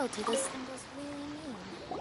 What do the symbols really mean?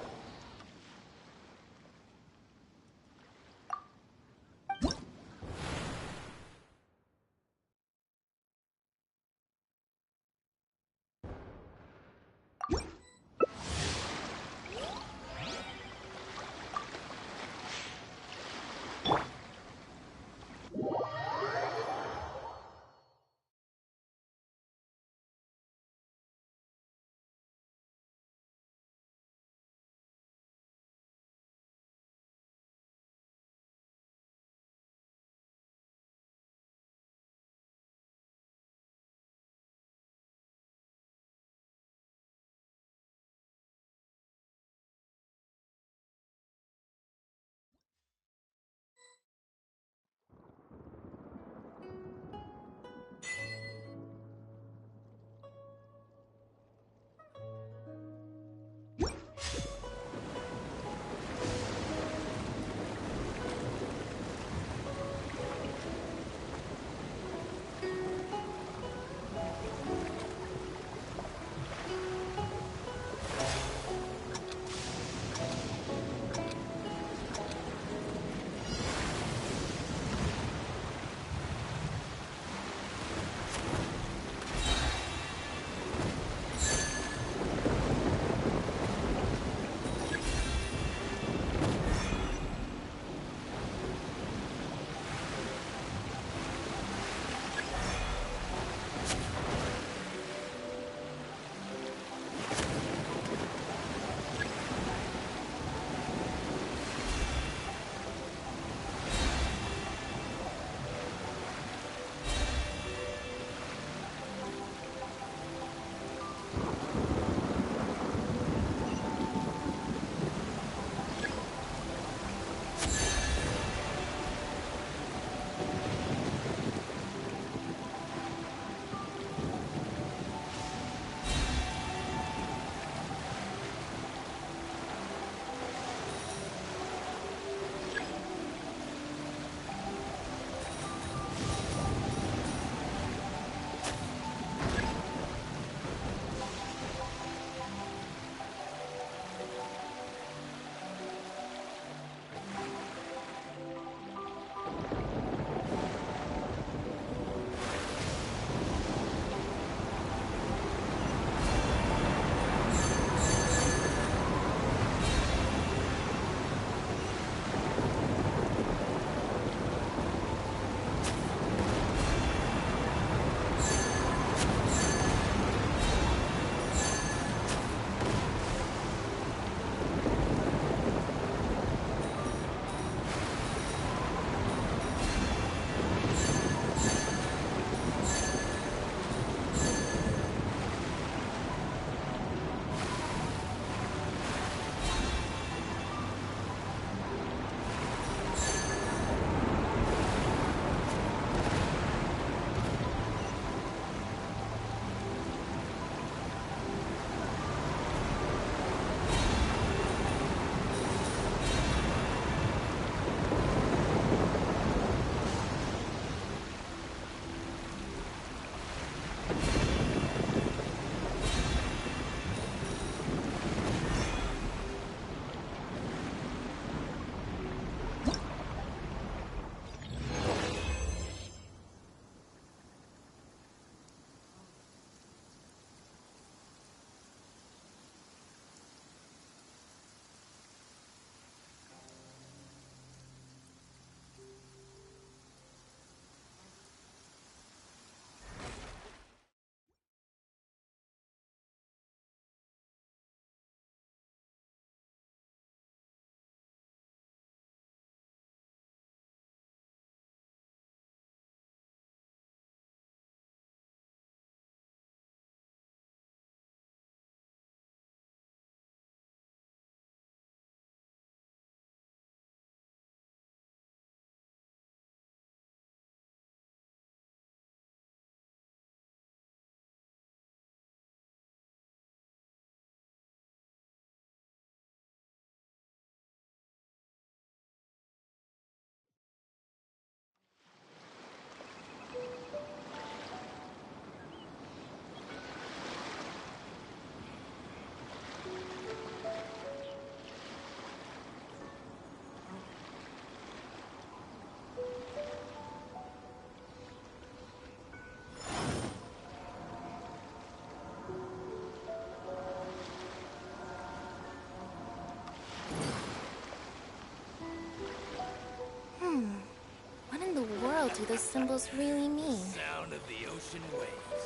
do the symbols really mean? Sound of the ocean waves.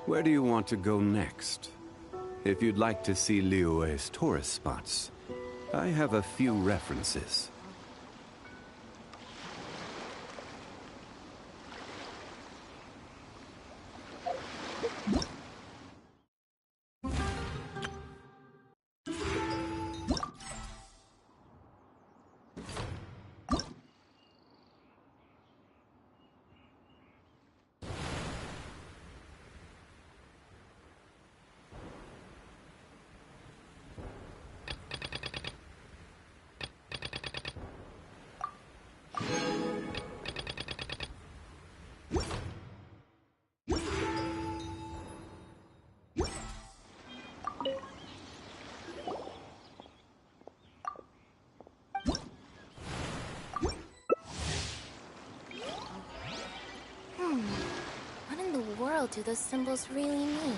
Where do you want to go next? If you'd like to see Liyue's tourist spots, I have a few references. What in the world do those symbols really mean?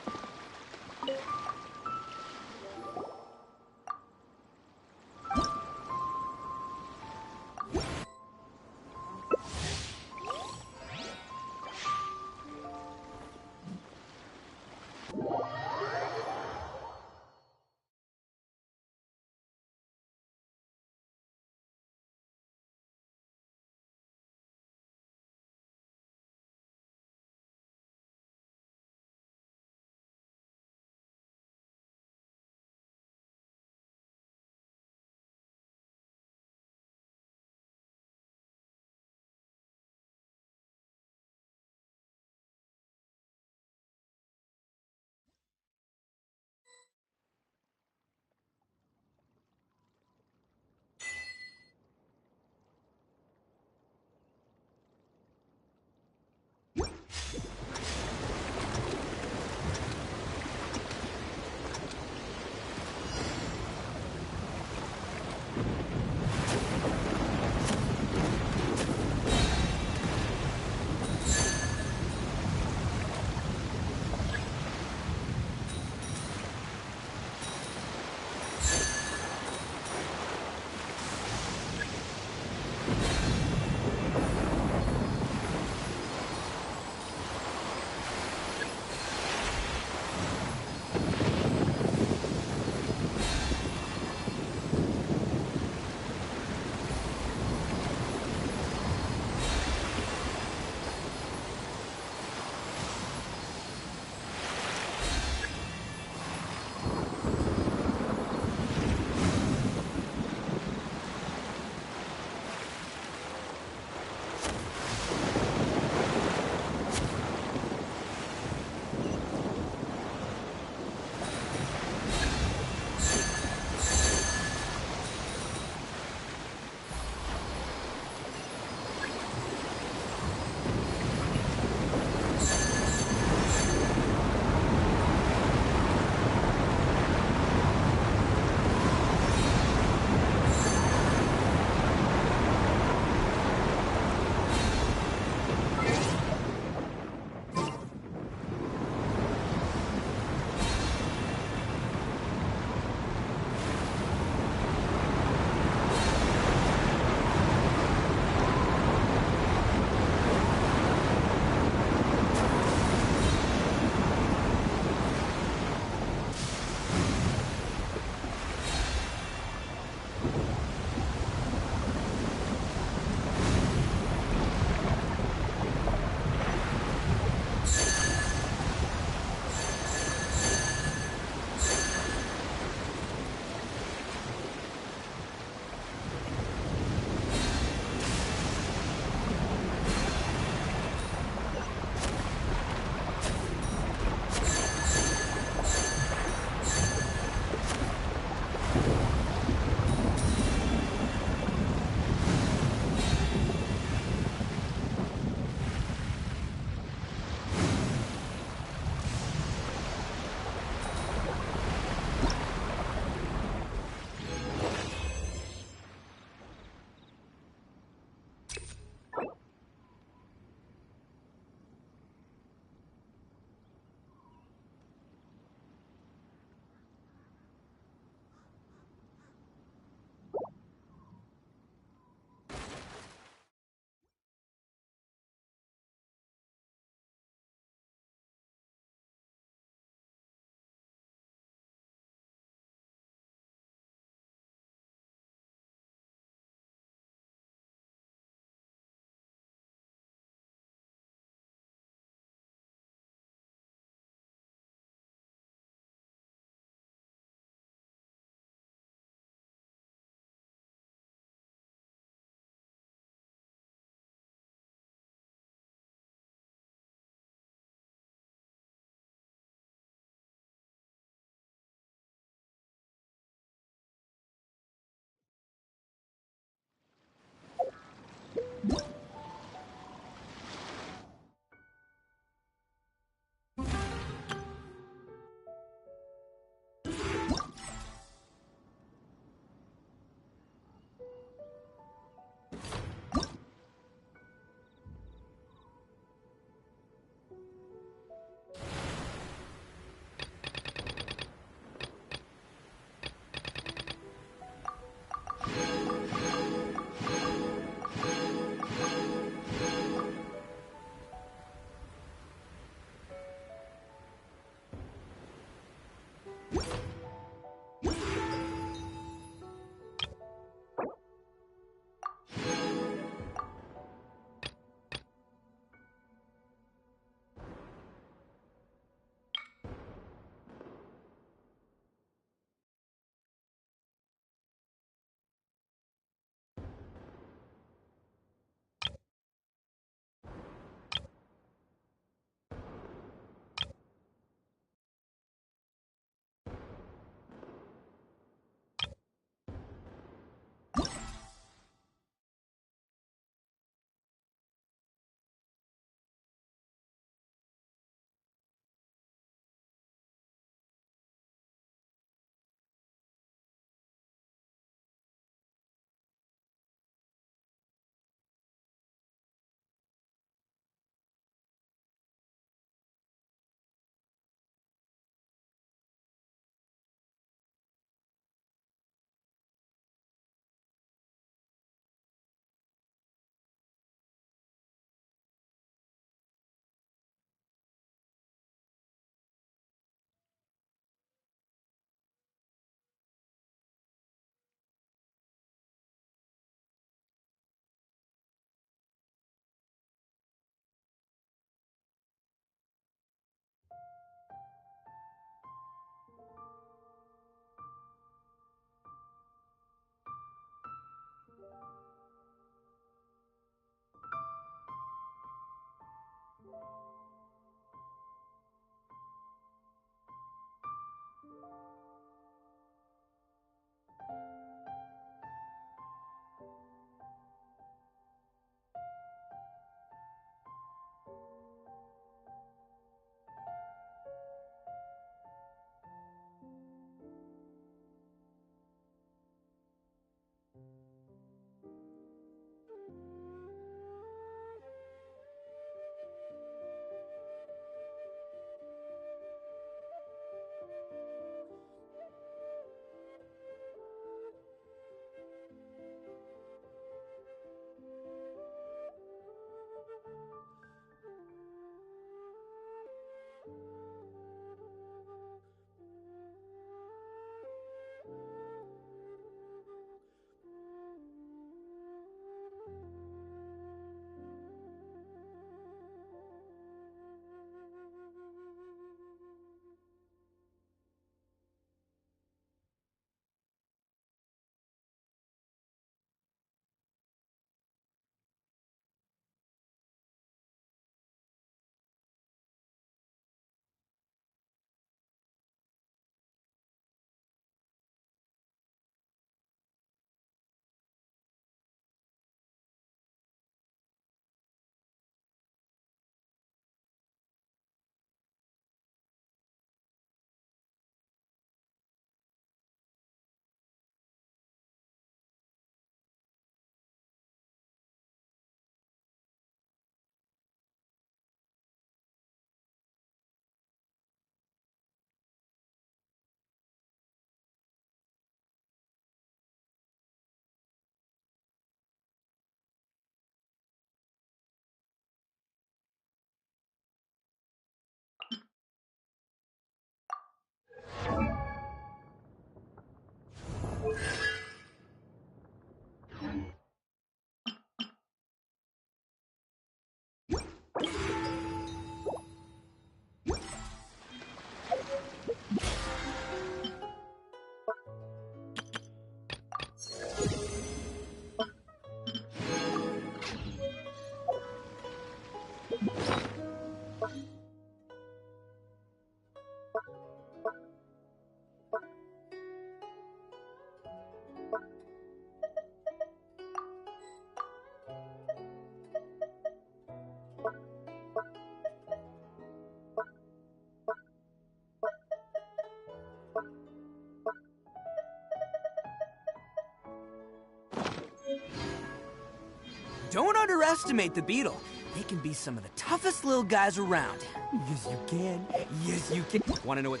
Don't underestimate the beetle. They can be some of the toughest little guys around. Yes, you can. Yes, you can. Want to know what?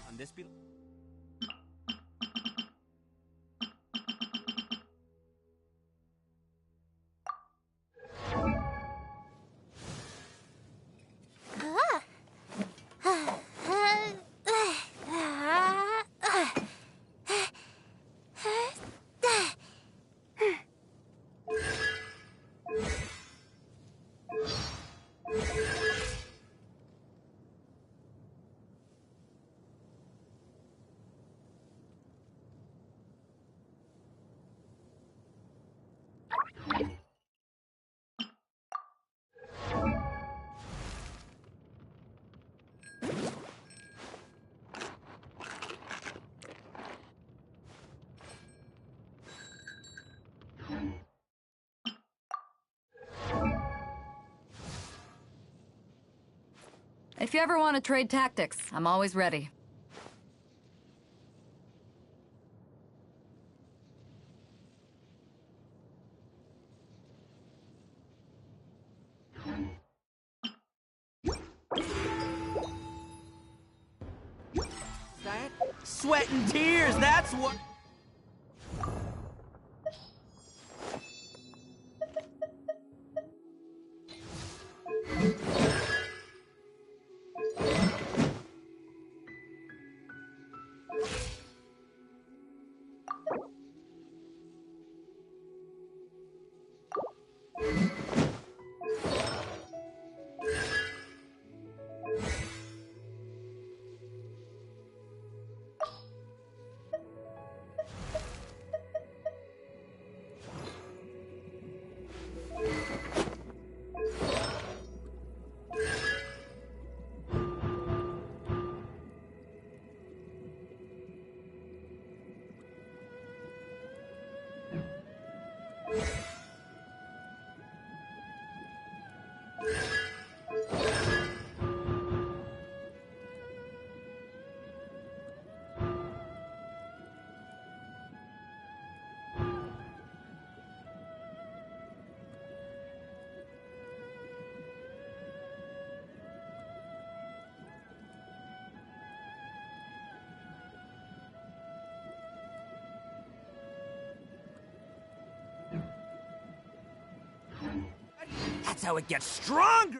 On this beetle? If you ever want to trade tactics, I'm always ready. Sweat and tears, that's what... That's how it gets stronger!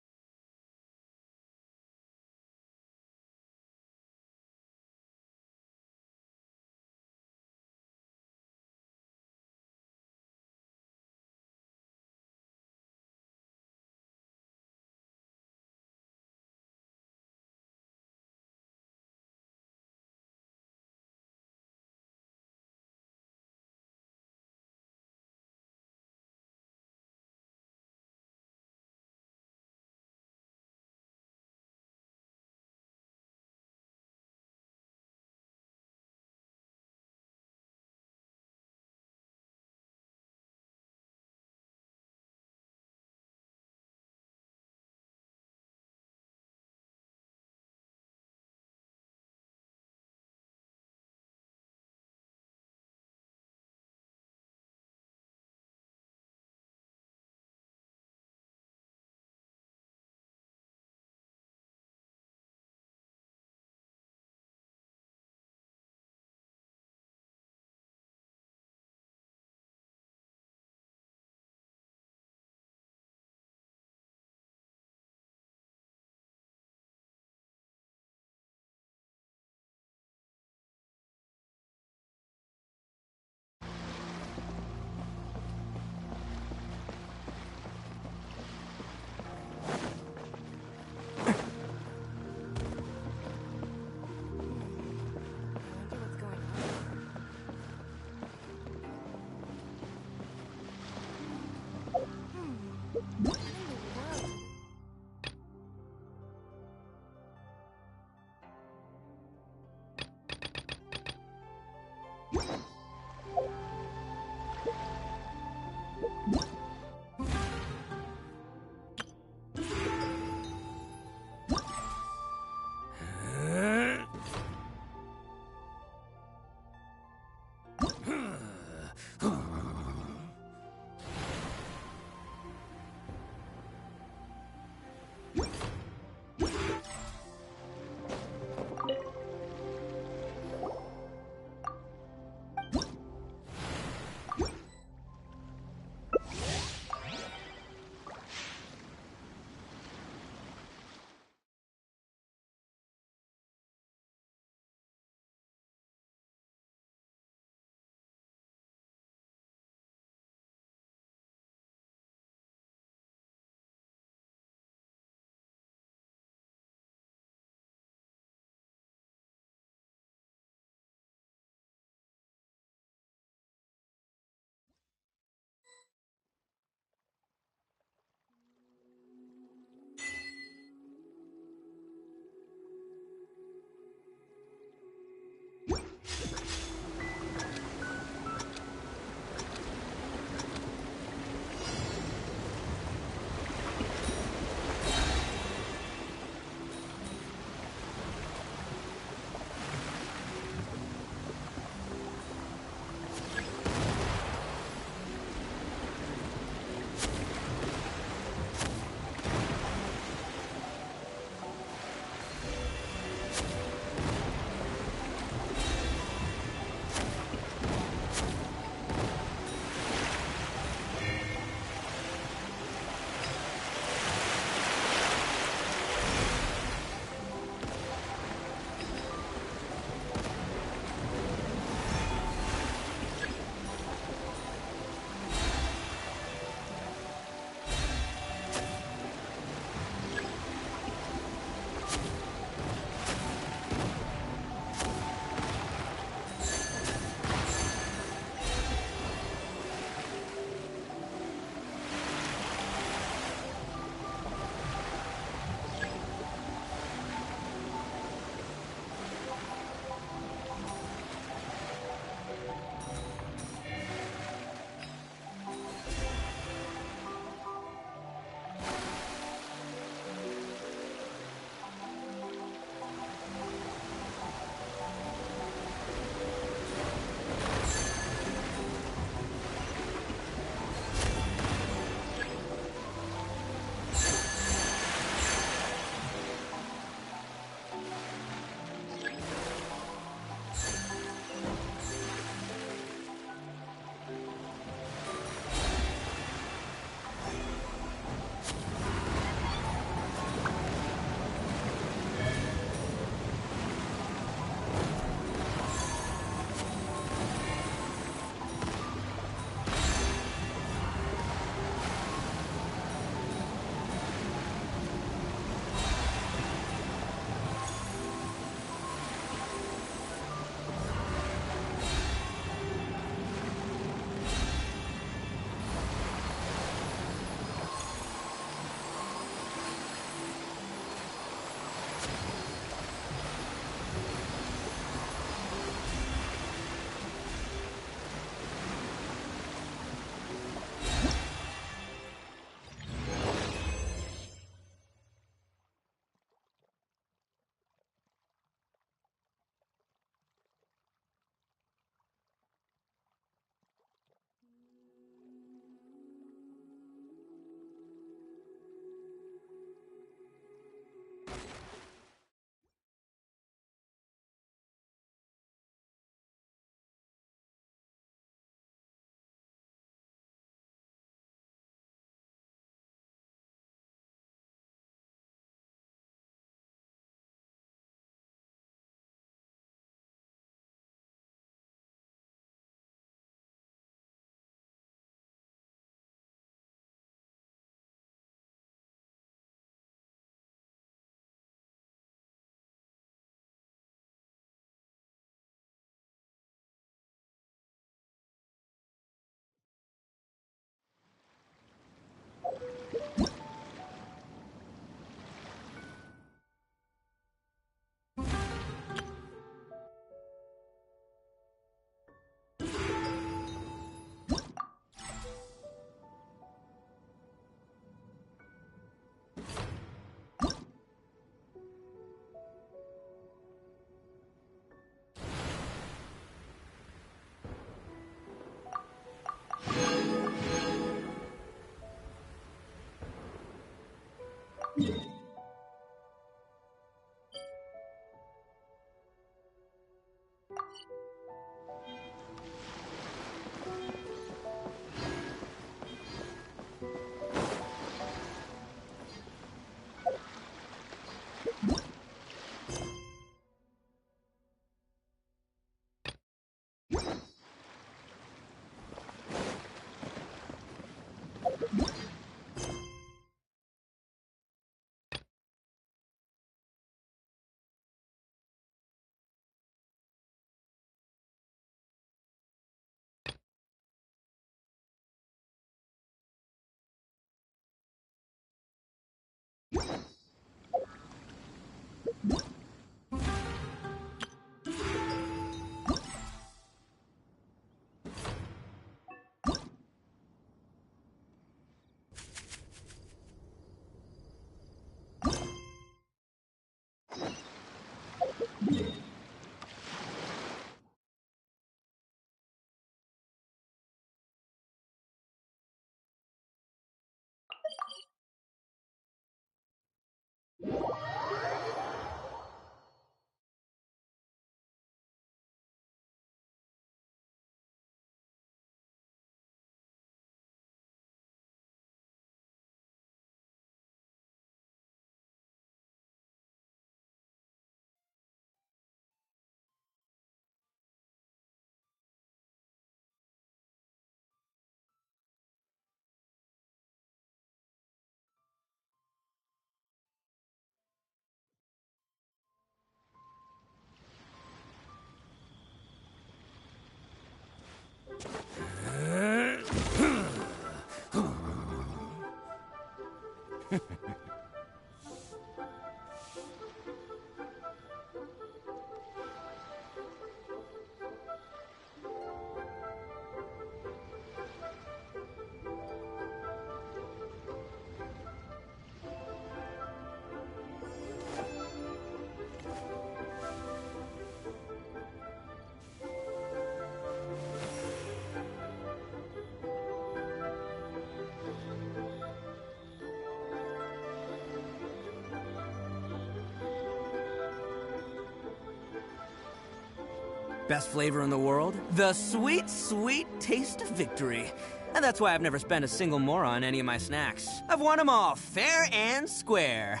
Best flavor in the world? The sweet, sweet taste of victory. And that's why I've never spent a single mora on any of my snacks. I've won them all fair and square.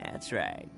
That's right.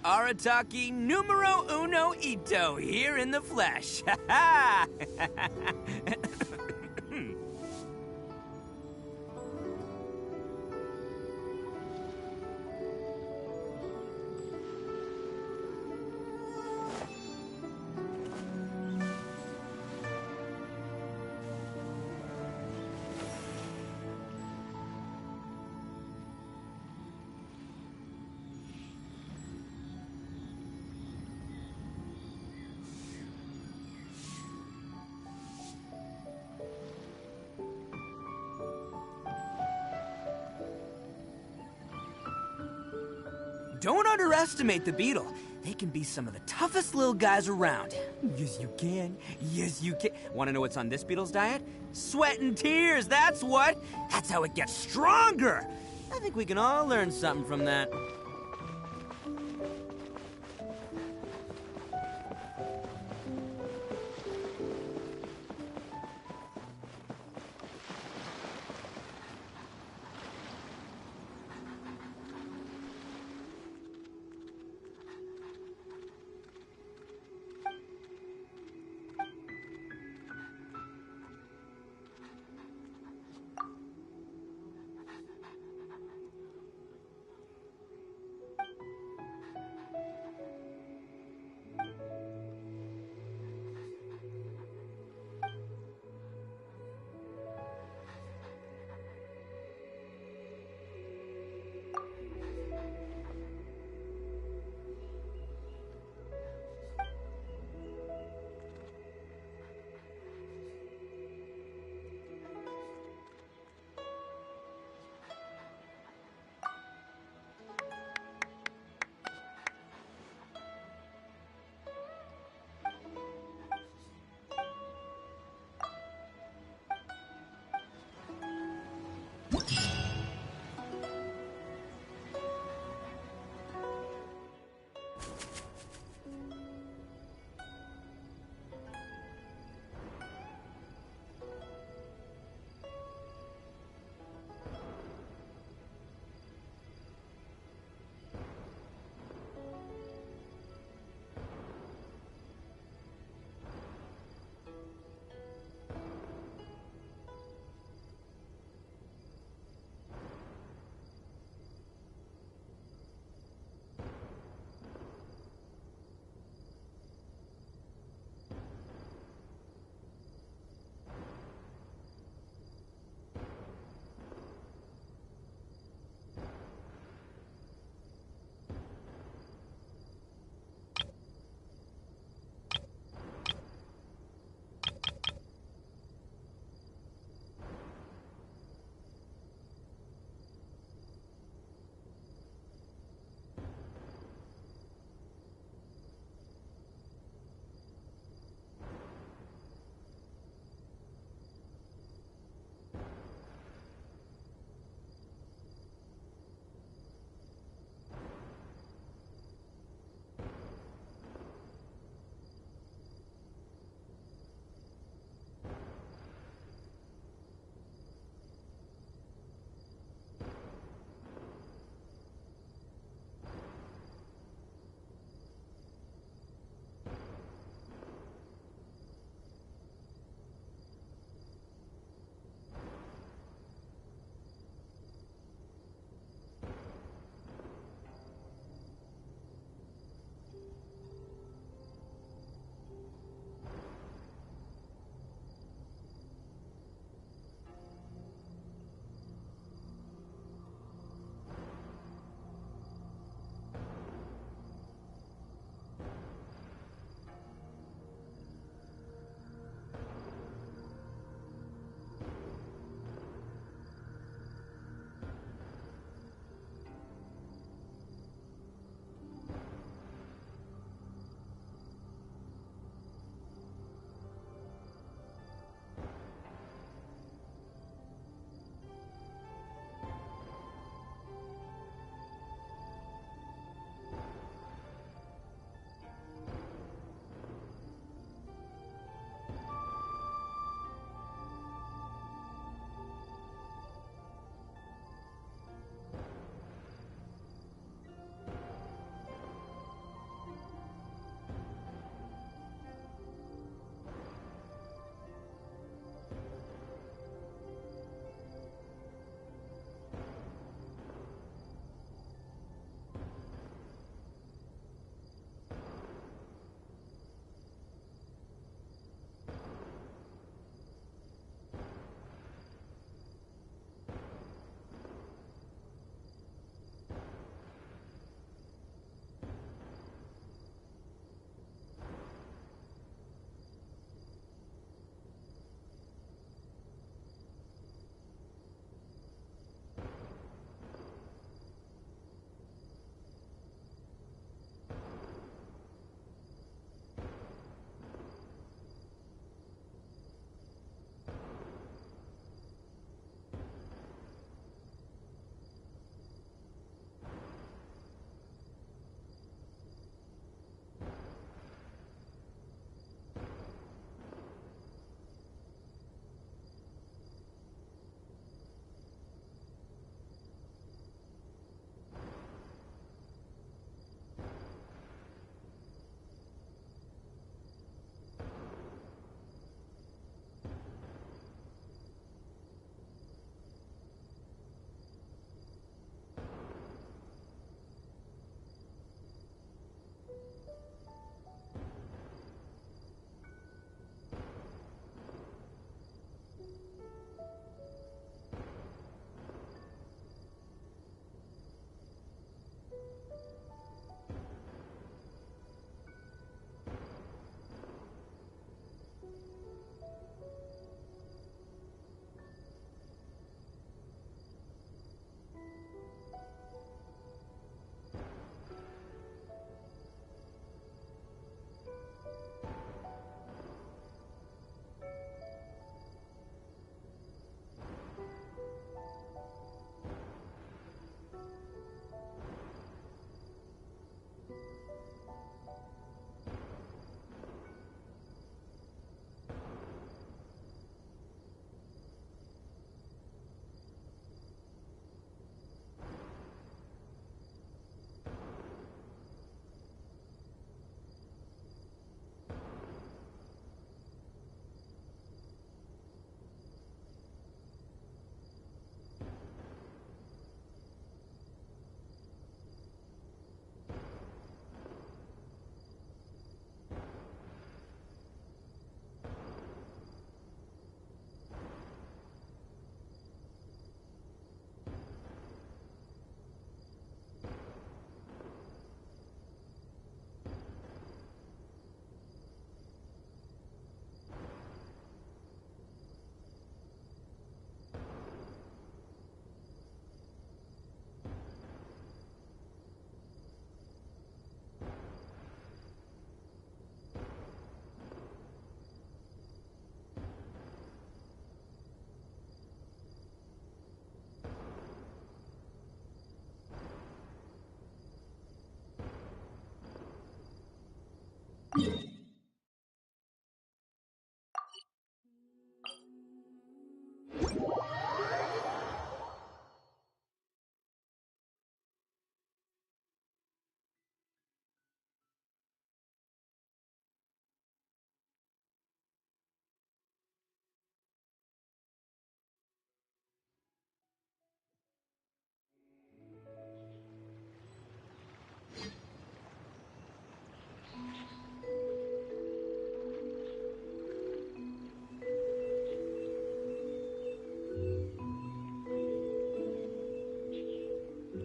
Arataki numero uno ito, here in the flesh. Ha ha! Don't underestimate the beetle. They can be some of the toughest little guys around. Yes, you can. Yes, you can. Want to know what's on this beetle's diet? Sweat and tears, that's what. That's how it gets stronger. I think we can all learn something from that.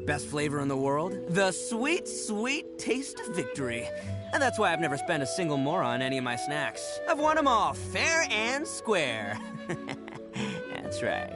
Best flavor in the world? The sweet, sweet taste of victory. And that's why I've never spent a single more on any of my snacks. I've won them all, fair and square. That's right.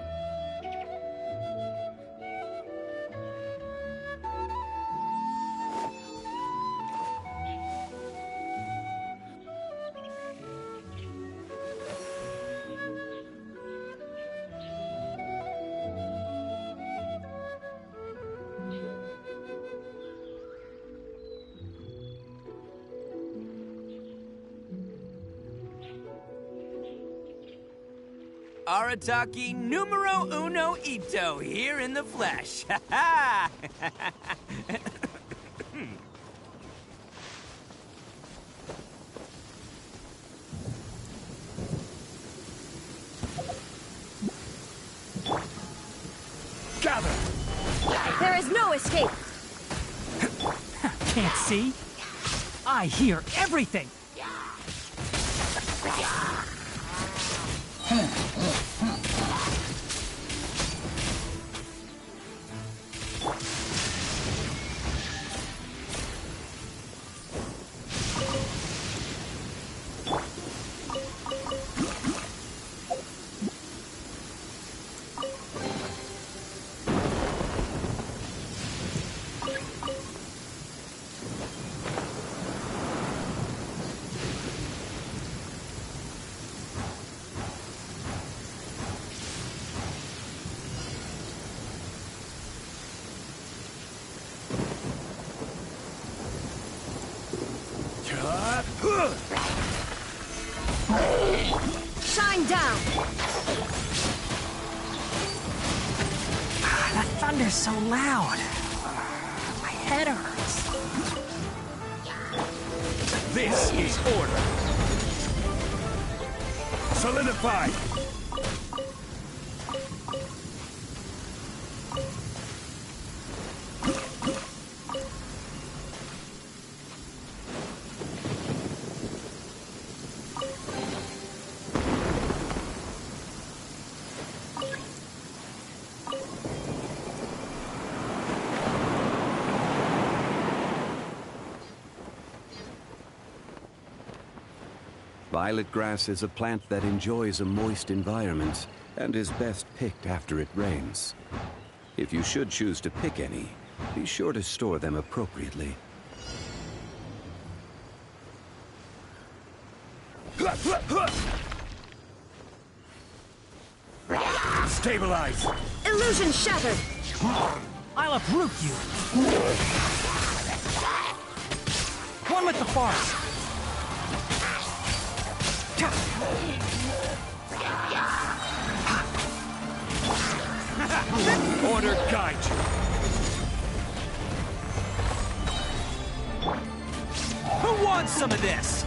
Arataki numero uno ito here in the flesh. Ha ha! Gather! There is no escape! Can't see? I hear everything! Shine down! That thunder's so loud. My head hurts. This is order. Solidify. Violet grass is a plant that enjoys a moist environment and is best picked after it rains. If you should choose to pick any, be sure to store them appropriately. Stabilize. Illusion shattered! I'll uproot you. One with the forest. Order guide you. Who wants some of this?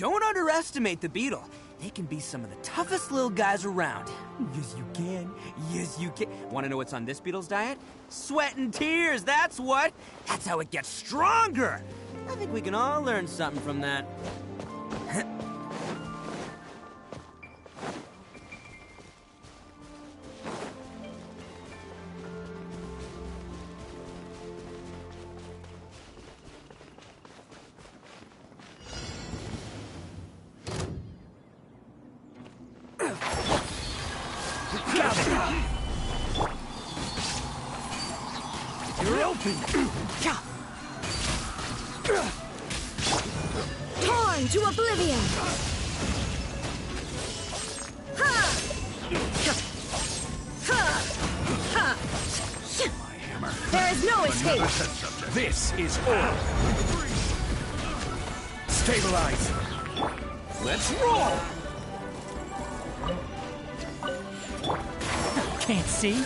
Don't underestimate the beetle. They can be some of the toughest little guys around. Yes, you can. Yes, you can. Want to know what's on this beetle's diet? Sweat and tears, that's what. That's how it gets stronger. I think we can all learn something from that. You're open! Torn to oblivion! Ha! Ha! Ha! My hammer. There is no escape! This is order. Stabilize. Let's roll! Can't see?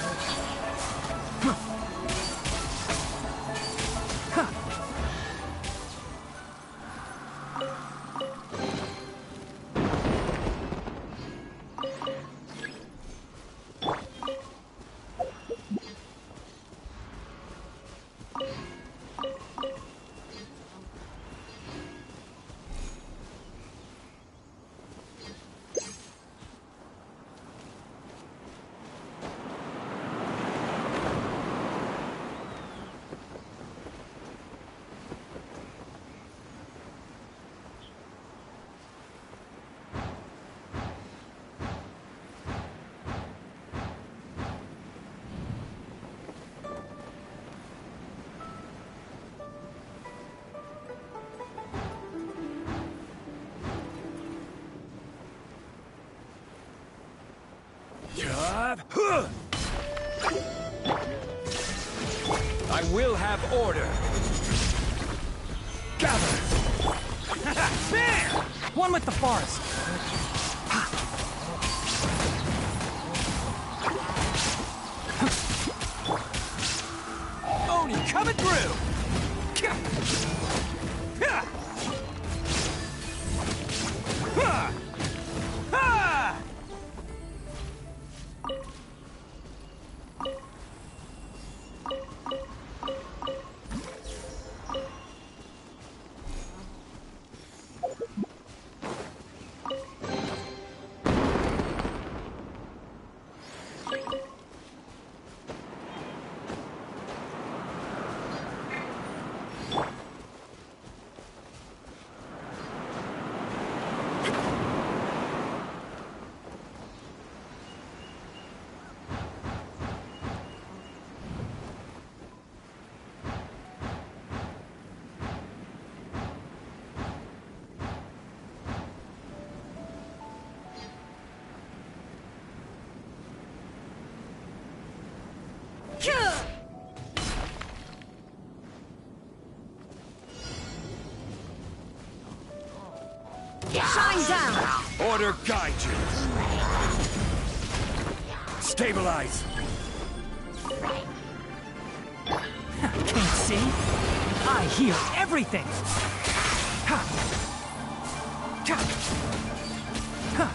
I will have order. Gather! There! One with the forest. Oni coming through! Shine down! Order guide you. Stabilize. Can't see? I hear everything! Ha! Ka! Ha!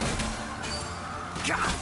Ka!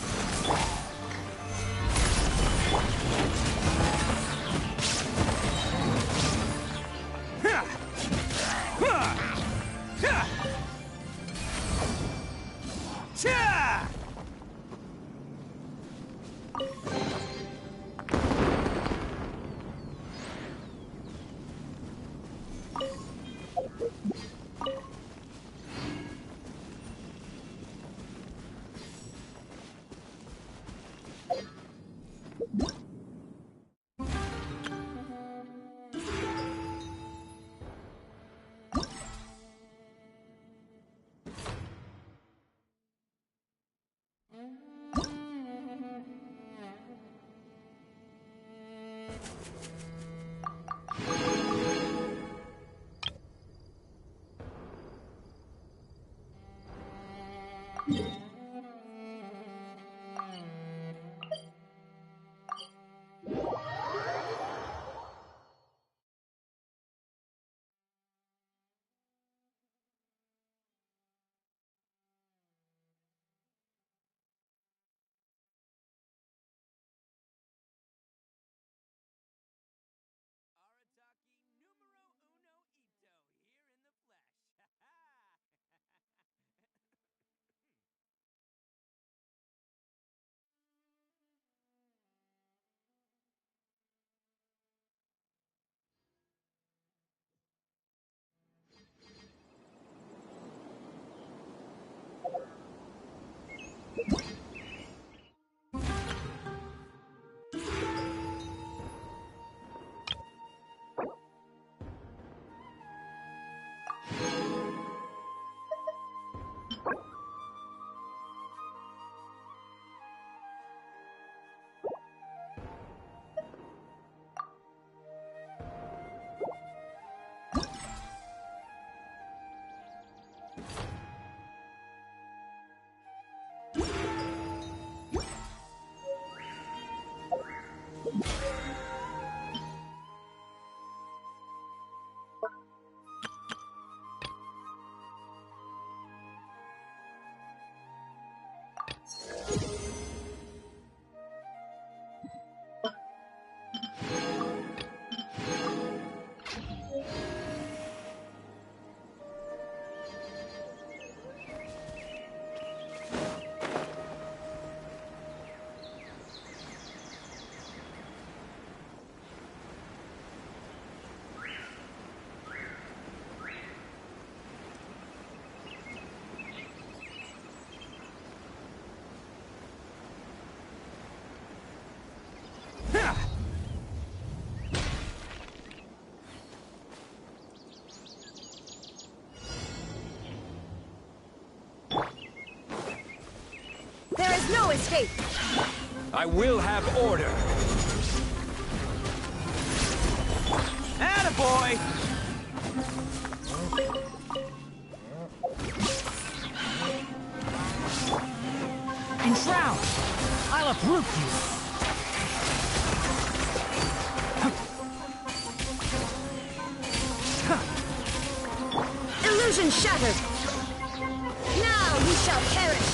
escape! I will have order. Attaboy! Enshroud! I'll uproot you! Illusion shattered! Now you shall perish!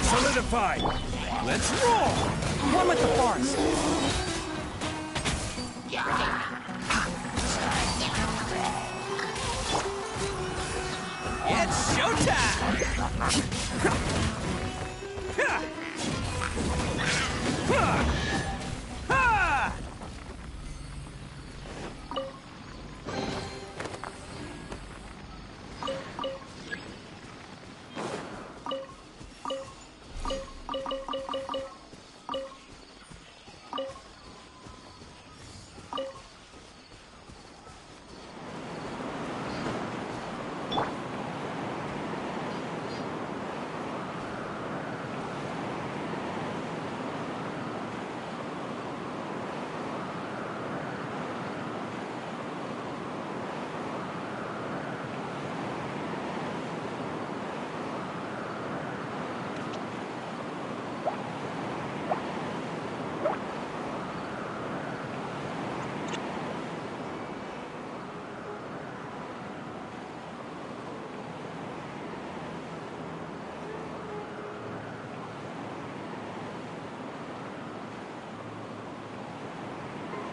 Solidified. Let's roll. One with the forest! It's showtime!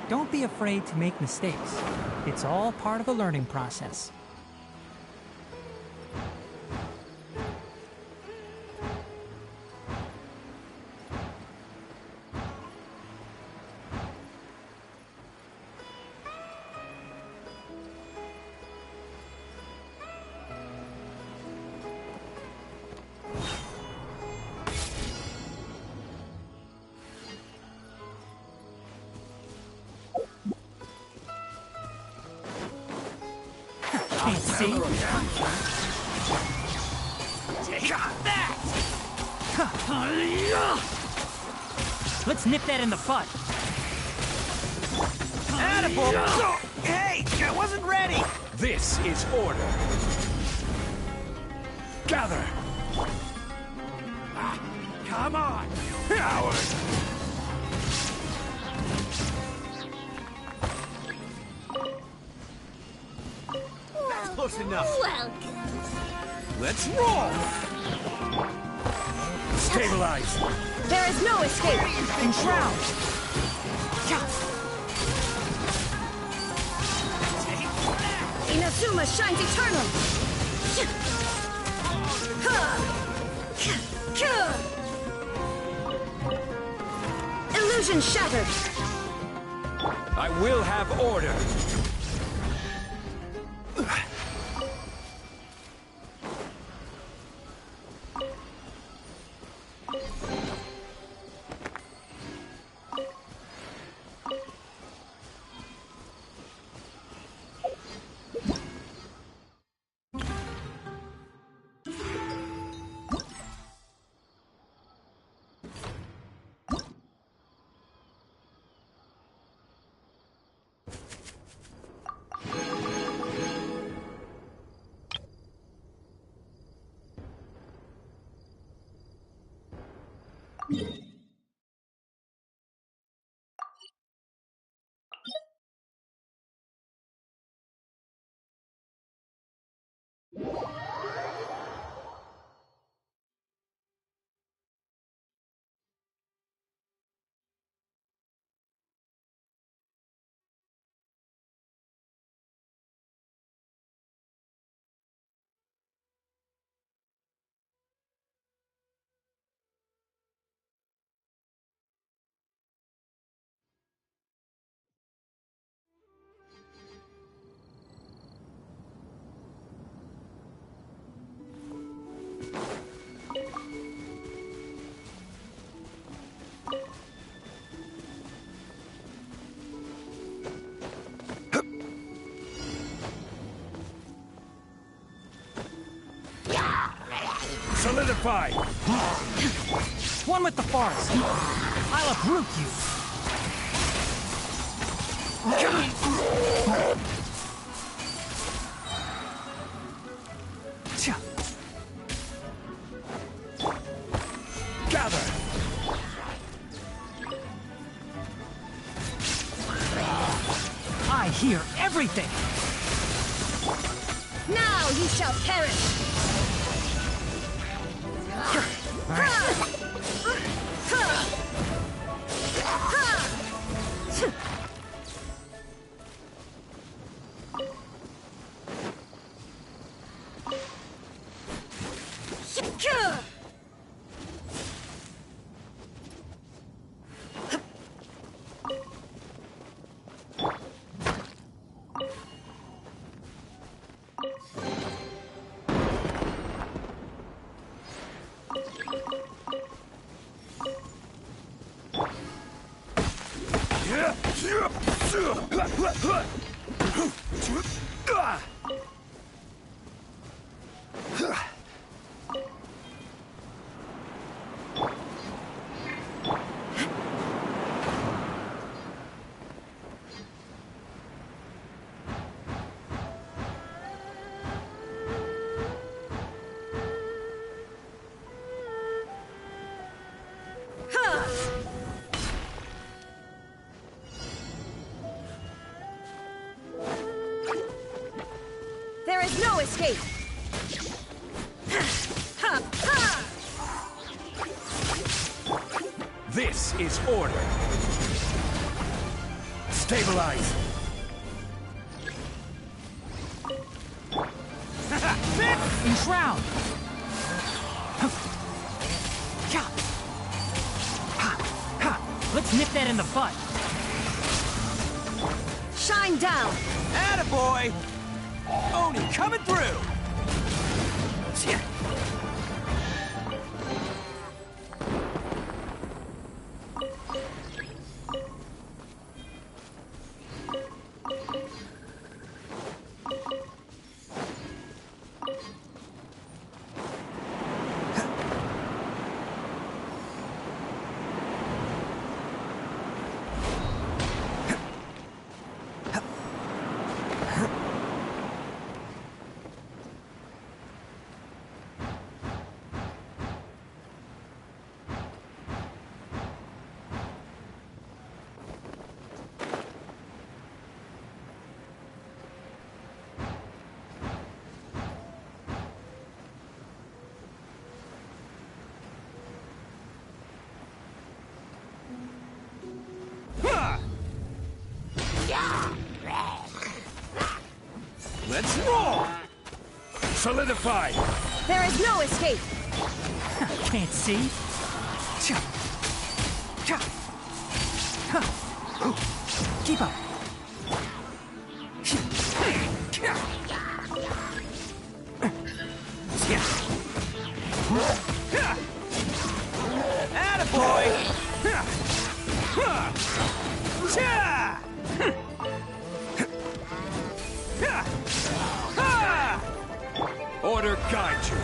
Don't be afraid to make mistakes. It's all part of the learning process. Can't see. Take that! Let's nip that in the bud. Attaboy! Hey, I wasn't ready! This is order. Gather. Come on, you coward! Close enough. Let's roll! Stabilize! There is no escape! Enshroud! Inazuma shines eternal! Illusion shattered! I will have order! Solidify! One with the forest. I'll uproot you. Tcha. Gather! I hear everything. Now you shall perish! There is no escape! This is order. Stabilize. Enshroud. Let's nip that in the butt. Shine down! Attaboy! Oni coming through! Let's roll! Solidify! There is no escape! Can't see. Keep up. Order guide you.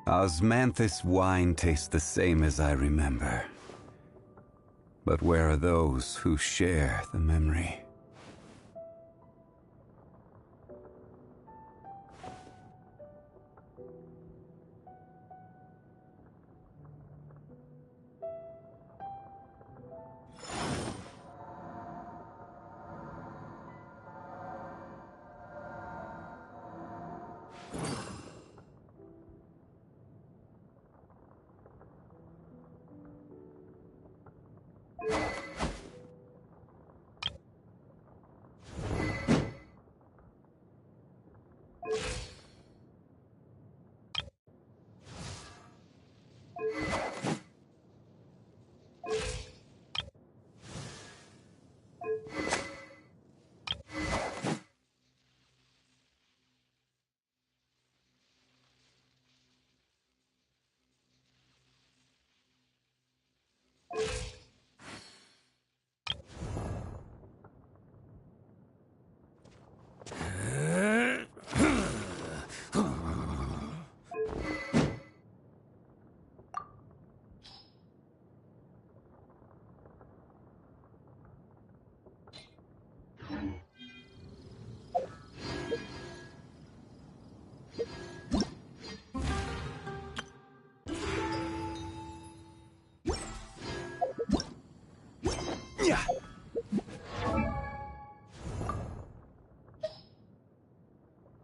Osmanthus wine tastes the same as I remember. But where are those who share the memory?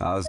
Os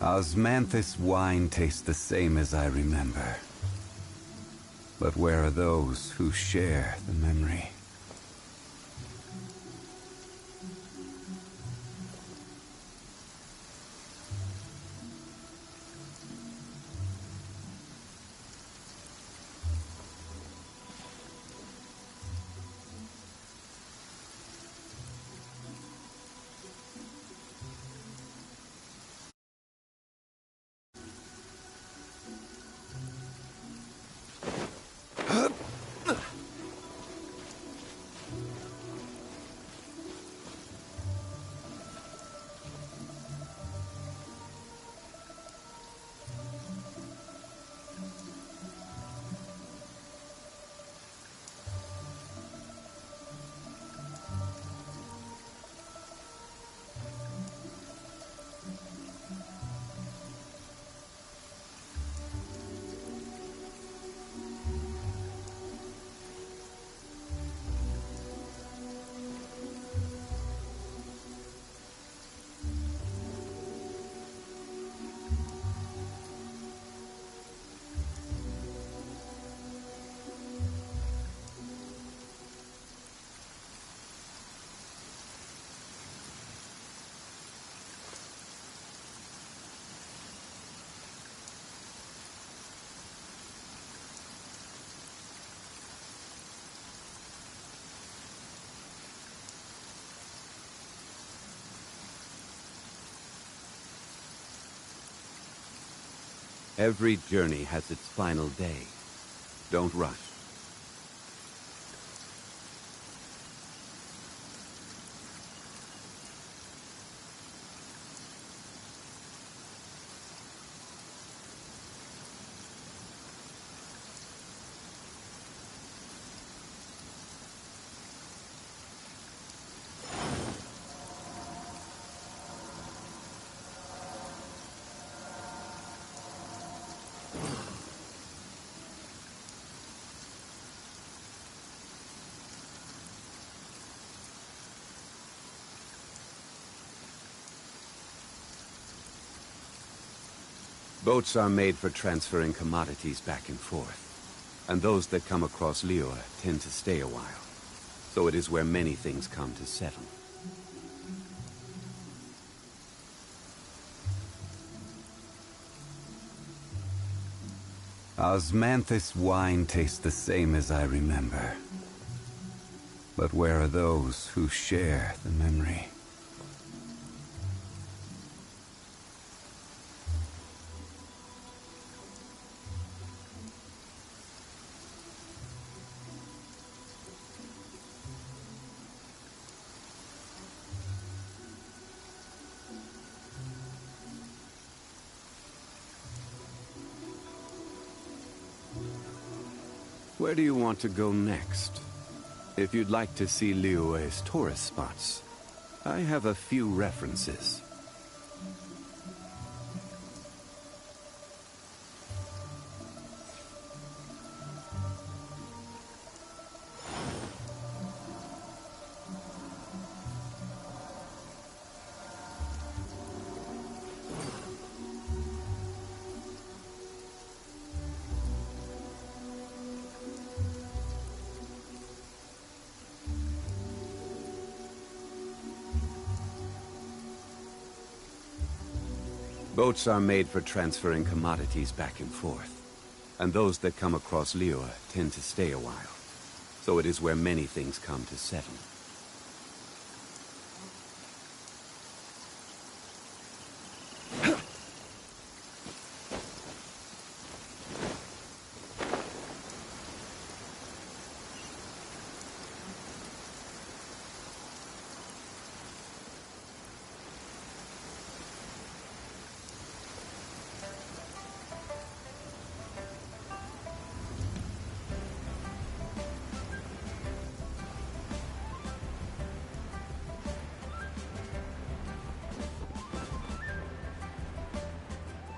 Osmanthus wine tastes the same as I remember. But where are those who share the memory? Every journey has its final day. Don't rush. Boats are made for transferring commodities back and forth, and those that come across Liyue tend to stay a while. So it is where many things come to settle. Osmanthus wine tastes the same as I remember. But where are those who share the memory? Where do you want to go next? If you'd like to see Liyue's tourist spots, I have a few references. Boats are made for transferring commodities back and forth, and those that come across Liyue tend to stay a while. So it is where many things come to settle.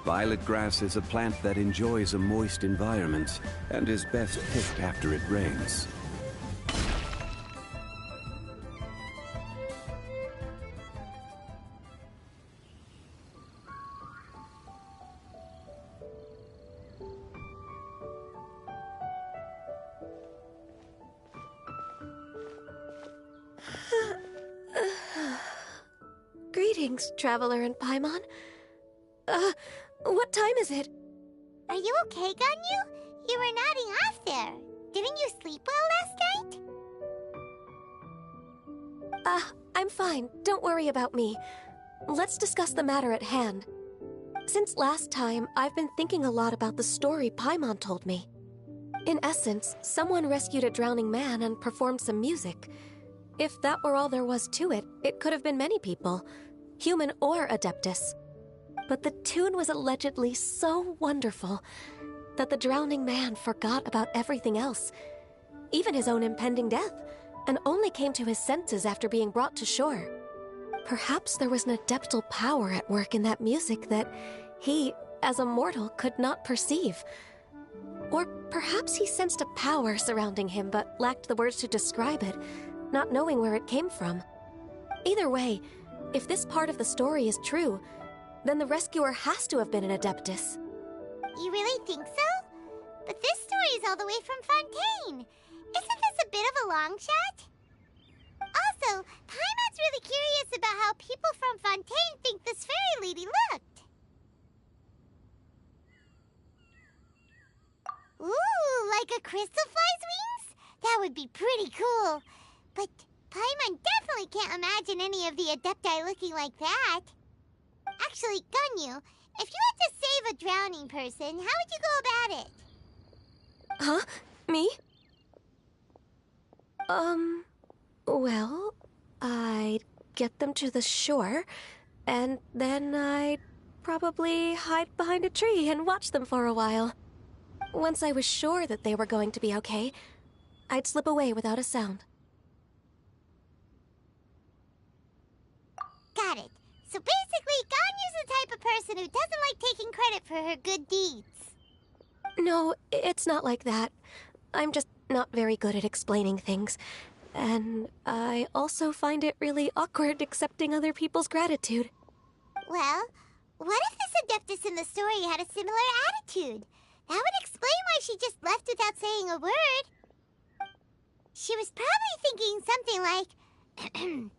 Violet grass is a plant that enjoys a moist environment and is best picked after it rains. Greetings, traveler in Paimon. What time is it? Are you okay, Ganyu? You were nodding off there. Didn't you sleep well last night? I'm fine. Don't worry about me. Let's discuss the matter at hand. Since last time, I've been thinking a lot about the story Paimon told me. In essence, someone rescued a drowning man and performed some music. If that were all there was to it, it could have been many people, human or Adeptus. But the tune was allegedly so wonderful that the drowning man forgot about everything else, even his own impending death, and only came to his senses after being brought to shore. Perhaps there was an adeptal power at work in that music that he, as a mortal, could not perceive. Or perhaps he sensed a power surrounding him but lacked the words to describe it, not knowing where it came from. Either way, if this part of the story is true, then the rescuer has to have been an Adeptus. You really think so? But this story is all the way from Fontaine. Isn't this a bit of a long shot? Also, Paimon's really curious about how people from Fontaine think this fairy lady looked. Ooh, like a crystal fly's wings? That would be pretty cool. But Paimon definitely can't imagine any of the Adepti looking like that. Actually, Ganyu, If you had to save a drowning person, how would you go about it? Huh? Me? Well, I'd get them to the shore, and then I'd probably hide behind a tree and watch them for a while. Once I was sure that they were going to be okay, I'd slip away without a sound. Got it. So basically, Ganyu's the type of person who doesn't like taking credit for her good deeds. No, it's not like that. I'm just not very good at explaining things. And I also find it really awkward accepting other people's gratitude. Well, what if this Adeptus in the story had a similar attitude? That would explain why she just left without saying a word. She was probably thinking something like,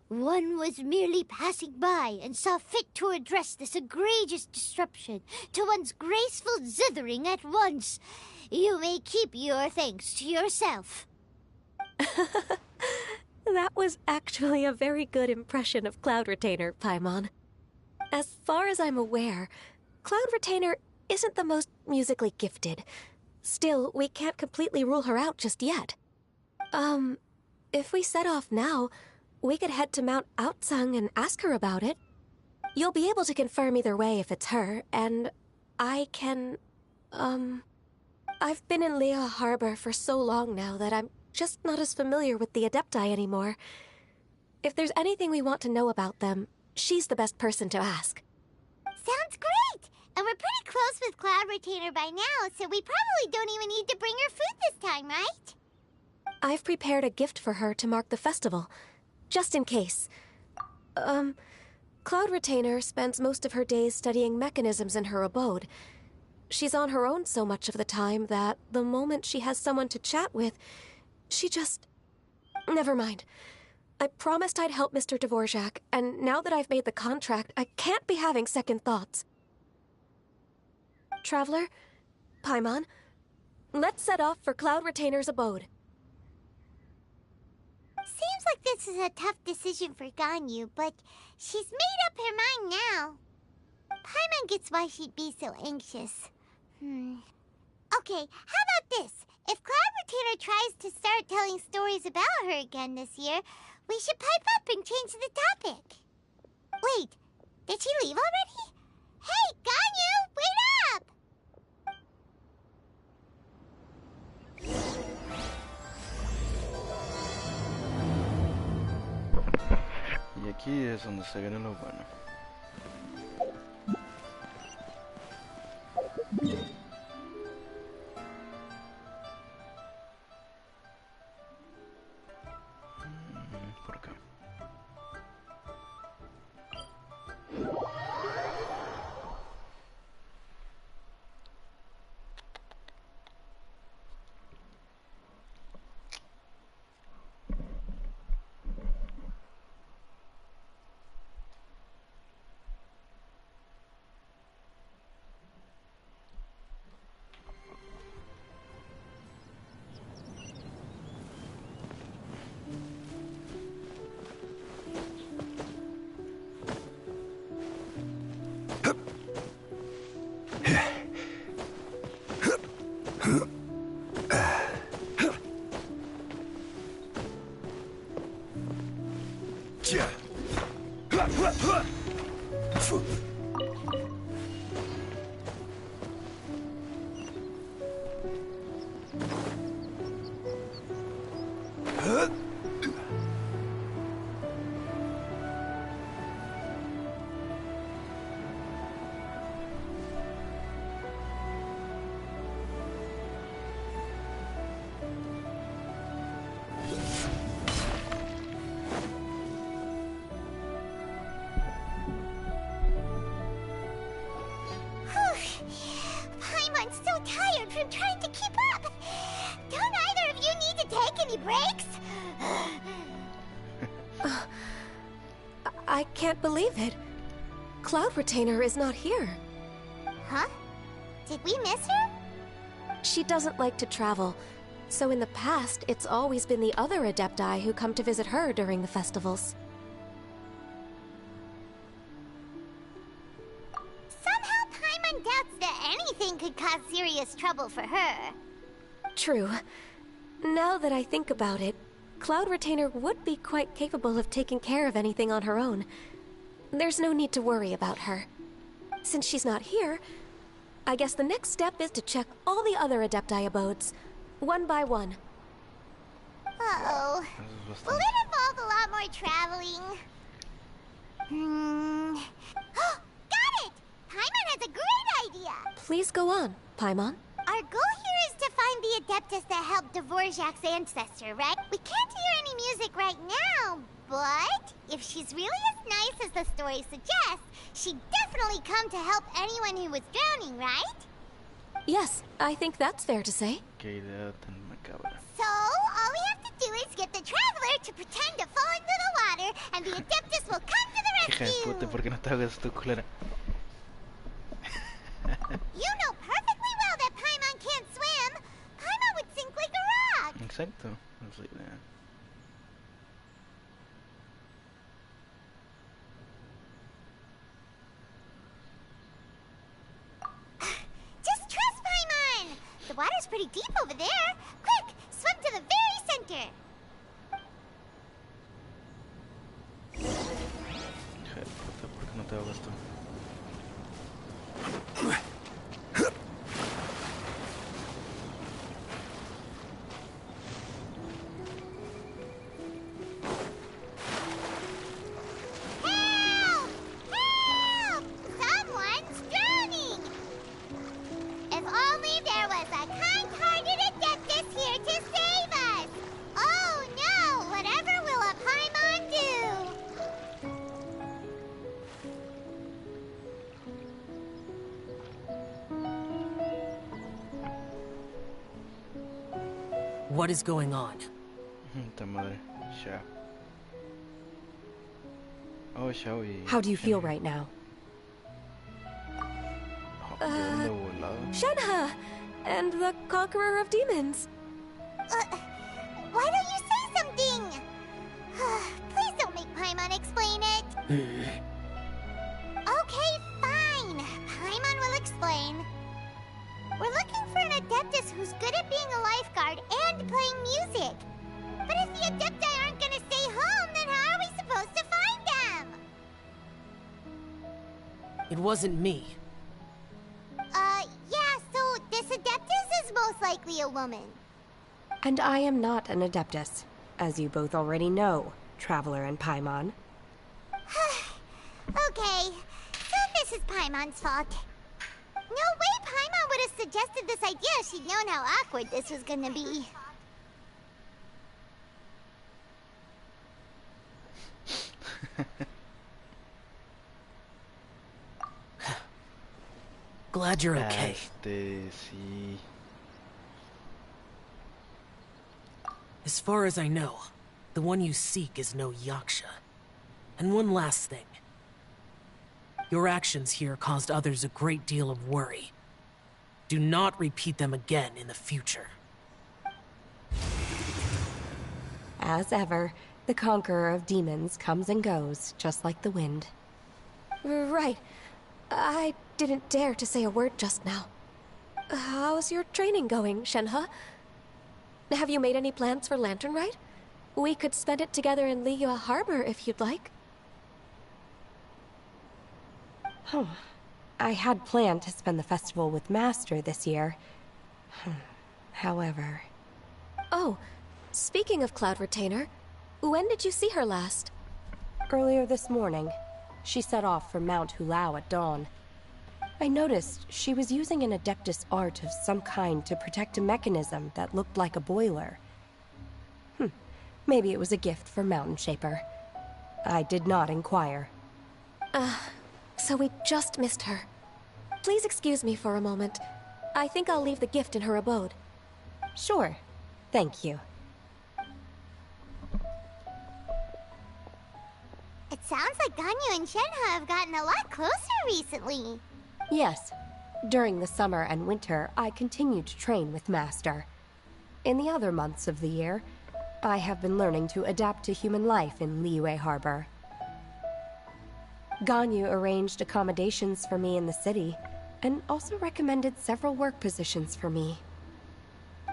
one was merely passing by and saw fit to address this egregious disruption to one's graceful zithering at once. You may keep your thanks to yourself. That was actually a very good impression of Cloud Retainer, Paimon. As far as I'm aware, Cloud Retainer isn't the most musically gifted. Still, we can't completely rule her out just yet. If we set off now, we could head to Mount Outsung and ask her about it. You'll be able to confirm either way if it's her, and I can, I've been in Lea Harbor for so long now that I'm just not as familiar with the Adepti anymore. If there's anything we want to know about them, she's the best person to ask. Sounds great! And we're pretty close with Cloud Retainer by now, so we probably don't even need to bring her food this time, right? I've prepared a gift for her to mark the festival, just in case. Cloud Retainer spends most of her days studying mechanisms in her abode. She's on her own so much of the time that the moment she has someone to chat with, she just... Never mind. I promised I'd help Mr. Dvorak, and now that I've made the contract, I can't be having second thoughts. Traveler, Paimon, let's set off for Cloud Retainer's abode. Seems like this is a tough decision for Ganyu, but she's made up her mind now. Paimon gets why she'd be so anxious. Okay, how about this? If Cloud Retainer tries to start telling stories about her again this year, we should pipe up and change the topic. Wait, did she leave already? Hey, Ganyu, wait up! Y aquí es donde se viene lo bueno. Por acá. Paimon's so tired from trying to keep up. Don't either of you need to take any breaks? I can't believe it. Cloud Retainer is not here. Huh? Did we miss her? She doesn't like to travel, so in the past, it's always been the other Adepti who come to visit her during the festivals. anything could cause serious trouble for her. True. Now that I think about it, Cloud Retainer would be quite capable of taking care of anything on her own. There's no need to worry about her. Since she's not here, I guess the next step is to check all the other Adepti abodes, one by one. Uh-oh. Will it involve a lot more traveling? Got it! Paimon has a great idea! Please go on, Paimon. Our goal here is to find the Adeptus that helped Dvorak's ancestor, right? We can't hear any music right now, but if she's really as nice as the story suggests, she'd definitely come to help anyone who was drowning, right? Yes, I think that's fair to say. Qué idea tan macabra. So, all we have to do is get the Traveler to pretend to fall into the water, and the Adeptus will come to the Hija de puta, rescue! ¿por qué no te hagas tu culera? You know perfectly well that Paimon can't swim! Paimon would sink like a rock! Exacto, es la idea. Just trust Paimon! The water's pretty deep over there. Quick, swim to the very center. Hija de puta, ¿por qué no te hagas tú? Help! Help! Someone's drowning! If only there was a kind-hearted Adeptus here to save us! Oh no! Whatever will a Paimon do? What is going on? Ta madre, Sha. Oh, Shao y... How do you feel right now? Oh, ¿de dónde volado? Shenhe! And the Conqueror of Demons! Why don't you say something? Please don't make Paimon explain it. Okay, fine. Paimon will explain. We're looking for an Adeptus who's good at being a lifeguard and playing music. But if the Adepti aren't gonna stay home, then how are we supposed to find them? It wasn't me. Yeah, so this Adeptus is most likely a woman. And I am not an Adeptus, as you both already know, Traveler and Paimon. Okay, so this is Paimon's fault. No way Paimon would have suggested this idea if she'd known how awkward this was gonna be. Glad you're okay. Sí. As far as I know, the one you seek is no Yaksha. And one last thing. Your actions here caused others a great deal of worry. Do not repeat them again in the future. As ever, the Conqueror of Demons comes and goes, just like the wind. Right. I didn't dare to say a word just now. How's your training going, Shenhe? Have you made any plans for Lantern Rite? We could spend it together in Liyue Harbor if you'd like. I had planned to spend the festival with Master this year. However... Oh, speaking of Cloud Retainer, when did you see her last? Earlier this morning. She set off for Mount Hulao at dawn. I noticed she was using an Adeptus art of some kind to protect a mechanism that looked like a boiler. Maybe it was a gift for Mountain Shaper. I did not inquire. So we just missed her. Please excuse me for a moment. I think I'll leave the gift in her abode. Sure. Thank you. It sounds like Ganyu and Shenhe have gotten a lot closer recently. Yes. During the summer and winter, I continue to train with Master. In the other months of the year, I have been learning to adapt to human life in Liyue Harbor. Ganyu arranged accommodations for me in the city, and also recommended several work positions for me.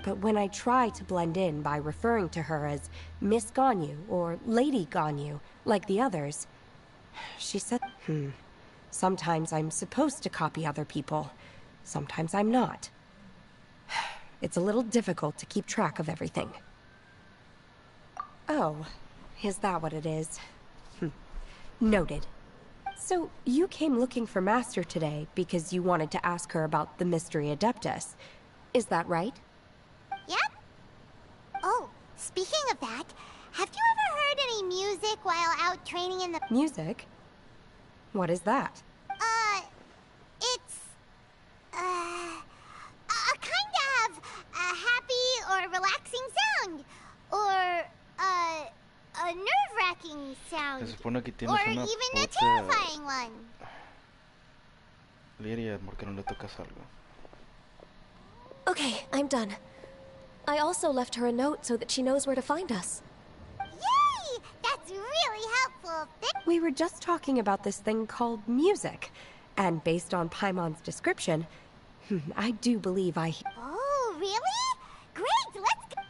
But when I try to blend in by referring to her as Miss Ganyu or Lady Ganyu, like the others, she said, sometimes I'm supposed to copy other people, sometimes I'm not. It's a little difficult to keep track of everything. Oh, is that what it is? Noted. So, you came looking for Master today because you wanted to ask her about the Mystery Adeptus. Is that right? Yep. Oh, speaking of that, have you ever heard any music while out training in the... Music? What is that? It's... a kind of a happy or relaxing sound. Or, a nerve-wracking sound. Se supone que tienes Or una even a puta... terrifying one. Liria, ¿por qué no le tocas algo? Okay, I'm done. I also left her a note so that she knows where to find us. Yay! That's really helpful. We were just talking about this thing called music. And based on Paimon's description, I do believe I... Oh, really? Great, let's go.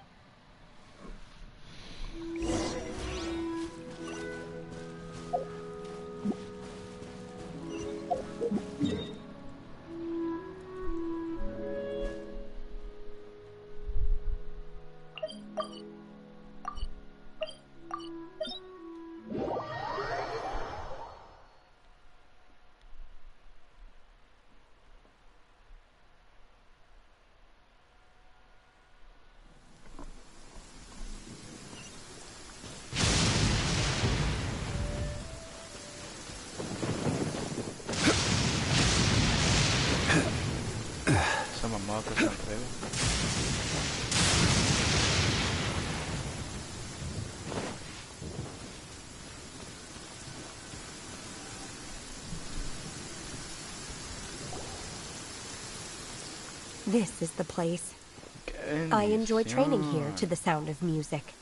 Esa mamada que se entrega. This is the place. I enjoy training here bendición. to the sound of music.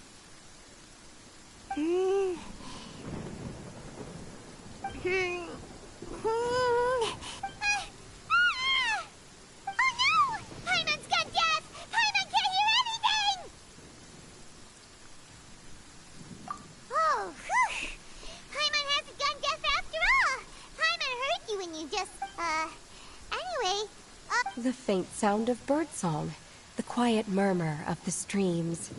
Oh no! Paimon's gone deaf! Paimon can't hear anything! Oh, whew! Paimon hasn't gone deaf after all! Paimon heard you and you just, anyway, The faint sound of birdsong, the quiet murmur of the streams.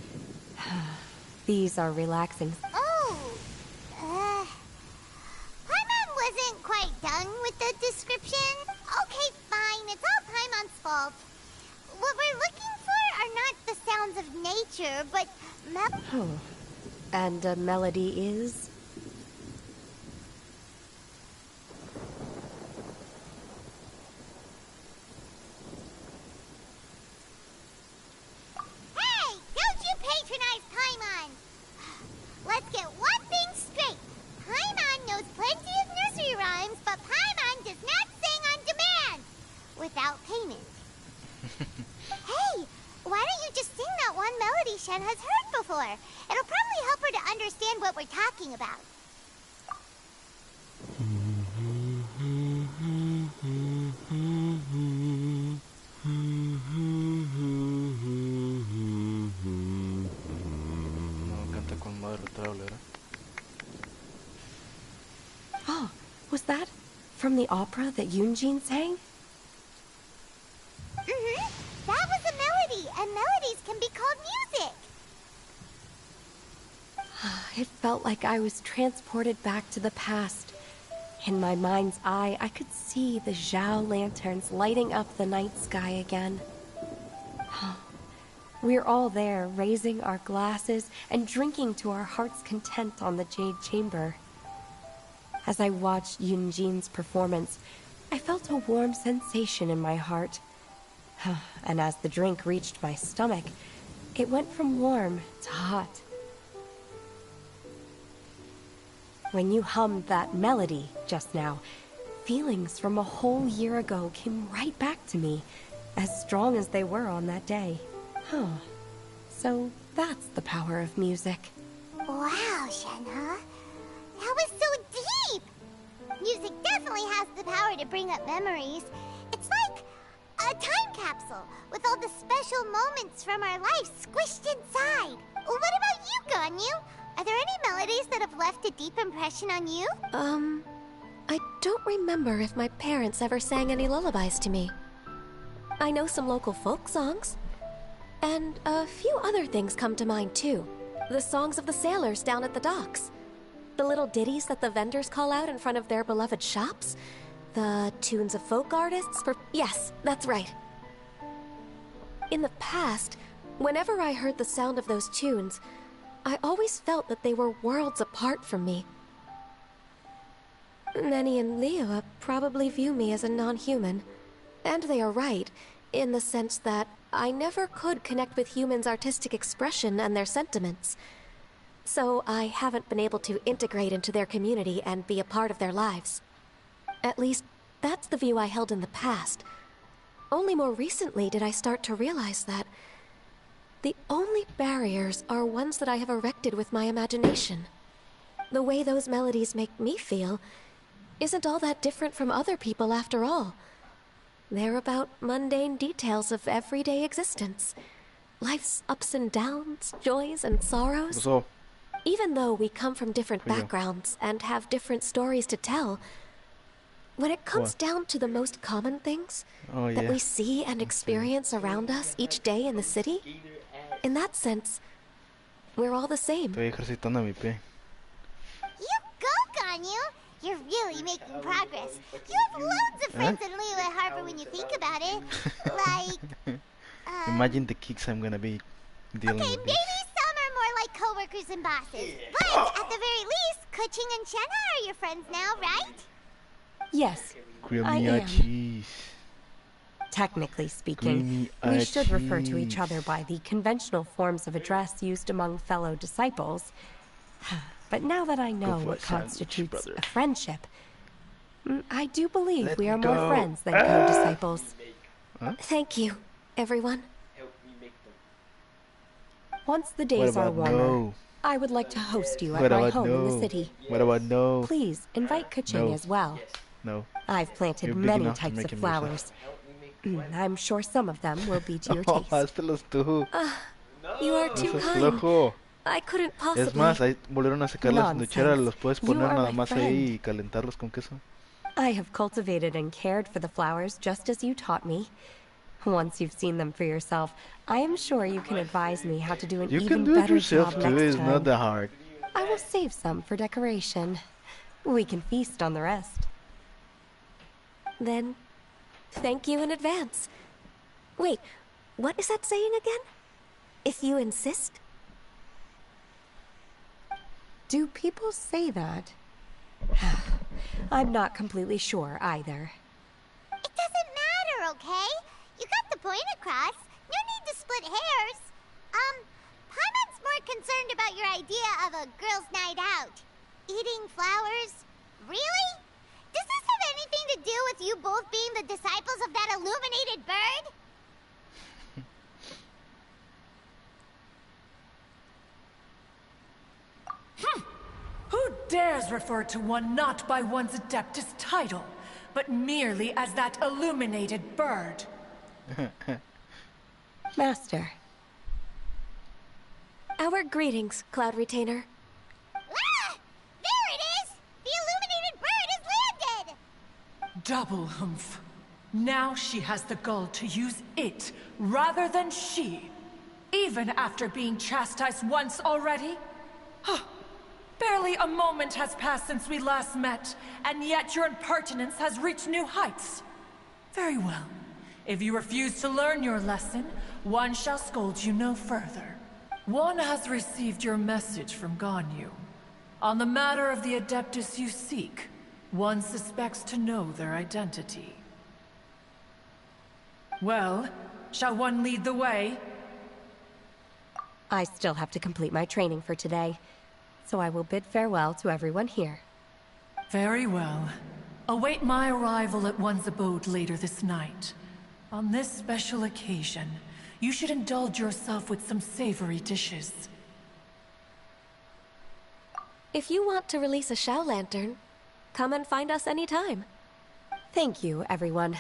These are relaxing. Oh, Paimon wasn't quite done with the description. Okay, fine, it's all Paimon's fault. What we're looking for are not the sounds of nature, but Oh. And a melody is? Hey, don't you patronize Paimon! Let's get one thing straight. Paimon knows plenty of nursery rhymes, but Paimon does not sing on demand without payment. Hey, why don't you just sing that one melody Shen has heard before? It'll probably help her to understand what we're talking about. No, canta con madre traulera. Oh, was that from the opera that Yunjin sang? That was a melody, and melodies can be called music. It felt like I was transported back to the past. In my mind's eye, I could see the Zhao lanterns lighting up the night sky again. We're all there, raising our glasses and drinking to our heart's content on the Jade Chamber. As I watched Yunjin's performance, I felt a warm sensation in my heart. And as the drink reached my stomach, it went from warm to hot. When you hummed that melody just now, feelings from a whole year ago came right back to me, as strong as they were on that day. So that's the power of music. Wow, Shenhe. That was so deep! Music definitely has the power to bring up memories. It's A time capsule with all the special moments from our lives squished inside. What about you, Ganyu? Are there any melodies that have left a deep impression on you? I don't remember if my parents ever sang any lullabies to me. I know some local folk songs. And a few other things come to mind, too. The songs of the sailors down at the docks. The little ditties that the vendors call out in front of their beloved shops. The tunes of folk artists for... Yes, that's right. In the past, whenever I heard the sound of those tunes, I always felt that they were worlds apart from me. Nenny and Leo probably view me as a non-human. And they are right, in the sense that I never could connect with humans' artistic expression and their sentiments. So I haven't been able to integrate into their community and be a part of their lives. At least, that's the view I held in the past. Only more recently did I start to realize that the only barriers are ones that I have erected with my imagination. The way those melodies make me feel isn't all that different from other people after all. They're about mundane details of everyday existence. Life's ups and downs, joys and sorrows. Even though we come from different backgrounds and have different stories to tell, when it comes down to the most common things that we see and experience around us each day in the city, in that sense, we're all the same. Estoy ejercitando mi pie. You go, Ganyu! You're really making progress. You have loads of friends in Leo at Harbor when you think about it. Like, Imagine the kicks I'm gonna be dealing with. Okay, maybe some are more like coworkers and bosses. But at the very least, Kuching and Shenna are your friends now, right? Yes, Grilled I me am. cheese. Technically speaking, we should refer to each other by the conventional forms of address used among fellow disciples. But now that I know what constitutes a friendship, I do believe we are more friends than co-disciples. Thank you, everyone. Once the days are warmer, I would like to host you at my home in the city. What about no? Please invite Kuching as well. No. I've planted many types of flowers. I'm sure some of them will be to your taste. Haztelos tú. You are too Seas kind. flojo. I couldn't possibly. Es más, ahí volvieron a sacar las sanducheras, los puedes You poner are nada my más ahí y calentarlos con queso. I have cultivated and cared for the flowers just as you taught me. Once you've seen them for yourself, I am sure you can advise me how to do an You even can do it better yourself job too, next it's time. not that hard. I will save some for decoration. We can feast on the rest. Then, thank you in advance. Wait, what is that saying again? If you insist? Do people say that? I'm not completely sure either. It doesn't matter, okay? You got the point across. No need to split hairs. Paimon's more concerned about your idea of a girls' night out. Eating flowers? Really? Does this have anything to do with you both being the disciples of that illuminated bird? Who dares refer to one not by one's Adeptus title, but merely as that illuminated bird? Master. Our greetings, Cloud Retainer. Ah! There it is! The illuminated bird has landed! Double humph. Now she has the gall to use it rather than she. Even after being chastised once already? Barely a moment has passed since we last met, and yet your impertinence has reached new heights. Very well. If you refuse to learn your lesson, one shall scold you no further. One has received your message from Ganyu. On the matter of the Adeptus you seek, one suspects to know their identity. Well, shall one lead the way? I still have to complete my training for today, so I will bid farewell to everyone here. Very well. Await my arrival at one's abode later this night. On this special occasion, you should indulge yourself with some savory dishes. If you want to release a Shao Lantern, come and find us anytime. Thank you, everyone.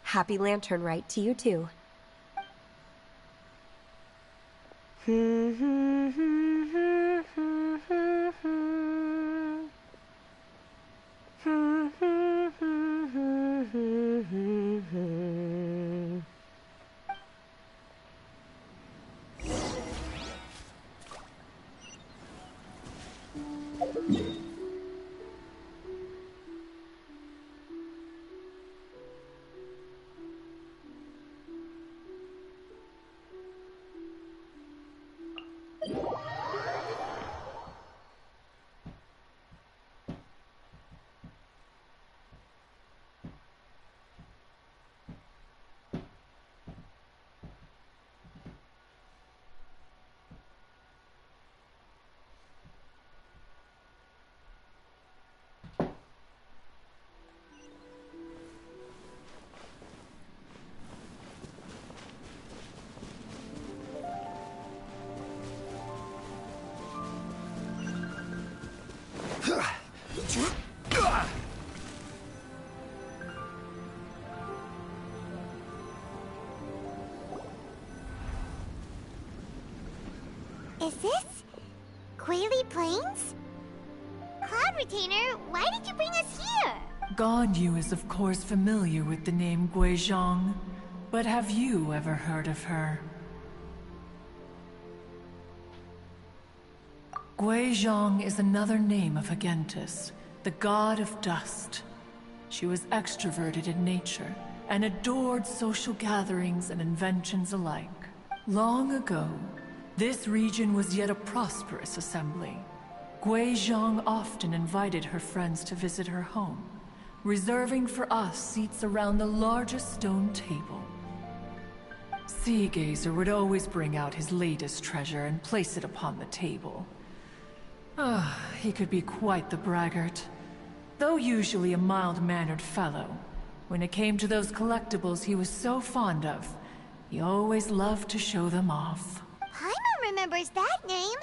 Happy Lantern Rite to you too. Is this Quaily Plains? Cloud Retainer, why did you bring us here? Ganyu is of course familiar with the name Guizhong, but have you ever heard of her? Guizhong is another name of Agentis, the god of dust. She was extroverted in nature and adored social gatherings and inventions alike. Long ago, this region was yet a prosperous assembly. Guizhong often invited her friends to visit her home, reserving for us seats around the largest stone table. Sea Gazer would always bring out his latest treasure and place it upon the table. He could be quite the braggart. Though usually a mild-mannered fellow, when it came to those collectibles he was so fond of, he always loved to show them off. Paimon remembers that name.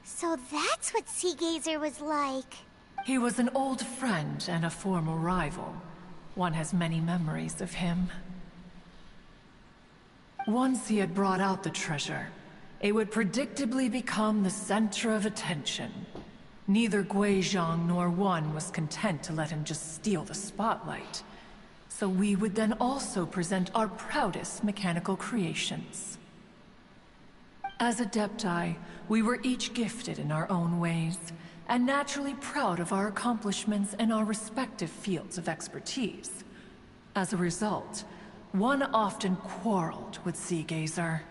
So that's what Sea Gazer was like. He was an old friend and a former rival. One has many memories of him. Once he had brought out the treasure, it would predictably become the center of attention. Neither Guizhong nor one was content to let him just steal the spotlight. So we would then also present our proudest mechanical creations. As Adepti, we were each gifted in our own ways, and naturally proud of our accomplishments in our respective fields of expertise. As a result, one often quarreled with Sea Gazer.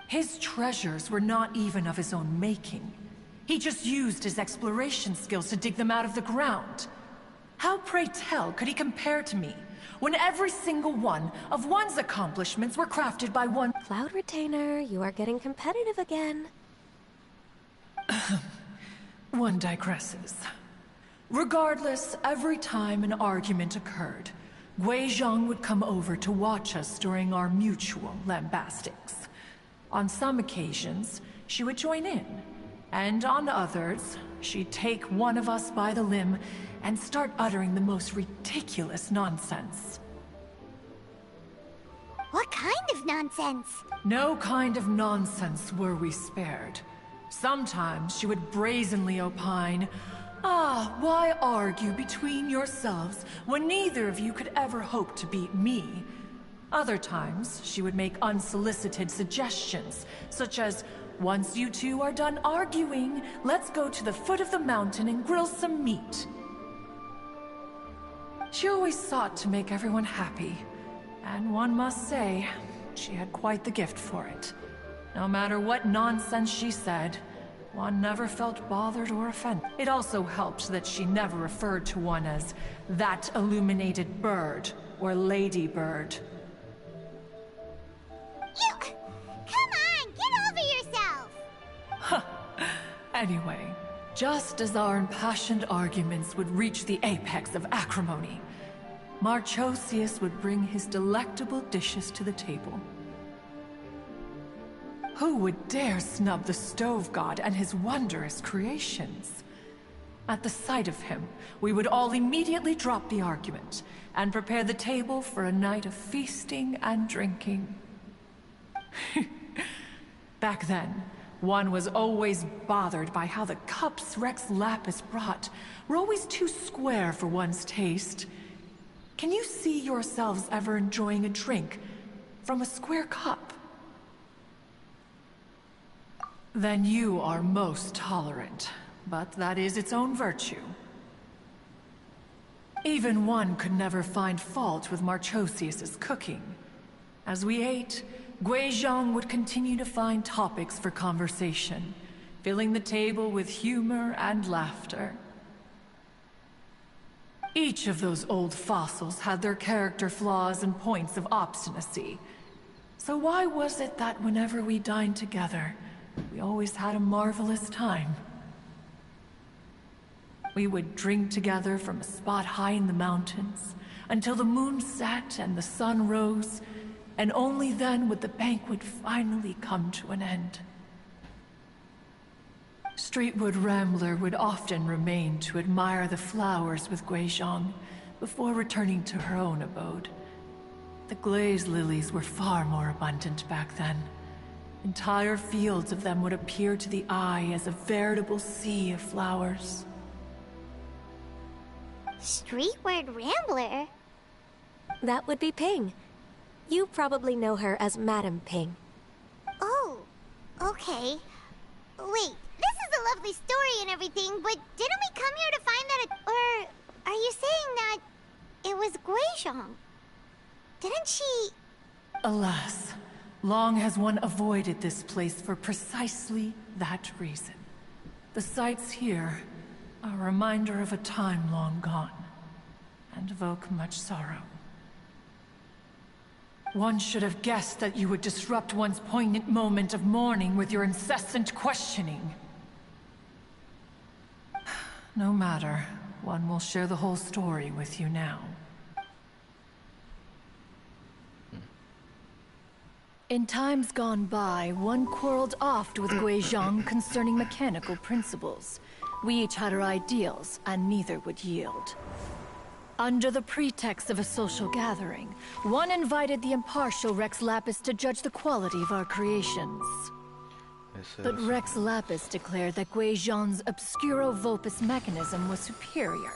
His treasures were not even of his own making. He just used his exploration skills to dig them out of the ground. How, pray tell, could he compare to me, when every single one of one's accomplishments were crafted by one— Cloud Retainer, you are getting competitive again. One digresses. Regardless, every time an argument occurred, Guizhong would come over to watch us during our mutual lambastics. On some occasions, she would join in, and on others, she'd take one of us by the limb and start uttering the most ridiculous nonsense. What kind of nonsense? No kind of nonsense were we spared. Sometimes she would brazenly opine, why argue between yourselves when neither of you could ever hope to beat me? Other times, she would make unsolicited suggestions, such as, once you two are done arguing, let's go to the foot of the mountain and grill some meat. She always sought to make everyone happy, and one must say, she had quite the gift for it. No matter what nonsense she said, one never felt bothered or offended. It also helped that she never referred to one as that illuminated bird or lady bird. Come on, get over yourself! Anyway, just as our impassioned arguments would reach the apex of acrimony, Marchosius would bring his delectable dishes to the table. Who would dare snub the stove god and his wondrous creations? At the sight of him, we would all immediately drop the argument and prepare the table for a night of feasting and drinking. Back then, one was always bothered by how the cups Rex Lapis brought were always too square for one's taste. Can you see yourselves ever enjoying a drink from a square cup? Then you are most tolerant, but that is its own virtue. Even one could never find fault with Marchosius's cooking. As we ate, Guizhong would continue to find topics for conversation, filling the table with humor and laughter. Each of those old fossils had their character flaws and points of obstinacy. So why was it that whenever we dined together, we always had a marvelous time? We would drink together from a spot high in the mountains until the moon set and the sun rose, and only then would the banquet finally come to an end. Streetwood Rambler would often remain to admire the flowers with Guizhong before returning to her own abode. The glaze lilies were far more abundant back then. Entire fields of them would appear to the eye as a veritable sea of flowers. Streetward Rambler? That would be Ping. You probably know her as Madam Ping. Oh, okay. Wait, this is a lovely story and everything, but didn't we come here to find that or are you saying that it was Guizhong? Didn't she... Alas, long has one avoided this place for precisely that reason. The sights here are a reminder of a time long gone, and evoke much sorrow. One should have guessed that you would disrupt one's poignant moment of mourning with your incessant questioning. No matter, one will share the whole story with you now. In times gone by, one quarreled oft with Guizhong concerning mechanical principles. We each had our ideals, and neither would yield. Under the pretext of a social gathering, one invited the impartial Rex Lapis to judge the quality of our creations. But Rex Lapis declared that Guizhong's Obscuro Vulpus mechanism was superior.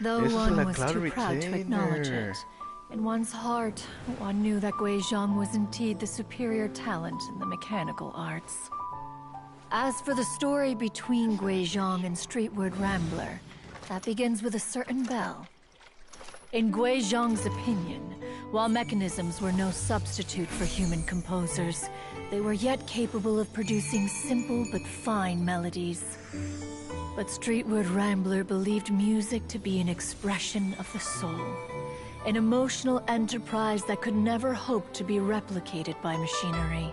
Though one was too proud to acknowledge it, in one's heart, one knew that Guizhong was indeed the superior talent in the mechanical arts. As for the story between Guizhong and Streetward Rambler, that begins with a certain bell. In Guizhong's opinion, while mechanisms were no substitute for human composers, they were yet capable of producing simple but fine melodies. But Streetward Rambler believed music to be an expression of the soul, an emotional enterprise that could never hope to be replicated by machinery.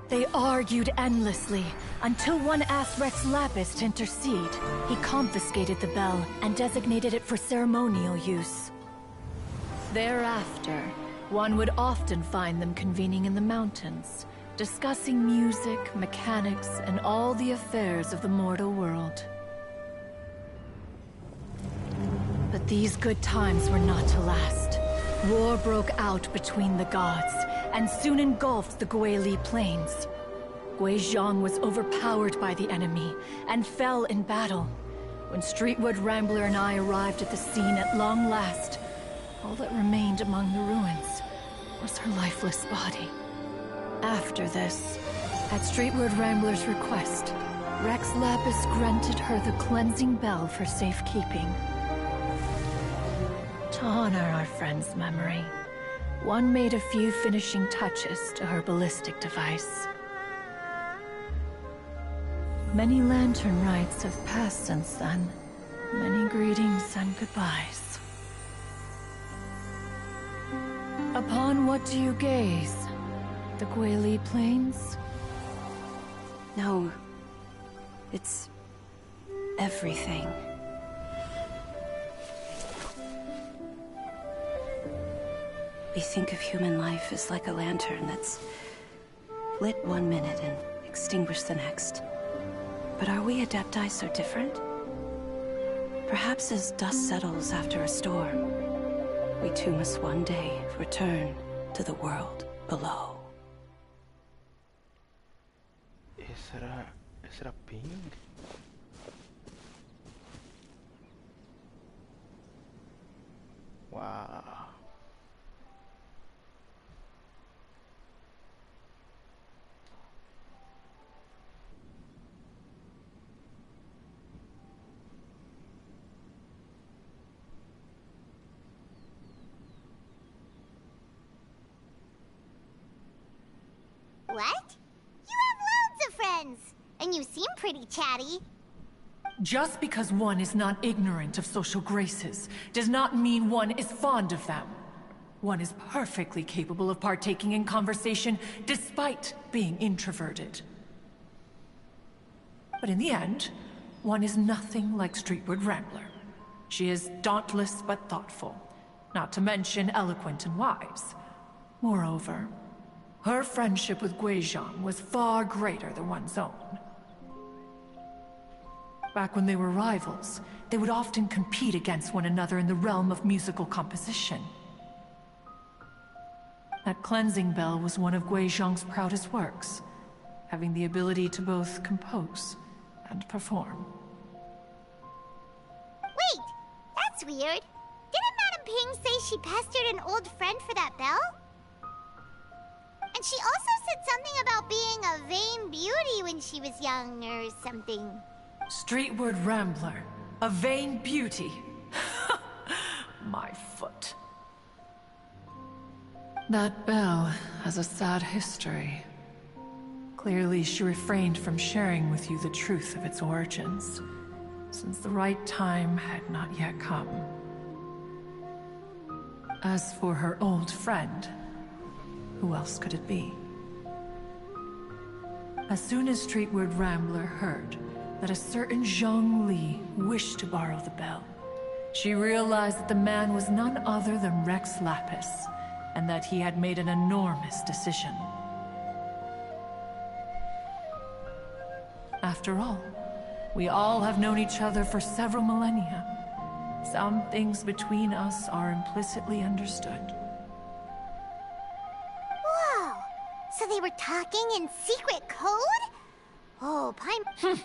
They argued endlessly, until one asked Rex Lapis to intercede. He confiscated the bell and designated it for ceremonial use. Thereafter, one would often find them convening in the mountains, discussing music, mechanics, and all the affairs of the mortal world. But these good times were not to last. War broke out between the gods, and soon engulfed the Guili Plains. Guizhong was overpowered by the enemy, and fell in battle. When Streetwood Rambler and I arrived at the scene at long last, all that remained among the ruins was her lifeless body. After this, at Streetwood Rambler's request, Rex Lapis granted her the cleansing bell for safekeeping. To honor our friend's memory, one made a few finishing touches to her ballistic device. Many lantern rites have passed since then. Many greetings and goodbyes. Upon what do you gaze? The Guili Plains? No. It's... everything. We think of human life as like a lantern that's lit one minute and extinguished the next. But are we Adepti so different? Perhaps as dust settles after a storm, we too must one day return to the world below. ¿Ese era Pink? Wow. What? You have loads of friends, and you seem pretty chatty. Just because one is not ignorant of social graces does not mean one is fond of them. One is perfectly capable of partaking in conversation despite being introverted. But in the end, one is nothing like Streetward Rambler. She is dauntless but thoughtful, not to mention eloquent and wise. Moreover, her friendship with Guizhong was far greater than one's own. Back when they were rivals, they would often compete against one another in the realm of musical composition. That cleansing bell was one of Guizhong's proudest works, having the ability to both compose and perform. Wait, that's weird. Didn't Madame Ping say she pestered an old friend for that bell? And she also said something about being a vain beauty when she was young or something. Streetward Rambler, a vain beauty. My foot. That bell has a sad history. Clearly, she refrained from sharing with you the truth of its origins, since the right time had not yet come. As for her old friend, who else could it be? As soon as Streetward Rambler heard that a certain Zhang Li wished to borrow the bell, she realized that the man was none other than Rex Lapis, and that he had made an enormous decision. After all, we all have known each other for several millennia. Some things between us are implicitly understood. Whoa! So they were talking in secret code? Oh, Paimon...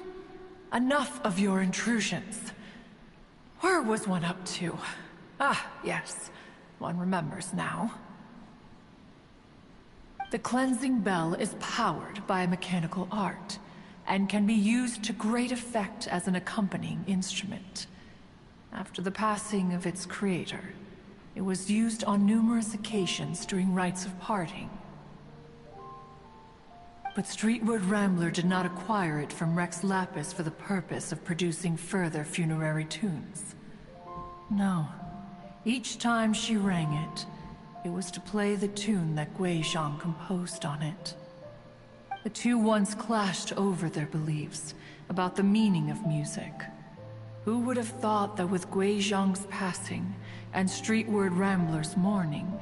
Enough of your intrusions. Where was one up to? Ah, yes. One remembers now. The cleansing bell is powered by a mechanical art, and can be used to great effect as an accompanying instrument. After the passing of its creator, it was used on numerous occasions during rites of parting. But Streetward Rambler did not acquire it from Rex Lapis for the purpose of producing further funerary tunes. No. Each time she rang it, it was to play the tune that Guizhong composed on it. The two once clashed over their beliefs about the meaning of music. Who would have thought that with Guizhong's passing and Streetward Rambler's mourning,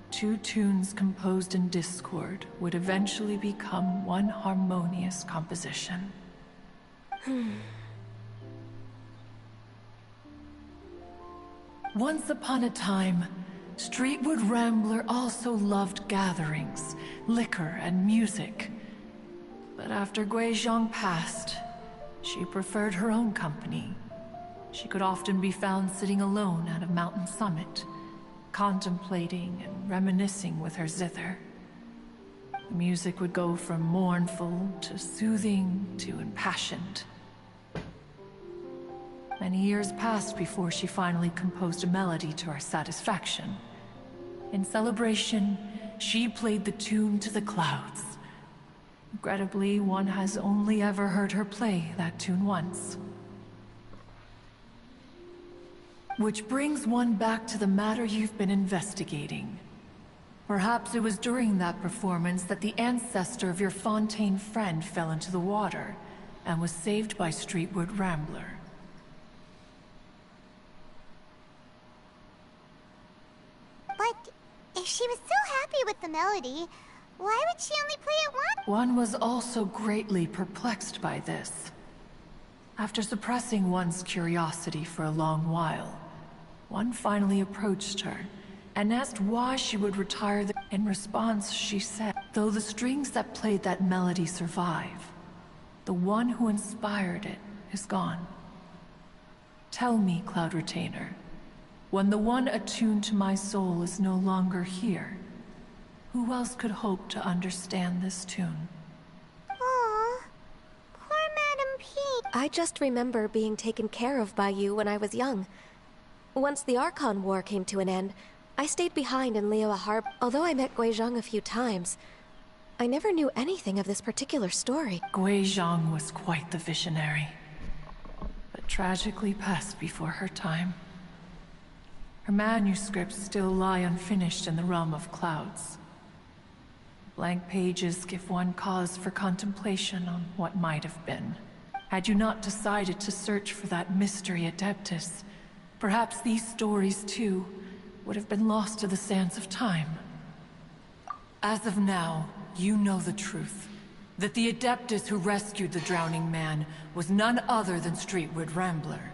two tunes composed in discord would eventually become one harmonious composition? Once upon a time, Streetward Rambler also loved gatherings, liquor, and music. But after Guizhong passed, she preferred her own company. She could often be found sitting alone at a mountain summit, contemplating and reminiscing with her zither. The music would go from mournful to soothing to impassioned. Many years passed before she finally composed a melody to her satisfaction. In celebration, she played the tune to the clouds. Regrettably, one has only ever heard her play that tune once. Which brings one back to the matter you've been investigating. Perhaps it was during that performance that the ancestor of your Fontaine friend fell into the water and was saved by Streetward Rambler. But if she was so happy with the melody, why would she only play it once? One was also greatly perplexed by this. After suppressing one's curiosity for a long while, one finally approached her and asked why she would retire. In response, she said, though the strings that played that melody survive, the one who inspired it is gone. Tell me, Cloud Retainer, when the one attuned to my soul is no longer here, who else could hope to understand this tune? Aww, poor Madam Pink. I just remember being taken care of by you when I was young. Once the Archon War came to an end, I stayed behind in Liyue Harbor. Although I met Guizhong a few times, I never knew anything of this particular story. Guizhong was quite the visionary, but tragically passed before her time. Her manuscripts still lie unfinished in the realm of clouds. Blank pages give one cause for contemplation on what might have been. Had you not decided to search for that mystery Adeptus, perhaps these stories, too, would have been lost to the sands of time. As of now, you know the truth. That the Adeptus who rescued the drowning man was none other than Streetwood Rambler.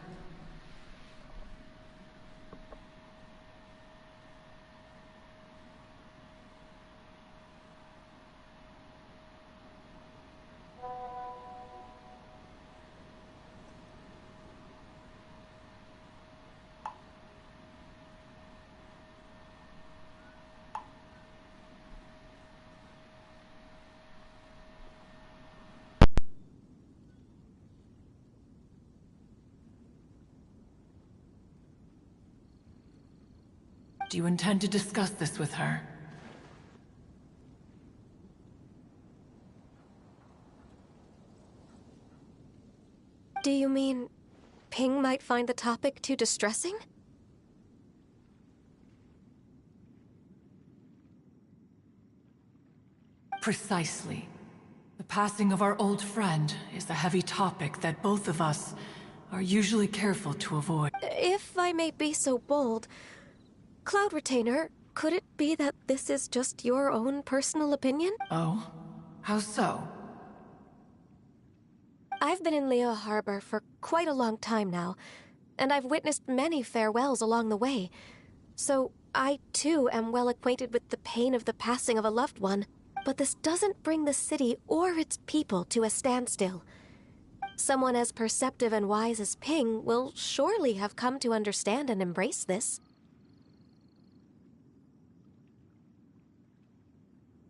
Do you intend to discuss this with her? Do you mean Ping might find the topic too distressing? Precisely. The passing of our old friend is a heavy topic that both of us are usually careful to avoid. If I may be so bold, Cloud Retainer, could it be that this is just your own personal opinion? Oh? How so? I've been in Liyue Harbor for quite a long time now, and I've witnessed many farewells along the way. So I, too, am well acquainted with the pain of the passing of a loved one. But this doesn't bring the city or its people to a standstill. Someone as perceptive and wise as Ping will surely have come to understand and embrace this.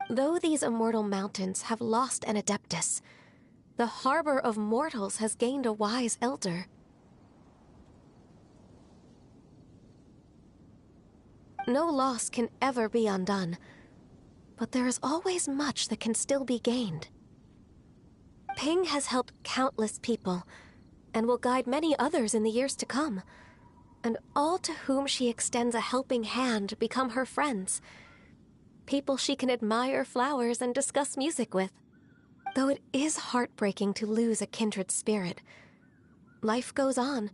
Though these immortal mountains have lost an Adeptus, the harbor of mortals has gained a wise elder. No loss can ever be undone, but there is always much that can still be gained. Ping has helped countless people, and will guide many others in the years to come, and all to whom she extends a helping hand become her friends. People she can admire flowers and discuss music with. Though it is heartbreaking to lose a kindred spirit, life goes on,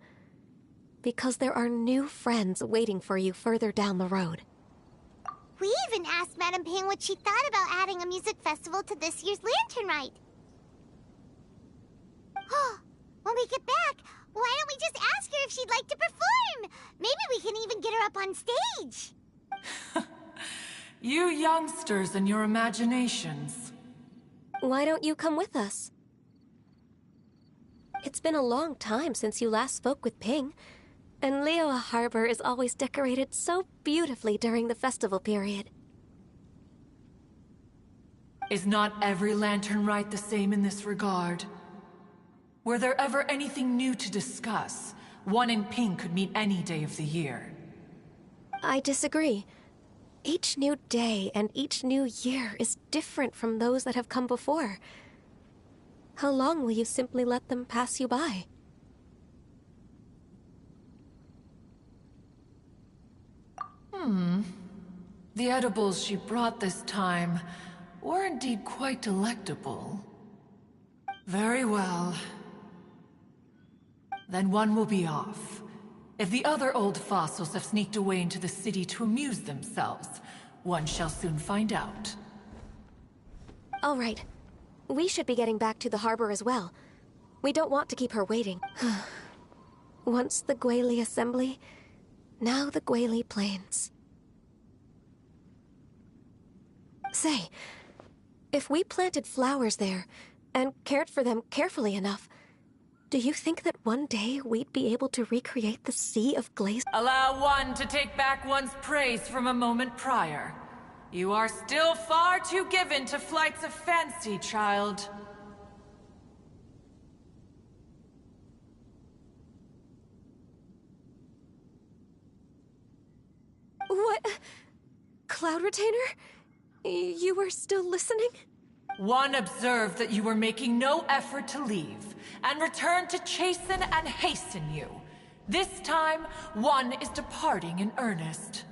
because there are new friends waiting for you further down the road. We even asked Madam Ping what she thought about adding a music festival to this year's Lantern Rite. When we get back, why don't we just ask her if she'd like to perform? Maybe we can even get her up on stage. You youngsters and your imaginations. Why don't you come with us? It's been a long time since you last spoke with Ping, and Liyue Harbor is always decorated so beautifully during the festival period. Is not every Lantern Rite the same in this regard? Were there ever anything new to discuss, one in Ping could meet any day of the year. I disagree. Each new day and each new year is different from those that have come before. How long will you simply let them pass you by? The edibles she brought this time were indeed quite delectable. Very well. Then one will be off. If the other old fossils have sneaked away into the city to amuse themselves, one shall soon find out. All right. We should be getting back to the harbor as well. We don't want to keep her waiting. Once the Guili Assembly, now the Guili Plains. Say, if we planted flowers there and cared for them carefully enough, do you think that one day we'd be able to recreate the Sea of Glaze? Allow one to take back one's praise from a moment prior. You are still far too given to flights of fancy, child. What? Cloud Retainer? You were still listening? One observed that you were making no effort to leave, and returned to chasten and hasten you. This time, one is departing in earnest.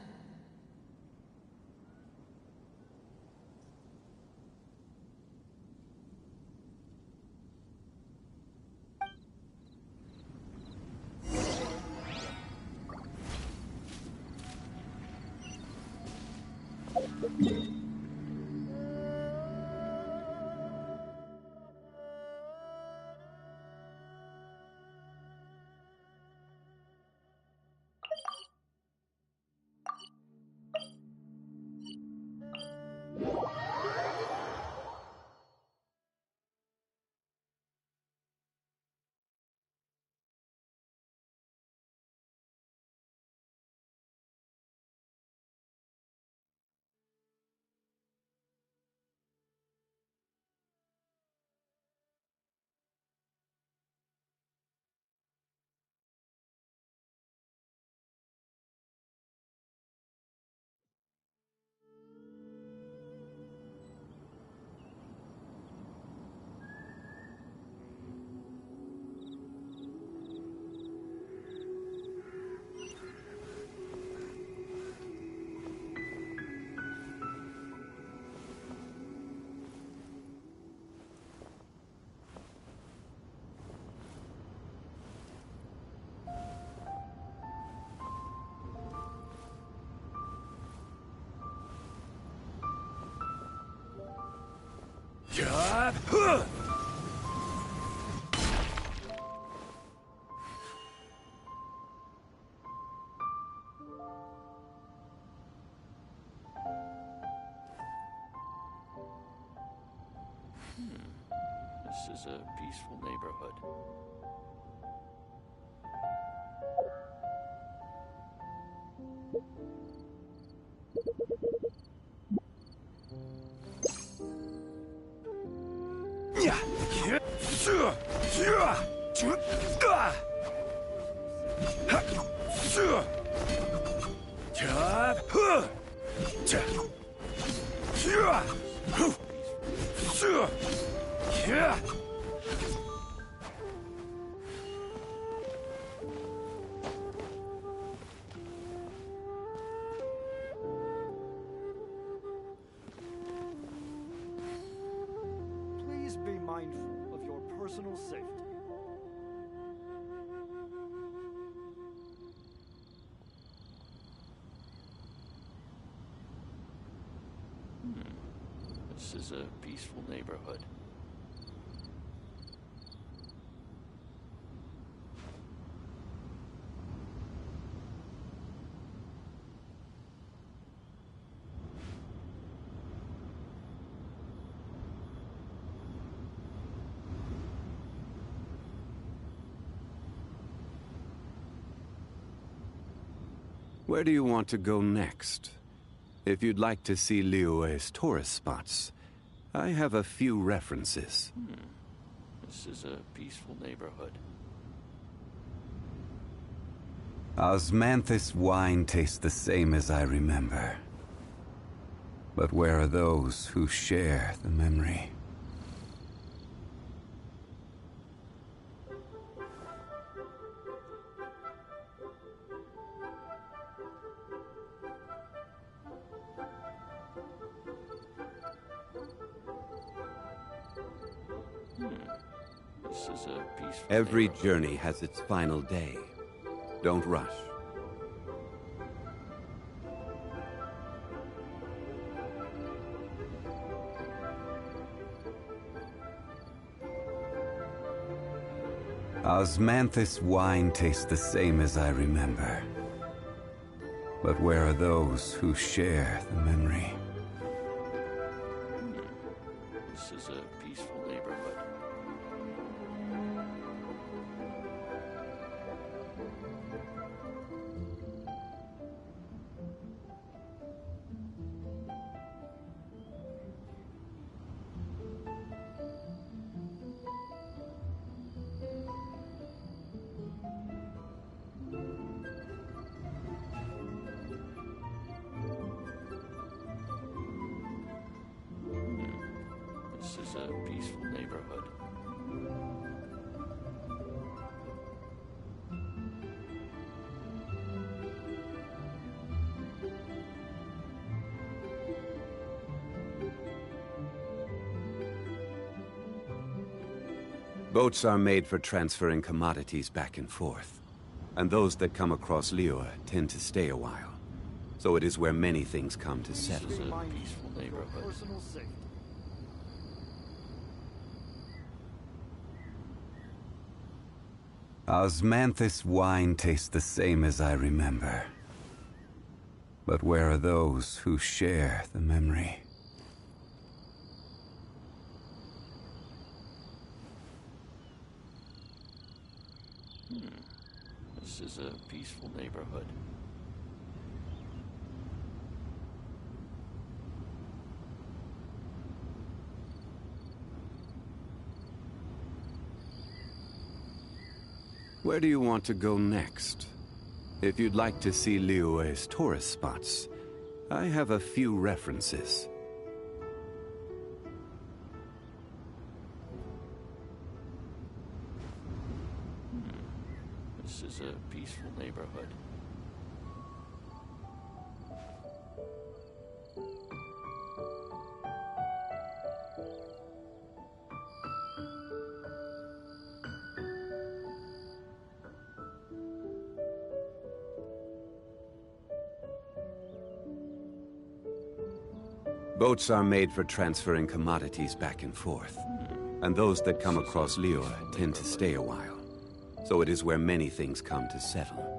This is a peaceful neighborhood. Please be mindful of your personal safety. This is a peaceful neighborhood. Where do you want to go next? If you'd like to see Liyue's tourist spots, I have a few references. This is a peaceful neighborhood. Osmanthus wine tastes the same as I remember. But where are those who share the memory? This is a peaceful Every journey has its final day. Don't rush. Osmanthus wine tastes the same as I remember. But where are those who share the memory? This is a peaceful neighborhood. This is a peaceful neighborhood. Boats are made for transferring commodities back and forth. And those that come across Liyue tend to stay a while. So it is where many things come to settle. This is a peaceful neighborhood. Personal safety. Osmanthus wine tastes the same as I remember. But where are those who share the memory? This is a peaceful neighborhood. Where do you want to go next? If you'd like to see Liyue's tourist spots, I have a few references. This is a peaceful neighborhood. Boats are made for transferring commodities back and forth. And those that come across Liyue tend to stay a while. So it is where many things come to settle.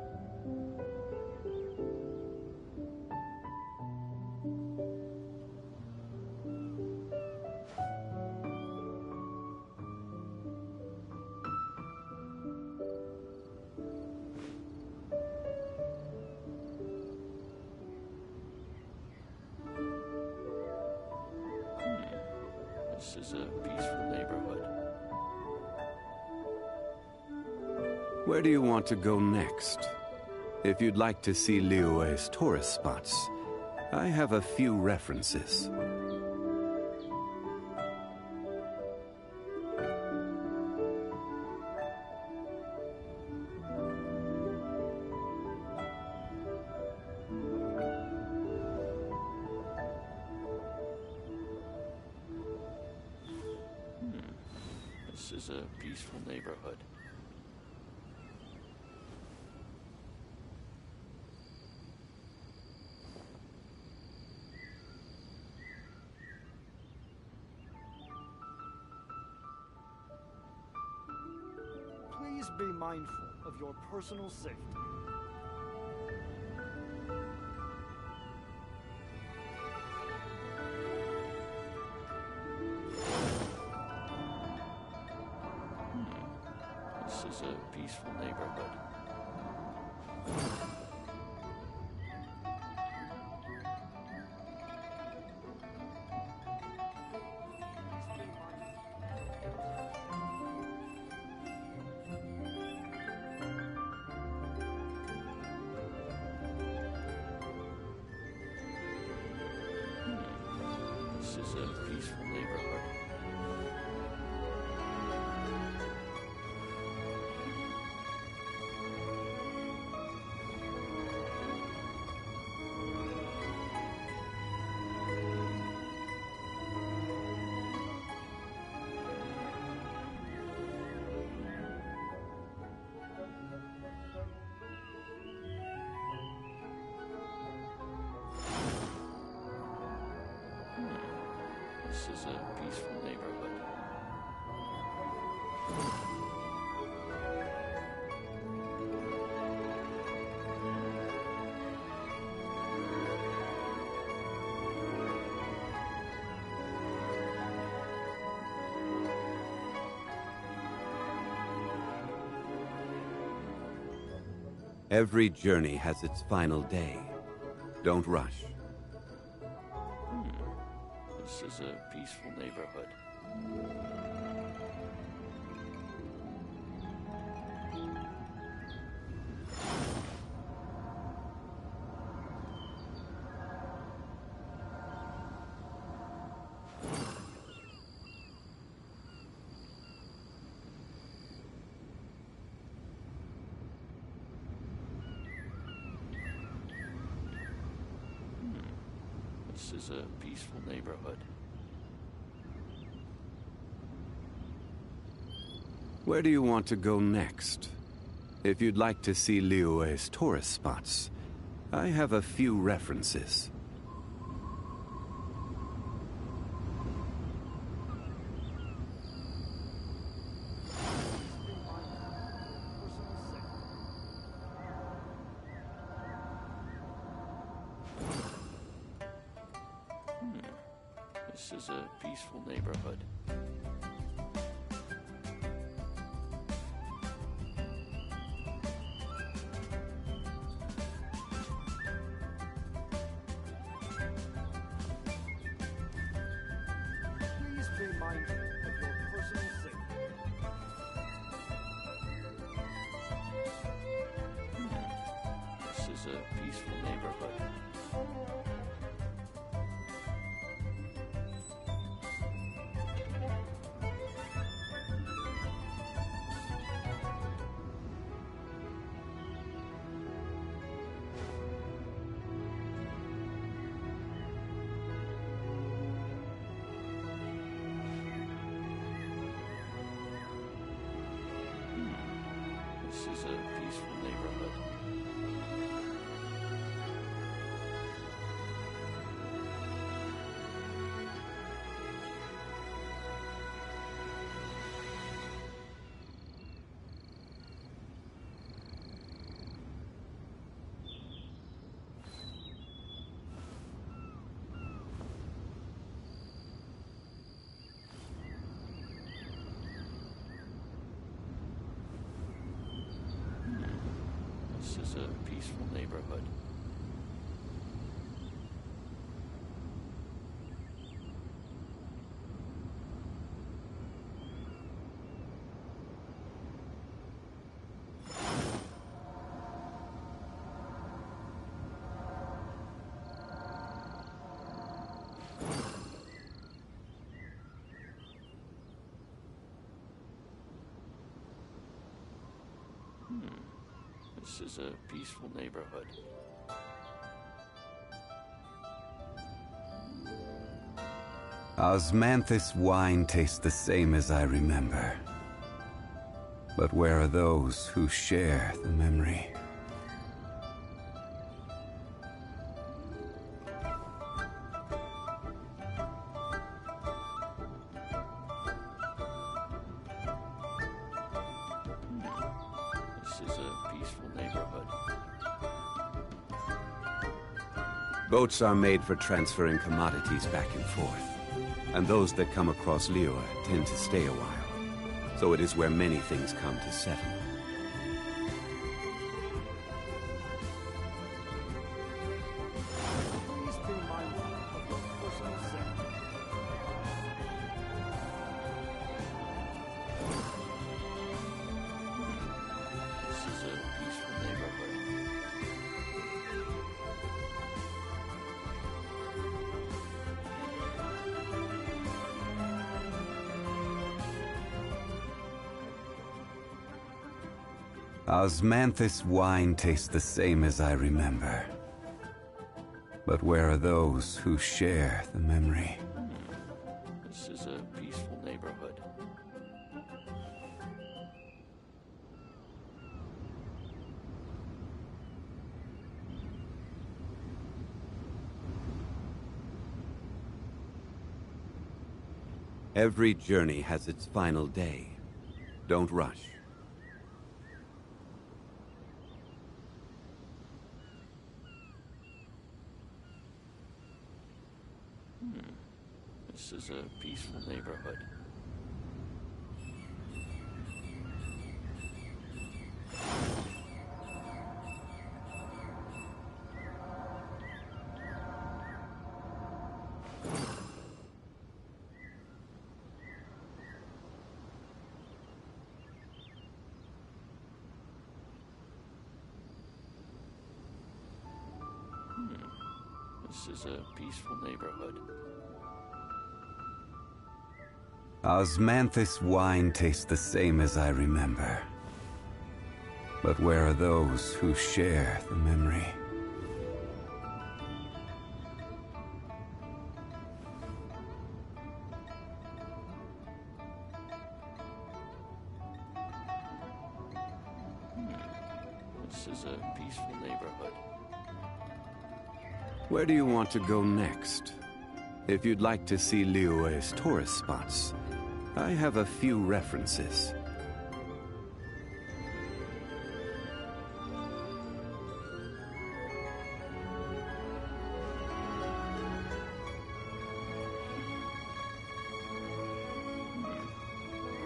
This is a peaceful neighborhood. Where do you want to go next? If you'd like to see Liyue's tourist spots, I have a few references. This is a peaceful neighborhood. Please be mindful of your personal safety. This is a peaceful neighborhood. This is a peaceful neighborhood. This is a peaceful neighborhood. Every journey has its final day. Don't rush. This is a peaceful neighborhood. This is a peaceful neighborhood. Where do you want to go next? If you'd like to see Liyue's tourist spots, I have a few references. This is a peaceful neighborhood. Please be mindful of your personal safety. This is a peaceful neighborhood. This is a peaceful neighborhood. This is a peaceful neighborhood. This is a peaceful neighborhood. Osmanthus wine tastes the same as I remember. But where are those who share the memory? This is a peaceful neighborhood. Boats are made for transferring commodities back and forth. And those that come across Liyue tend to stay a while. So it is where many things come to settle. Please be mindful of your personal safety. This is a peaceful neighborhood. Osmanthus wine tastes the same as I remember. But where are those who share the memory? This is a peaceful neighborhood. Every journey has its final day. Don't rush. This is a peaceful neighborhood. This is a peaceful neighborhood. Osmanthus wine tastes the same as I remember. But where are those who share the memory? This is a peaceful neighborhood. Where do you want to go next? If you'd like to see Liyue's tourist spots, I have a few references.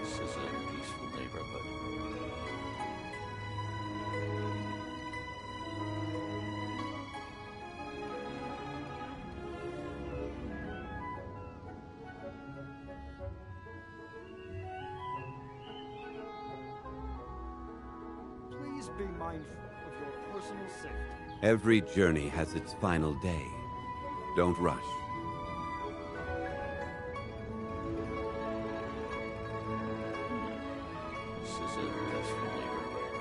This is a peaceful neighborhood. Please be mindful of your personal safety. Every journey has its final day. Don't rush. This is a peaceful neighborhood.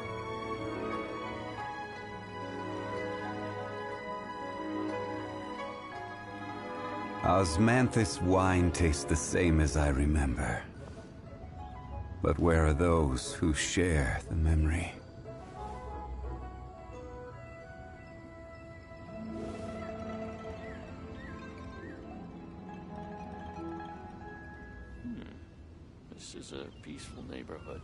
Osmanthus wine tastes the same as I remember. But where are those who share the memory? This is a peaceful neighborhood.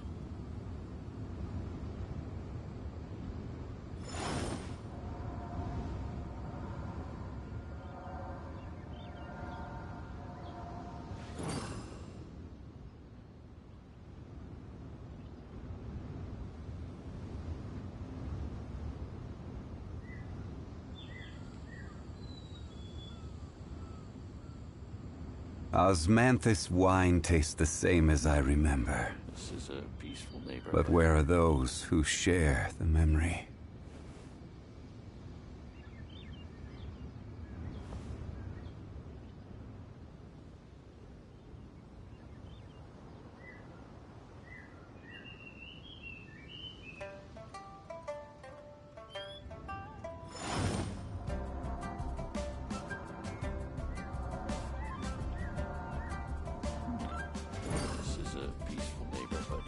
Osmanthus wine tastes the same as I remember. This is a peaceful neighborhood. But where are those who share the memory? This is a peaceful neighborhood.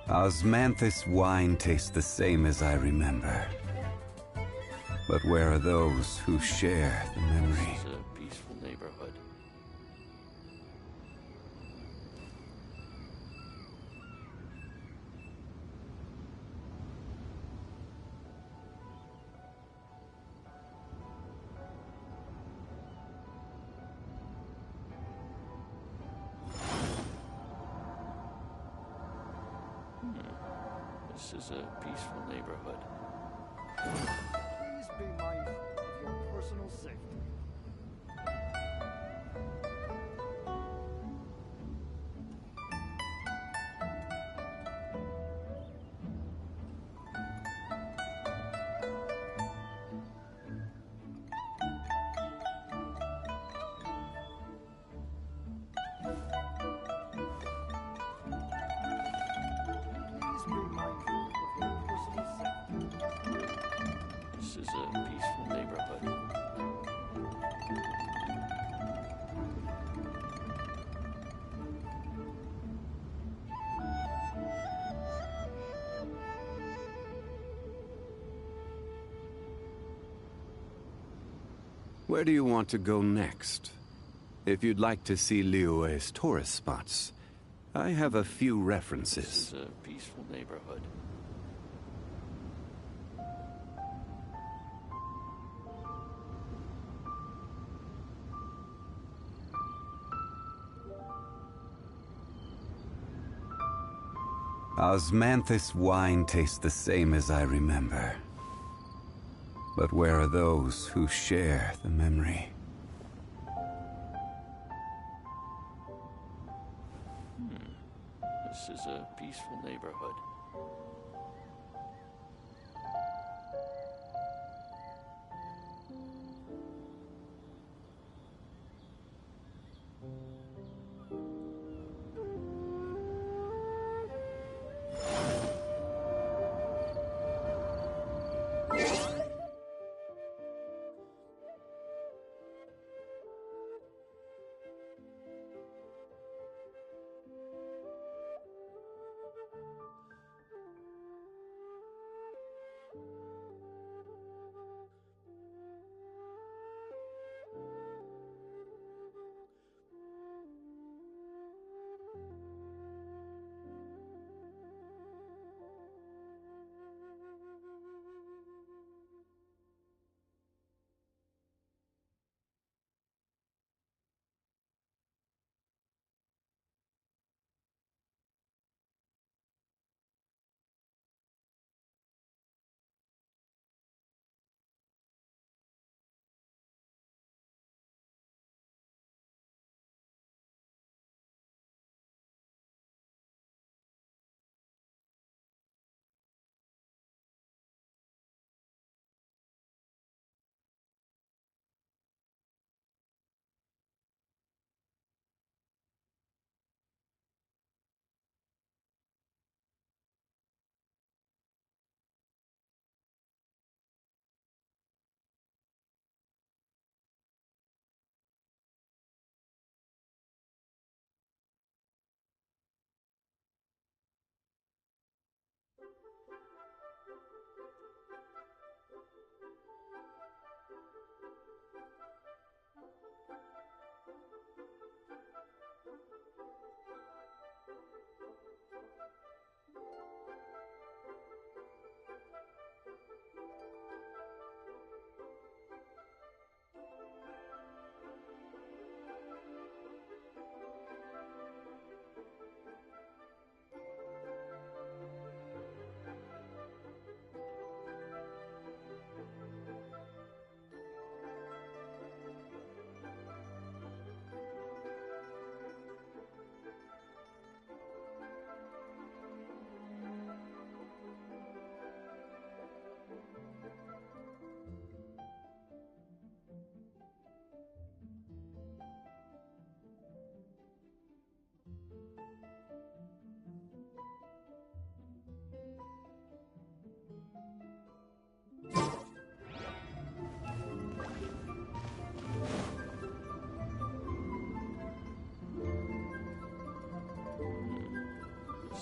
Osmanthus wine tastes the same as I remember. But where are those who share the memory? This is a peaceful neighborhood. This is a peaceful neighborhood. Please be mindful of your personal safety. Please be mindful of your personal safety. This is a peaceful neighborhood. Where do you want to go next? If you'd like to see Liyue's tourist spots, I have a few This references. is a peaceful neighborhood. Osmanthus wine tastes the same as I remember. But where are those who share the memory? This is a peaceful neighborhood.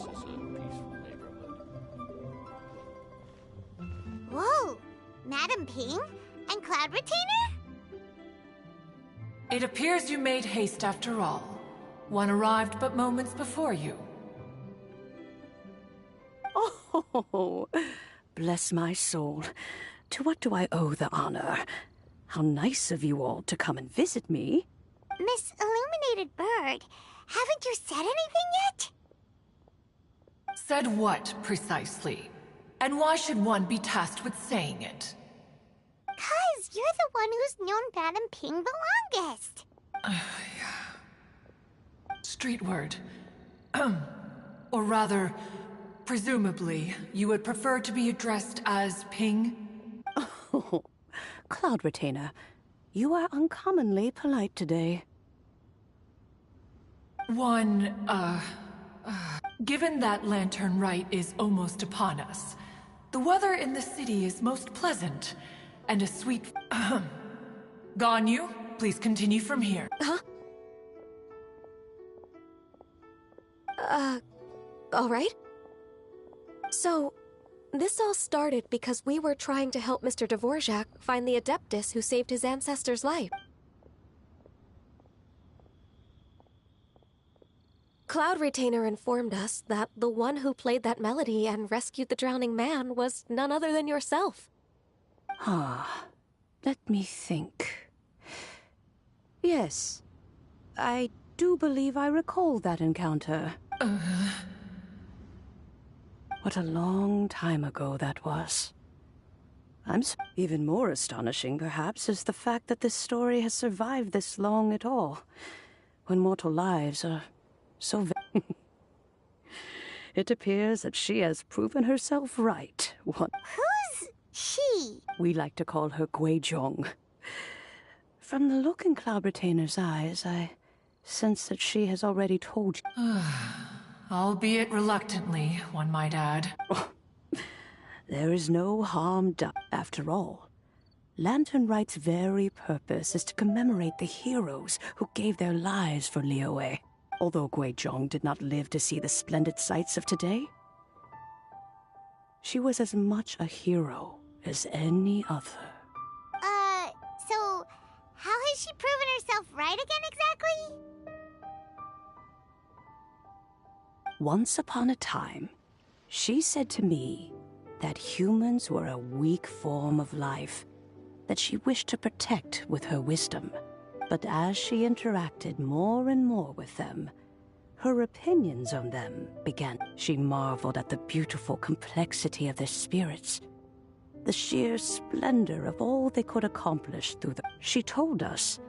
This is a peaceful neighborhood. Whoa! Madam Ping? And Cloud Retainer? It appears you made haste after all. One arrived but moments before you. Oh, bless my soul. To what do I owe the honor? How nice of you all to come and visit me. Miss Illuminated Bird, haven't you said anything yet? Said what, precisely? And why should one be tasked with saying it? 'Cause you're the one who's known Madam Ping the longest. Street word. Or rather, presumably, you would prefer to be addressed as Ping? Oh, Cloud Retainer, you are uncommonly polite today. Given that Lantern Rite is almost upon us, the weather in the city is most pleasant, and a sweet... Ganyu, please continue from here. Huh? All right. So, this all started because we were trying to help Mr. Dvorak find the Adeptus who saved his ancestor's life. Cloud Retainer informed us that the one who played that melody and rescued the drowning man was none other than yourself. Ah, let me think. Yes, I do believe I recall that encounter. What a long time ago that was. Even more astonishing, perhaps, is the fact that this story has survived this long at all, when mortal lives are so It appears that she has proven herself right. Who's she? We like to call her Guizhong. From the look in Cloud Retainer's eyes, I sense that she has already told you. Albeit reluctantly, one might add. There is no harm done. After all, Lantern Right's very purpose is to commemorate the heroes who gave their lives for Liyue. Although Guizhong did not live to see the splendid sights of today, she was as much a hero as any other. So how has she proven herself right again exactly? Once upon a time, she said to me that humans were a weak form of life that she wished to protect with her wisdom. But as she interacted more and more with them, her opinions on them began. She marveled at the beautiful complexity of their spirits, the sheer splendor of all they could accomplish through them. She told us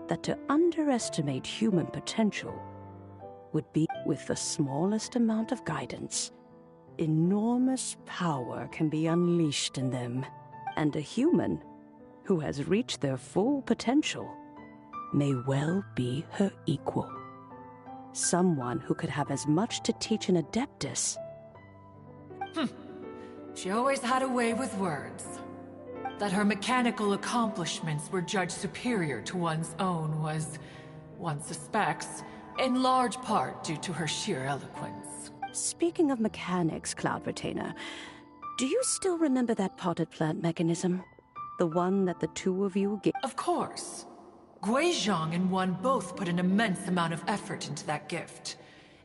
that to underestimate human potential would be, with the smallest amount of guidance, enormous power can be unleashed in them, and a human who has reached their full potential may well be her equal. Someone who could have as much to teach an adeptus. She always had a way with words. That her mechanical accomplishments were judged superior to one's own was, one suspects, in large part due to her sheer eloquence. Speaking of mechanics, Cloud Retainer, do you still remember that potted plant mechanism? The one that the two of you gave? Of course. Guizhong and one both put an immense amount of effort into that gift.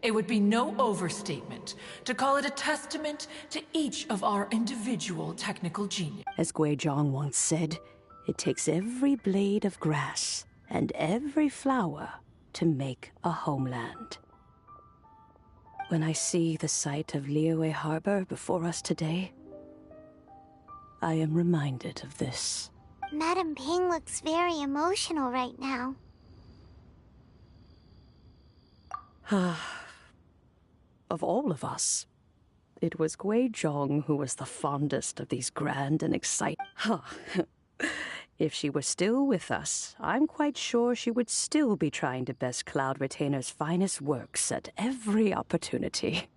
It would be no overstatement to call it a testament to each of our individual technical genius. As Guizhong once said, it takes every blade of grass and every flower to make a homeland. When I see the sight of Liyue Harbor before us today, I am reminded of this. Madame Ping looks very emotional right now. Of all of us, it was Guizhong who was the fondest of these grand and exciting. If she were still with us, I'm quite sure she would still be trying to best Cloud Retainer's finest works at every opportunity.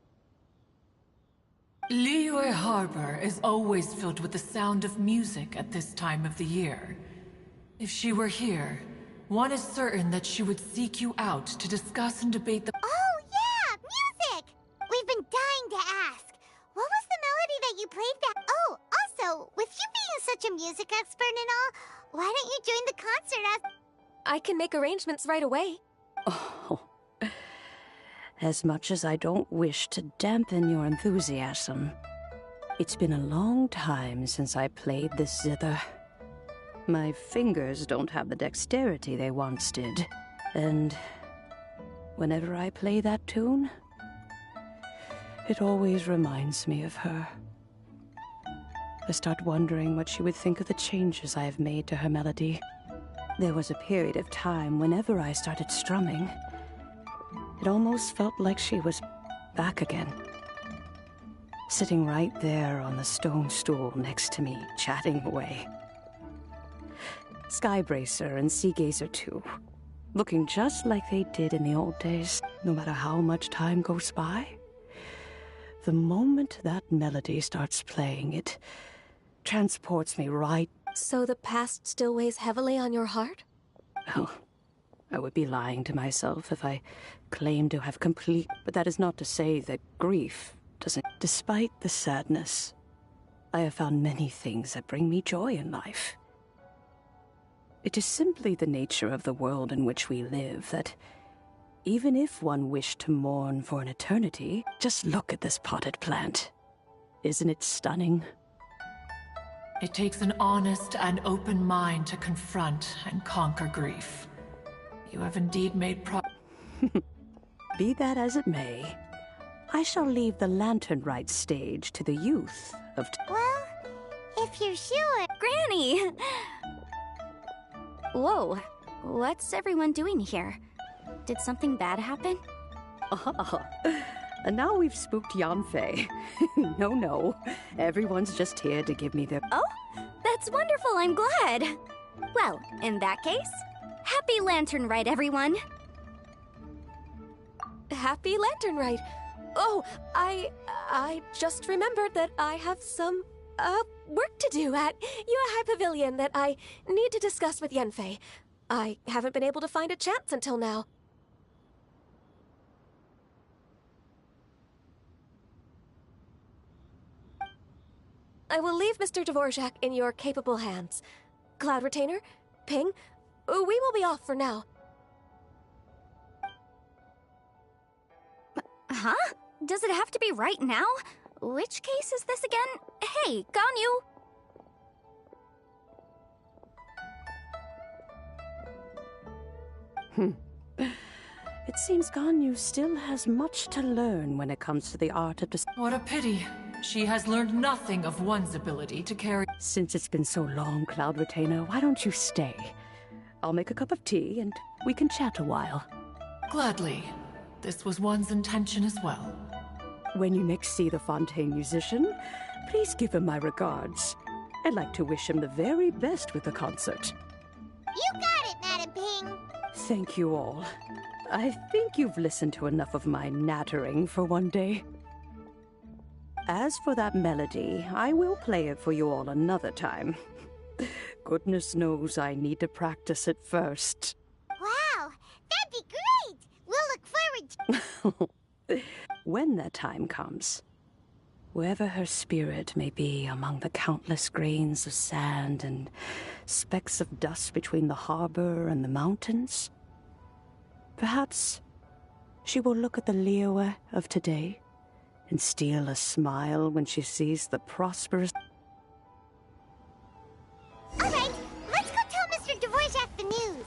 Liyue Harbor is always filled with the sound of music at this time of the year. If she were here, one is certain that she would seek you out to discuss and debate the— Oh yeah, music! We've been dying to ask. What was the melody that you played back? Oh, also, with you being such a music expert and all, why don't you join the concert as— I can make arrangements right away. Oh. As much as I don't wish to dampen your enthusiasm, it's been a long time since I played this zither. My fingers don't have the dexterity they once did, and whenever I play that tune, it always reminds me of her. I start wondering what she would think of the changes I have made to her melody. There was a period of time whenever I started strumming, it almost felt like she was back again. Sitting right there on the stone stool next to me, chatting away. Skybracer and Seagazer too, looking just like they did in the old days. No matter how much time goes by, the moment that melody starts playing, it transports me right... So the past still weighs heavily on your heart? Well, I would be lying to myself if I claimed to have complete... But that is not to say that grief doesn't... Despite the sadness, I have found many things that bring me joy in life. It is simply the nature of the world in which we live that, even if one wished to mourn for an eternity, just look at this potted plant. Isn't it stunning? It takes an honest and open mind to confront and conquer grief. You have indeed made Be that as it may, I shall leave the Lantern Rite stage to the youth of... Well, If you're sure. Granny! Whoa, what's everyone doing here? Did something bad happen? And now we've spooked Yanfei. No. Everyone's just here to give me their... Oh, that's wonderful, I'm glad. Well, in that case, happy Lantern Rite, everyone. Happy Lantern Rite. Oh, I just remembered that I have some, work to do at Yuehai Pavilion that I need to discuss with Yanfei. I haven't been able to find a chance until now. I will leave Mr. Dvorak in your capable hands. Cloud Retainer, Ping, we will be off for now. Huh? Does it have to be right now? Which case is this again? Hey, Ganyu! It seems Ganyu still has much to learn when it comes to the art of What a pity. She has learned nothing of one's ability to carry... Since it's been so long, Cloud Retainer, why don't you stay? I'll make a cup of tea and we can chat a while. Gladly. This was one's intention as well. When you next see the Fontaine musician, please give him my regards. I'd like to wish him the very best with the concert. You got it, Madam Ping. Thank you all. I think you've listened to enough of my nattering for one day. As for that melody, I will play it for you all another time. Goodness knows I need to practice it first. Wow, that'd be great! We'll look forward to... When that time comes, wherever her spirit may be among the countless grains of sand and specks of dust between the harbor and the mountains, perhaps she will look at the Liyue of today and steal a smile when she sees the prosperous... All right, let's go tell Mr. Dvorak the news.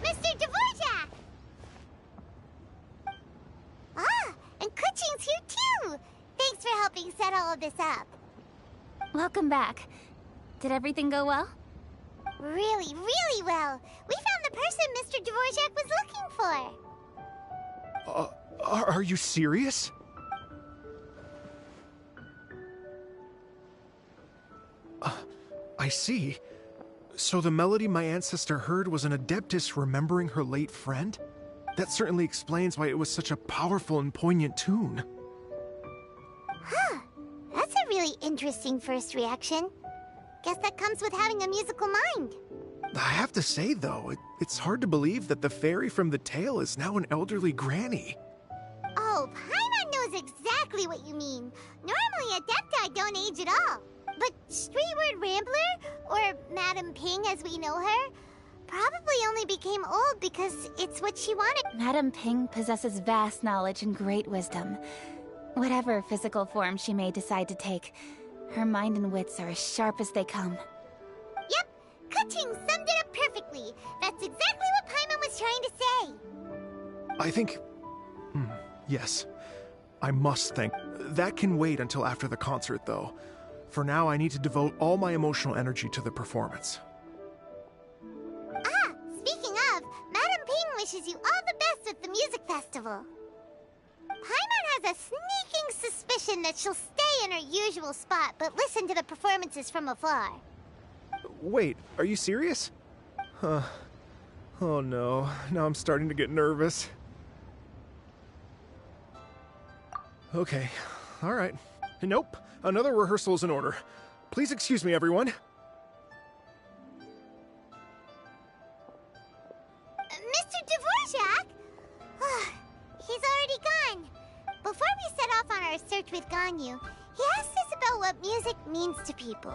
Mr. Dvorak! Ah, and Kuchin's here too! Thanks for helping set all of this up. Welcome back. Did everything go well? Really, really well. We found the person Mr. Dvorak was looking for. Are you serious? I see. So the melody my ancestor heard was an adeptus remembering her late friend? That certainly explains why it was such a powerful and poignant tune. Huh. That's a really interesting first reaction. Guess that comes with having a musical mind. I have to say, though, it's hard to believe that the fairy from the tale is now an elderly granny. Oh, Paimon knows exactly what you mean. Normally, Adepti don't age at all. But Streetward Rambler, or Madam Ping as we know her, probably only became old because it's what she wanted. Madam Ping possesses vast knowledge and great wisdom. Whatever physical form she may decide to take, her mind and wits are as sharp as they come. Yep, Kuching summed it up perfectly. That's exactly what Paimon was trying to say. I think... yes. I must thank... That can wait until after the concert, though. For now, I need to devote all my emotional energy to the performance. Ah, speaking of, Madam Ping wishes you all the best at the music festival. Paimon has a sneaking suspicion that she'll stay in her usual spot, but listen to the performances from afar. Wait, are you serious? Huh. Oh no, now I'm starting to get nervous. Okay, alright. Nope, another rehearsal is in order. Please excuse me, everyone. Mr. Dvorak? He's already gone. Before we set off on our search with Ganyu, he asked us about what music means to people.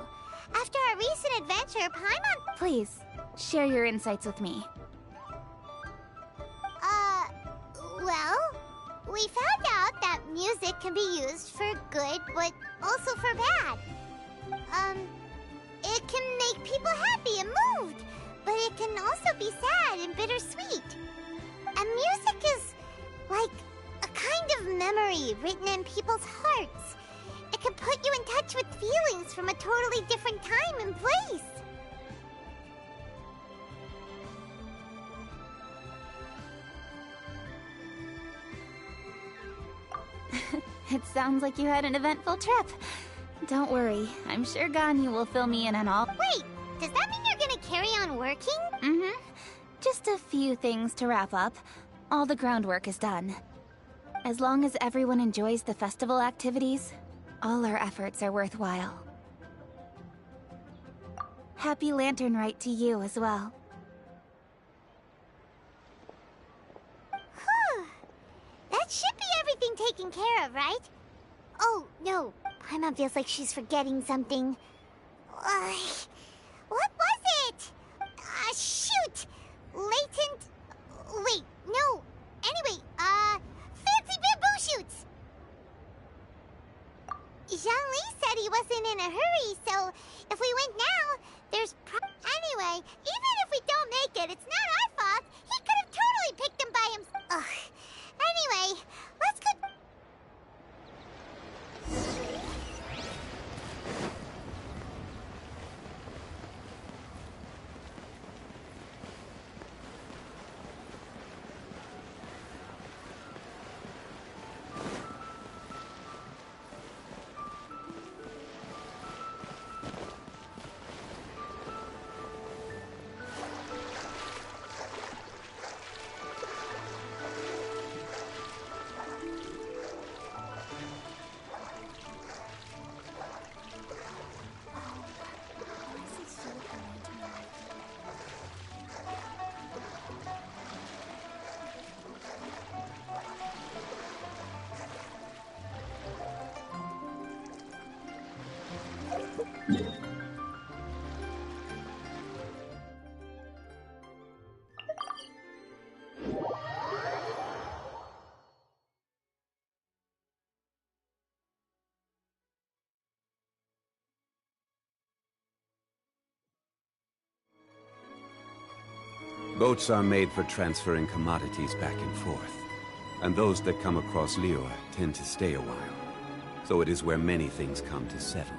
After our recent adventure, Paimon... Please, share your insights with me. Well, we found out that music can be used for good, but also for bad. It can make people happy and moved, but it can also be sad and bittersweet. And music is like a kind of memory written in people's hearts. It can put you in touch with feelings from a totally different time and place. It sounds like you had an eventful trip. Don't worry, I'm sure Ganyu will fill me in on all— Wait, does that mean you're gonna carry on working? Mm-hmm. Just a few things to wrap up. All the groundwork is done. As long as everyone enjoys the festival activities, all our efforts are worthwhile. Happy Lantern Rite to you as well. That should be everything taken care of, right? Oh, no. Paimon feels like she's forgetting something. What was it? Shoot! Latent... Wait, no. Anyway, fancy bamboo shoots! Zhang-Li said he wasn't in a hurry, so if we went now, there's Anyway, even if we don't make it, it's not our fault. He could have totally picked them by himself. Ugh. Anyway, let's go. Boats are made for transferring commodities back and forth, and those that come across Liyue tend to stay a while. So it is where many things come to settle.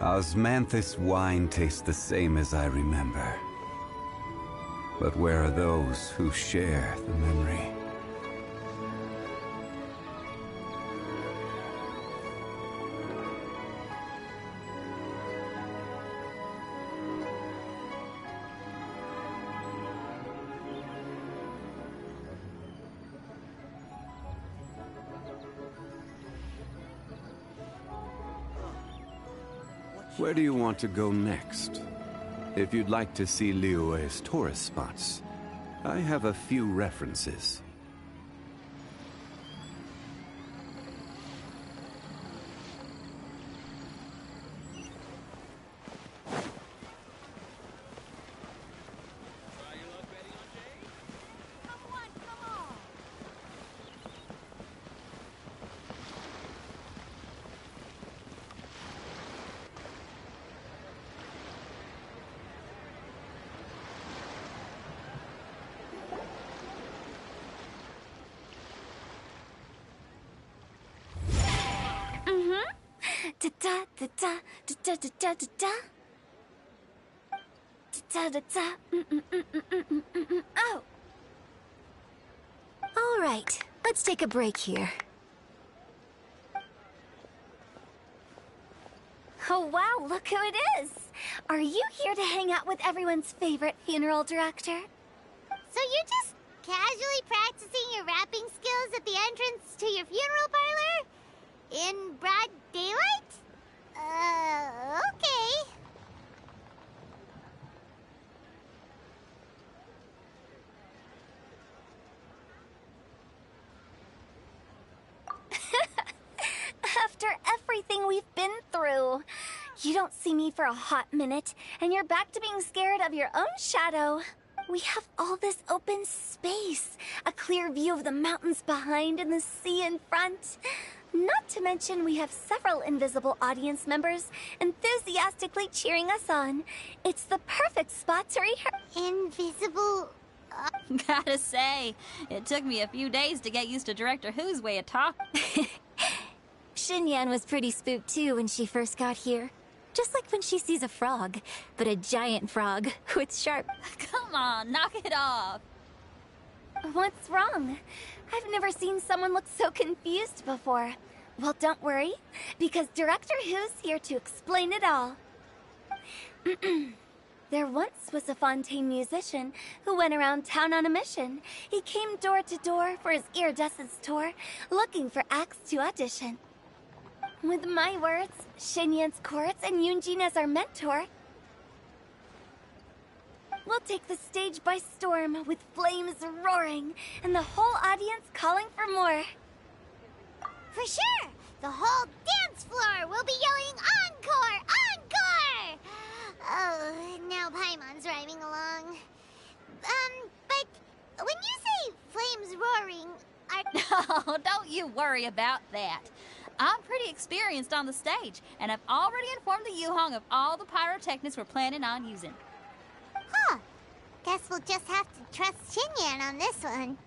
Osmanthus wine tastes the same as I remember. But where are those who share the memory? Where do you want to go next? If you'd like to see Liyue's tourist spots, I have a few references. All right, let's take a break here. Oh wow, look who it is! Are you here to hang out with everyone's favorite funeral director? So you're just casually practicing your rapping skills at the entrance to your funeral parlor? In broad daylight? Okay. After everything we've been through, you don't see me for a hot minute, and you're back to being scared of your own shadow. We have all this open space, a clear view of the mountains behind and the sea in front. Not to mention we have several invisible audience members enthusiastically cheering us on. It's the perfect spot to rehearse. Invisible... Gotta say, it took me a few days to get used to Director Who's way of talking. Xinyan was pretty spooked too when she first got here. Just like when she sees a frog, but a giant frog with sharp... Come on, knock it off. What's wrong? I've never seen someone look so confused before. Well, don't worry, because Director Who's here to explain it all. There once was a Fontaine musician who went around town on a mission. He came door to door for his iridescence tour, looking for acts to audition. With my words, Xinyan's chords, and Yunjin as our mentor, we'll take the stage by storm with flames roaring and the whole audience calling for more. For sure! The whole dance floor will be yelling encore! Encore! Oh, now Paimon's rhyming along. But when you say flames roaring, No, don't you worry about that. I'm pretty experienced on the stage, and I've already informed the Yuhong of all the pyrotechnics we're planning on using. Huh. Guess we'll just have to trust Xinyan on this one.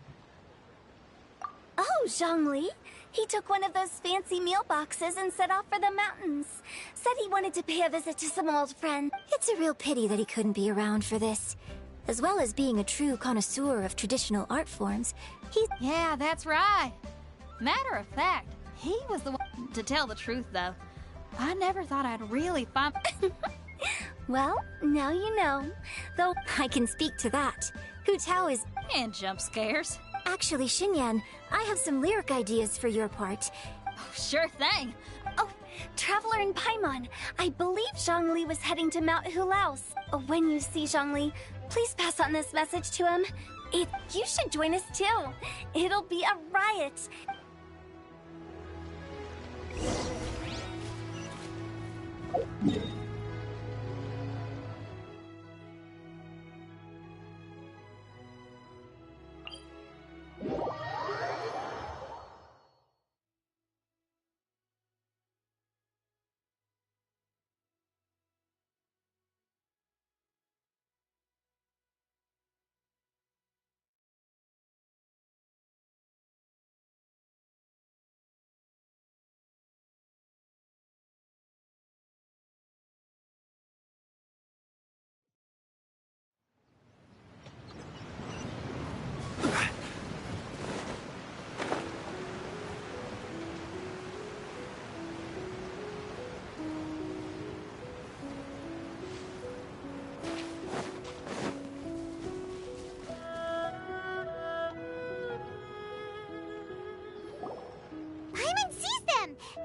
Oh, Zhongli. He took one of those fancy meal boxes and set off for the mountains. Said he wanted to pay a visit to some old friend. It's a real pity that he couldn't be around for this. As well as being a true connoisseur of traditional art forms, he's... Yeah, that's right. Matter of fact, he was the one... To tell the truth, though, I never thought I'd really find... Well, now you know. Though I can speak to that. Hu Tao is... And jump scares. Actually, Xinyan, I have some lyric ideas for your part. Oh, sure thing. Oh, Traveler and Paimon, I believe Zhongli was heading to Mount Hulaos. When you see Zhongli, please pass on this message to him. You should join us too. It'll be a riot.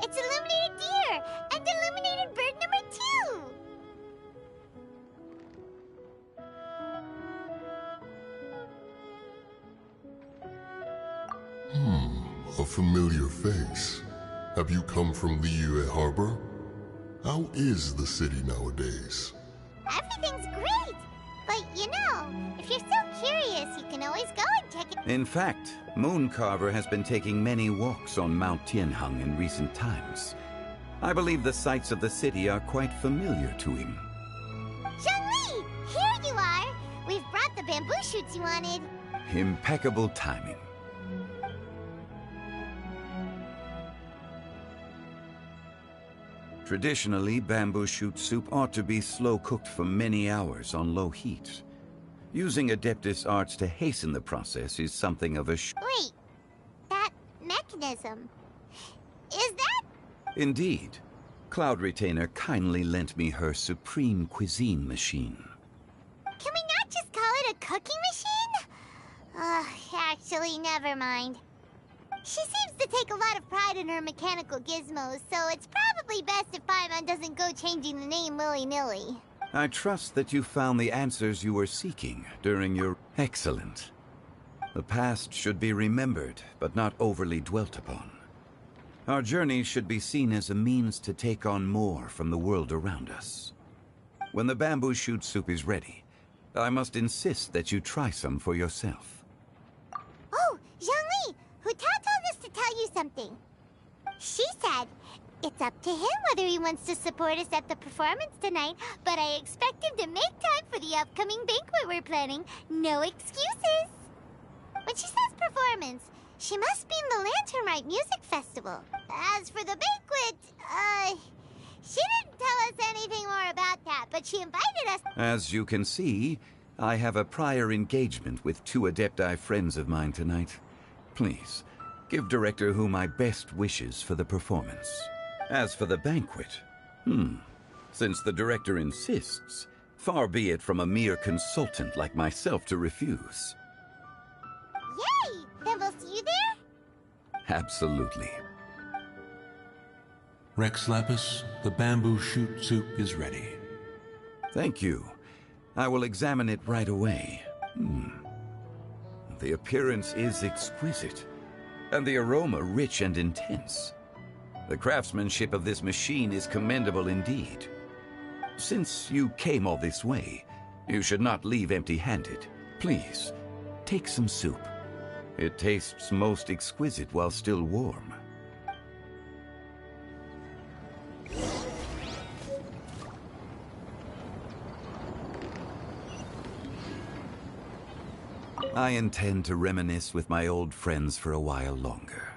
It's illuminated deer and illuminated bird number 2. A familiar face. Have you come from Liyue Harbor? How is the city nowadays? Everything's great! But you know, if you're so curious, you can always go and check it. In fact, Mooncarver has been taking many walks on Mount Tianheng in recent times. I believe the sights of the city are quite familiar to him. Zhongli! Here you are! We've brought the bamboo shoots you wanted. Impeccable timing. Traditionally, bamboo shoot soup ought to be slow-cooked for many hours on low heat. Using Adeptus arts to hasten the process is something of a Wait, mechanism. Is that... Indeed. Cloud Retainer kindly lent me her supreme cuisine machine. Can we not just call it a cooking machine? Actually, never mind. She seems to take a lot of pride in her mechanical gizmos, so it's probably best if Paimon doesn't go changing the name willy-nilly. I trust that you found the answers you were seeking during your... Excellent. The past should be remembered, but not overly dwelt upon. Our journey should be seen as a means to take on more from the world around us. When the bamboo shoot soup is ready, I must insist that you try some for yourself. Oh, Zhangli! Huta told us to tell you something. She said, it's up to him whether he wants to support us at the performance tonight, but I expect him to make time for the upcoming banquet we're planning. No excuses! When she says performance, she must mean the Lantern Rite Music Festival. As for the banquet, she didn't tell us anything more about that, but she invited us... As you can see, I have a prior engagement with 2 Adepti friends of mine tonight. Please, give Director Hu my best wishes for the performance. As for the banquet, since the Director insists, far be it from a mere consultant like myself to refuse. Yay! Then we'll see you there? Absolutely. Rex Lapis, the bamboo shoot soup is ready. Thank you. I will examine it right away. The appearance is exquisite, and the aroma rich and intense. The craftsmanship of this machine is commendable indeed. Since you came all this way, you should not leave empty-handed. Please, take some soup. It tastes most exquisite while still warm. I intend to reminisce with my old friends for a while longer.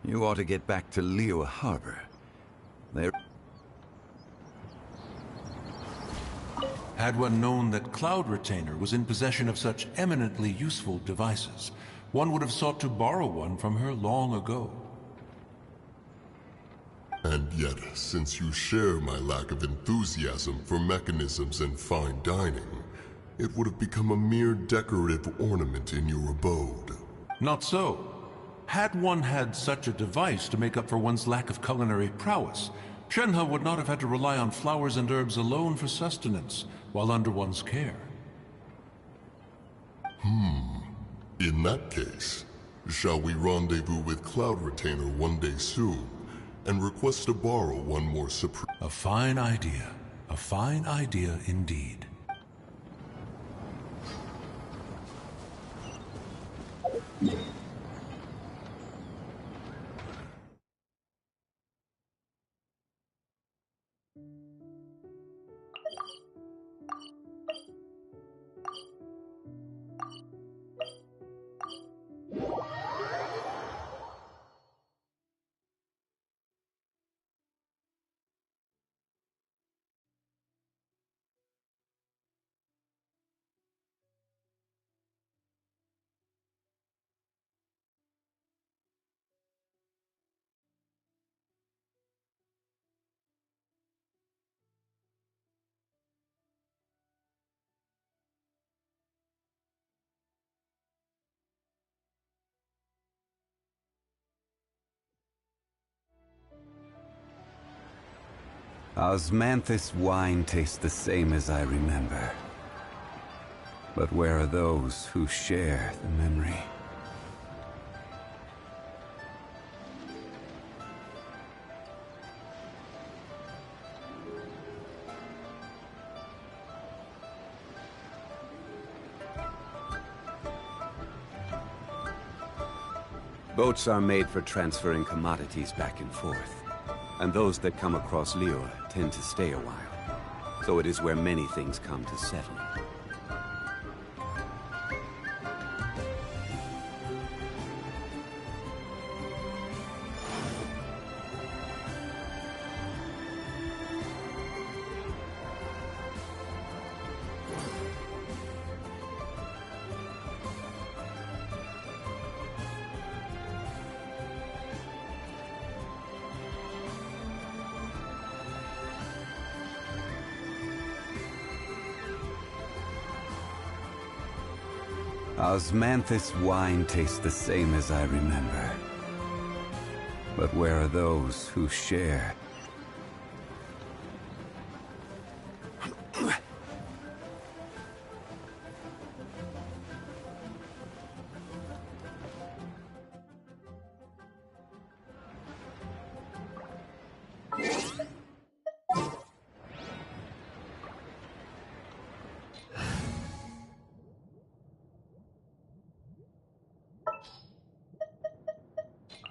You ought to get back to Liyue Harbor. There... Had one known that Cloud Retainer was in possession of such eminently useful devices, one would have sought to borrow one from her long ago. And yet, since you share my lack of enthusiasm for mechanisms and fine dining, it would have become a mere decorative ornament in your abode. Not so. Had one had such a device to make up for one's lack of culinary prowess, Shenhe would not have had to rely on flowers and herbs alone for sustenance, while under one's care. In that case, shall we rendezvous with Cloud Retainer one day soon, and request to borrow one more supreme... A fine idea. A fine idea indeed. Osmanthus wine tastes the same as I remember. But where are those who share the memory? Boats are made for transferring commodities back and forth. And those that come across Liyue tend to stay a while. So it is where many things come to settle. Osmanthus wine tastes the same as I remember. But where are those who share?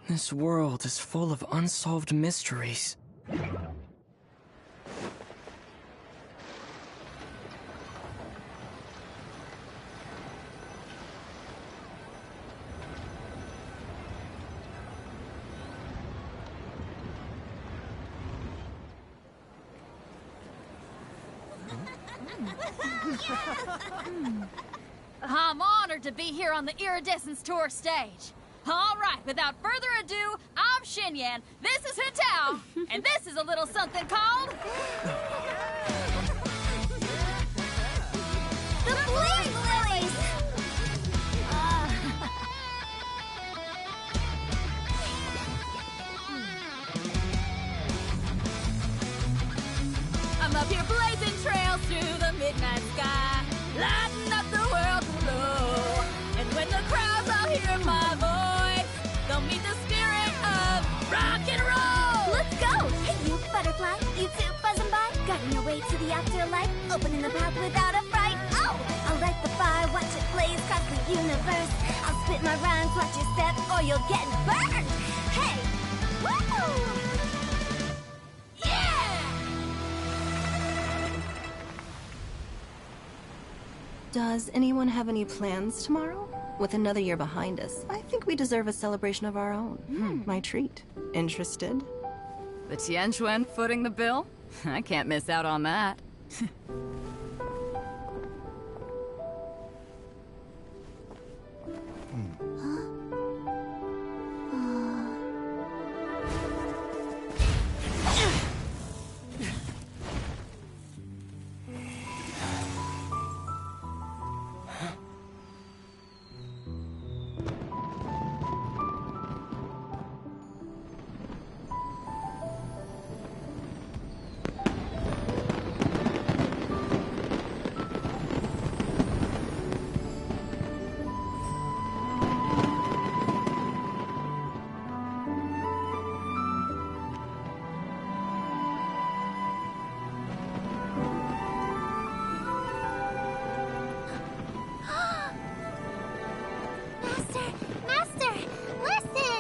This world is full of unsolved mysteries. I'm honored to be here on the Iridescence Tour stage. All right, without further ado, I'm Xinyan, this is Hutao, and this is a little something called... The Blink Lilies! I'm up here blazing trails through the midnight sky, lighting up the world below. And when the crowds all hear my voice, they'll meet the spirit of rock and roll. Let's go! Hey, you butterfly, you too buzzing by, guiding your way to the afterlife, opening the path without a fright. Oh, I'll light the fire, watch it blaze across the universe. I'll spit my rhymes, watch your step, or you'll get burned. Hey, woo! Does anyone have any plans tomorrow? With another year behind us, I think we deserve a celebration of our own. My treat. Interested? The Tianquan footing the bill? I can't miss out on that. Master, listen!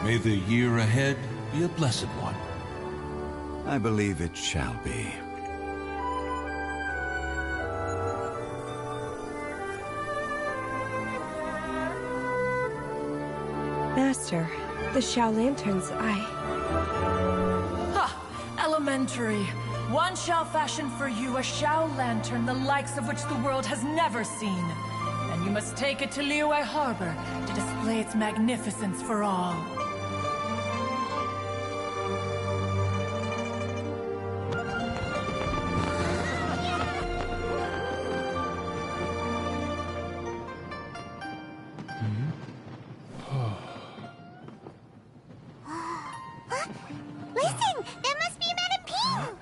May the year ahead be a blessed one. I believe it shall be. Master, the Xiao Lanterns, Ha! Elementary. One shall fashion for you a Xiao Lantern the likes of which the world has never seen. And you must take it to Liyue Harbor to display its magnificence for all. Listen! That must be Madame Ping!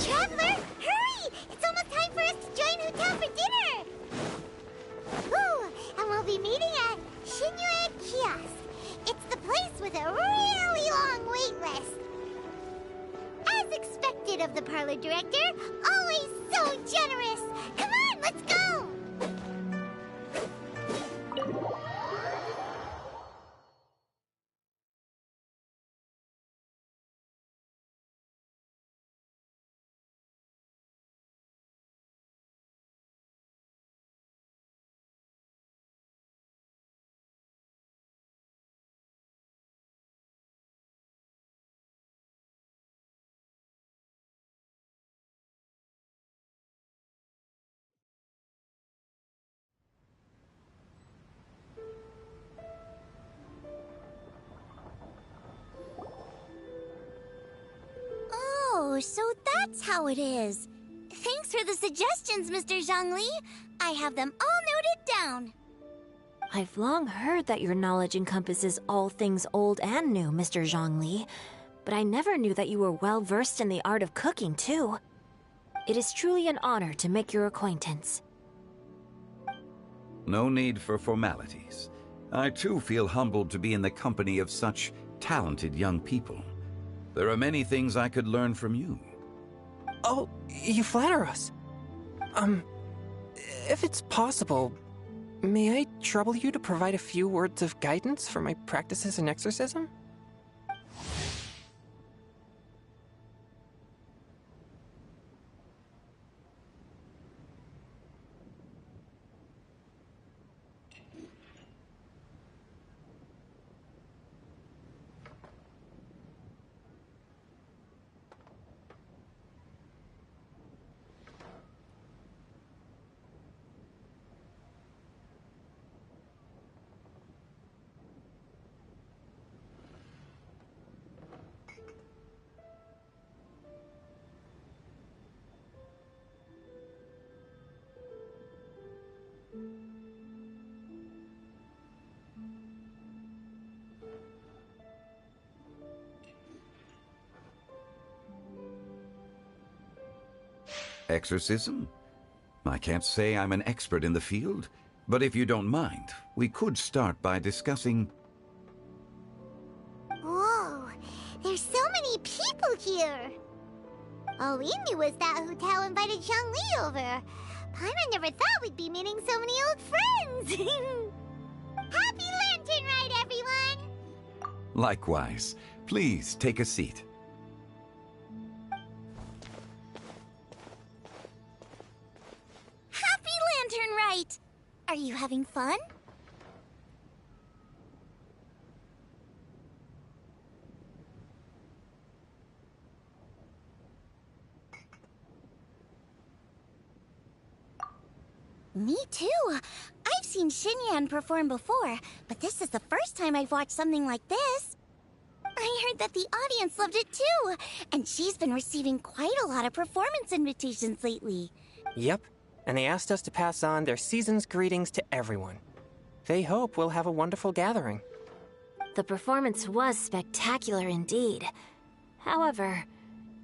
Traveler, hurry! It's almost time for us to join Hotel for dinner! Ooh, and we'll be meeting at Shinyue Kiosk. It's the place with a really long wait list. As expected of the parlor director, always so generous. Come on, let's go! Oh, so that's how it is. Thanks for the suggestions, Mr. Zhongli. I have them all noted down. I've long heard that your knowledge encompasses all things old and new, Mr. Zhongli. But I never knew that you were well versed in the art of cooking, too. It is truly an honor to make your acquaintance. No need for formalities. I too feel humbled to be in the company of such talented young people. There are many things I could learn from you. Oh, you flatter us. If it's possible, may I trouble you to provide a few words of guidance for my practices in exorcism? Exorcism? I can't say I'm an expert in the field, but if you don't mind, we could start by discussing... Whoa, there's so many people here. All we knew was that Hotel invited Zhongli over. Paimon never thought we'd be meeting so many old friends. Happy Lantern Ride, everyone! Likewise. Please take a seat. Happy Lantern Rite! Are you having fun? Me too. I've seen Xinyan perform before, but this is the first time I've watched something like this. I heard that the audience loved it too, and she's been receiving quite a lot of performance invitations lately. Yep, and they asked us to pass on their season's greetings to everyone. They hope we'll have a wonderful gathering. The performance was spectacular indeed. However,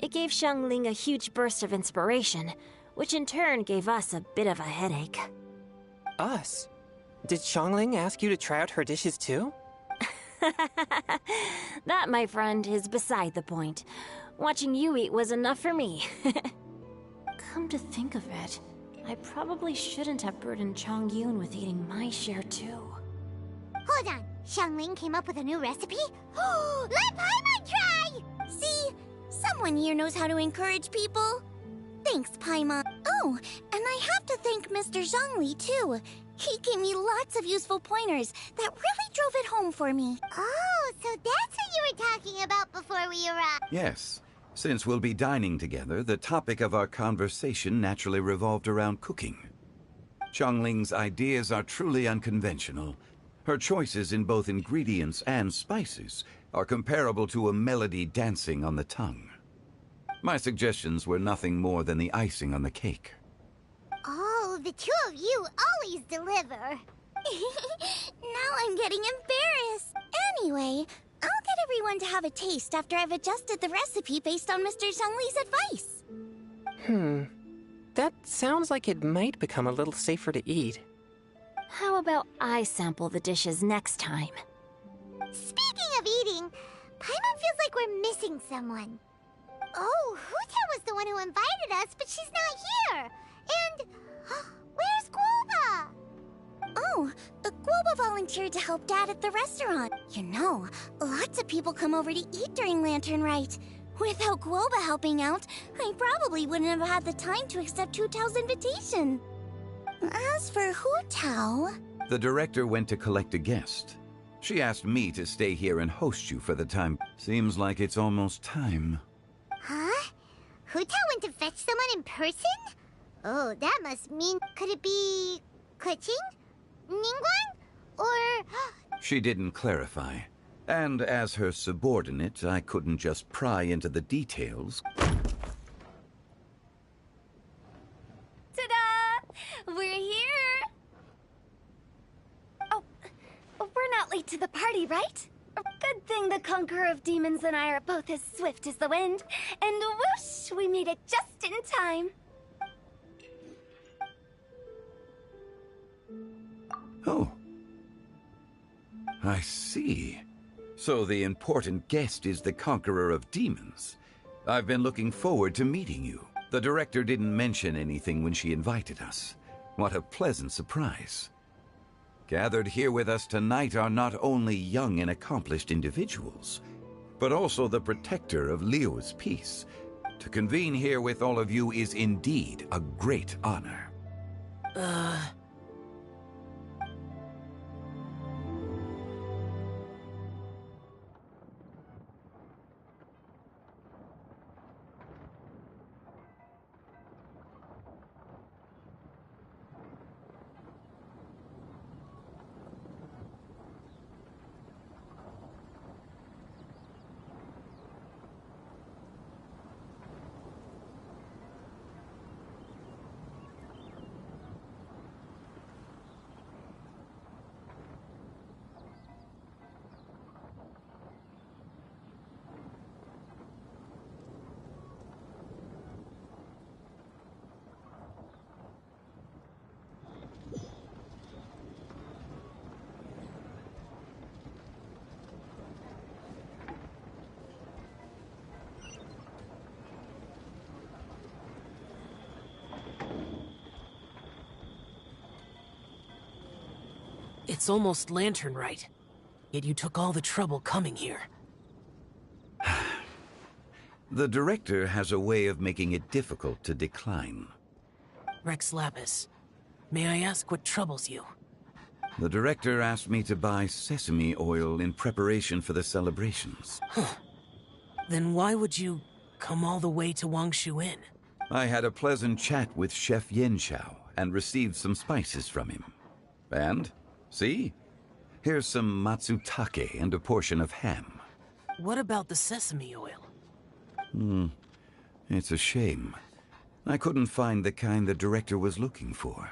it gave Xiangling a huge burst of inspiration, which in turn gave us a bit of a headache. Us? Did Xiangling ask you to try out her dishes too? That, my friend, is beside the point. Watching you eat was enough for me. Come to think of it, I probably shouldn't have burdened Chongyun with eating my share too. Hold on, Xiangling came up with a new recipe? Let Paimon try! See? Someone here knows how to encourage people. Thanks, Paimon. Oh, and I have to thank Mr. Zhongli, too. He gave me lots of useful pointers that really drove it home for me. Oh, so that's what you were talking about before we arrived. Yes. Since we'll be dining together, the topic of our conversation naturally revolved around cooking. Qiangling's ideas are truly unconventional. Her choices in both ingredients and spices are comparable to a melody dancing on the tongue. My suggestions were nothing more than the icing on the cake. Oh, the two of you always deliver. Now I'm getting embarrassed. Anyway, I'll get everyone to have a taste after I've adjusted the recipe based on Mr. Zhongli's advice. That sounds like it might become a little safer to eat. How about I sample the dishes next time? Speaking of eating, Paimon feels like we're missing someone. Oh, Huta was the one who invited us, but she's not here. And where's Guoba? Oh, Guoba volunteered to help Dad at the restaurant. You know, lots of people come over to eat during Lantern Rite. Without Guoba helping out, I probably wouldn't have had the time to accept Hu Tao's invitation. As for Hu Tao... The director went to collect a guest. She asked me to stay here and host you for the time. Seems like it's almost time. Huh? Hu Tao went to fetch someone in person? Oh, that must mean... Could it be... Kuching? Ningguang? Or... She didn't clarify. And as her subordinate, I couldn't just pry into the details. Ta-da! We're here! Oh, we're not late to the party, right? Good thing the Conqueror of Demons and I are both as swift as the wind. And whoosh, we made it just in time. Oh. I see. So the important guest is the Conqueror of Demons. I've been looking forward to meeting you. The director didn't mention anything when she invited us. What a pleasant surprise. Gathered here with us tonight are not only young and accomplished individuals, but also the protector of Liu's peace. To convene here with all of you is indeed a great honor. It's almost Lantern Rite, yet you took all the trouble coming here. The director has a way of making it difficult to decline. Rex Lapis, may I ask what troubles you? The director asked me to buy sesame oil in preparation for the celebrations. Then why would you come all the way to Wangshu Inn? I had a pleasant chat with Chef Yanxiao and received some spices from him. And, see? Here's some matsutake and a portion of ham. What about the sesame oil? It's a shame. I couldn't find the kind the director was looking for.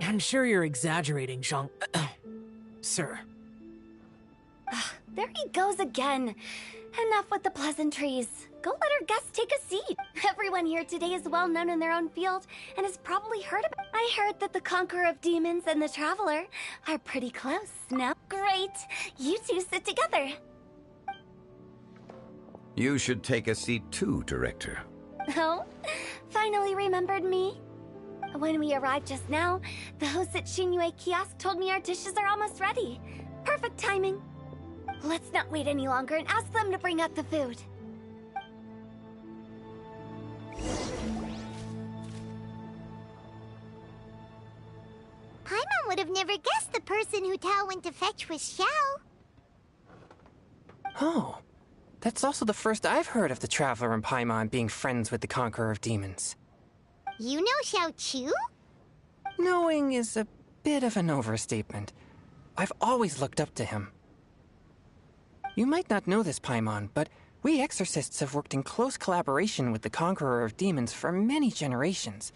I'm sure you're exaggerating, Zhang... Sir. There he goes again. Enough with the pleasantries. Go let our guests take a seat. Everyone here today is well known in their own field and has probably heard about. I heard that the Conqueror of Demons and the Traveler are pretty close. No? Great. You two sit together. You should take a seat too, Director. Oh? Finally remembered me? When we arrived just now, the hosts at Shinyue Kiosk told me our dishes are almost ready. Perfect timing. Let's not wait any longer and ask them to bring out the food. Paimon would have never guessed the person who Tao went to fetch was Xiao. Oh, that's also the first I've heard of the Traveler and Paimon being friends with the Conqueror of Demons. You know Xiao Chu? Knowing is a bit of an overstatement. I've always looked up to him. You might not know this, Paimon, but we exorcists have worked in close collaboration with the Conqueror of Demons for many generations,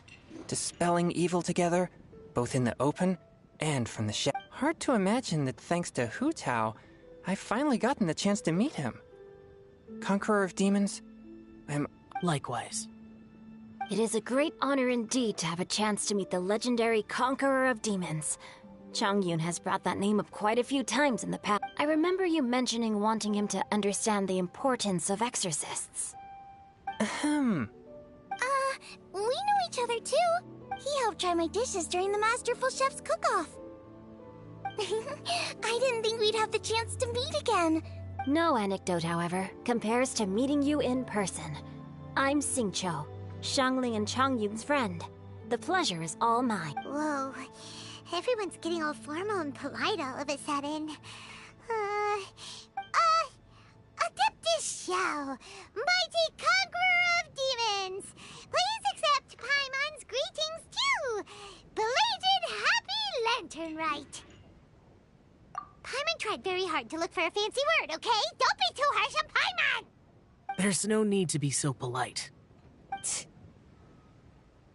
dispelling evil together, both in the open and from the shadow. Hard to imagine that thanks to Hu Tao, I've finally gotten the chance to meet him. Conqueror of Demons, I'm... Likewise. It is a great honor indeed to have a chance to meet the legendary Conqueror of Demons. Changyun has brought that name up quite a few times in the past. I remember you mentioning wanting him to understand the importance of exorcists. Ahem. We know each other too. He helped try my dishes during the Masterful Chef's cook-off. I didn't think we'd have the chance to meet again. No anecdote, however, compares to meeting you in person. I'm Xingqiu, Shangling and Changyun's friend. The pleasure is all mine. Whoa. Everyone's getting all formal and polite all of a sudden. Adeptus Xiao, mighty conqueror of demons, please accept Paimon's greetings too. Belated Happy Lantern Rite. Paimon tried very hard to look for a fancy word, okay? Don't be too harsh on Paimon! There's no need to be so polite.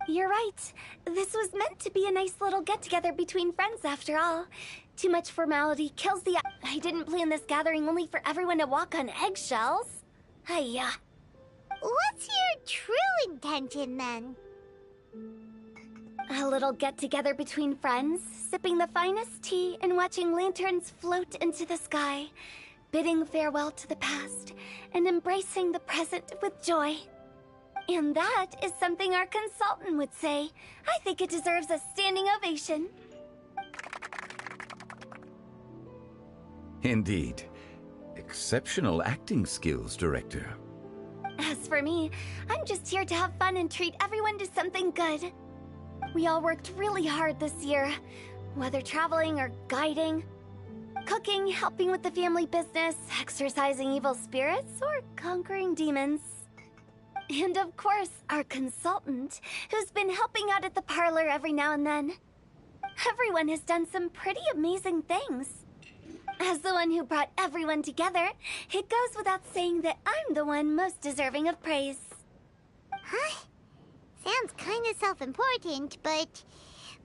You're right. This was meant to be a nice little get-together between friends after all. Too much formality kills the... I didn't plan this gathering only for everyone to walk on eggshells. Hiya. What's your true intention then? A little get-together between friends, sipping the finest tea and watching lanterns float into the sky, bidding farewell to the past and embracing the present with joy. And that is something our consultant would say. I think it deserves a standing ovation. Indeed. Exceptional acting skills, Director. As for me, I'm just here to have fun and treat everyone to something good. We all worked really hard this year, whether traveling or guiding, cooking, helping with the family business, exorcising evil spirits, or conquering demons. And of course, our consultant, who's been helping out at the parlor every now and then. Everyone has done some pretty amazing things. As the one who brought everyone together, it goes without saying that I'm the one most deserving of praise. Huh? Sounds kinda self-important, but...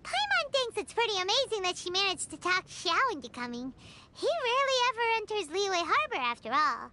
Paimon thinks it's pretty amazing that she managed to talk Xiao into coming. He rarely ever enters Liyue Harbor after all.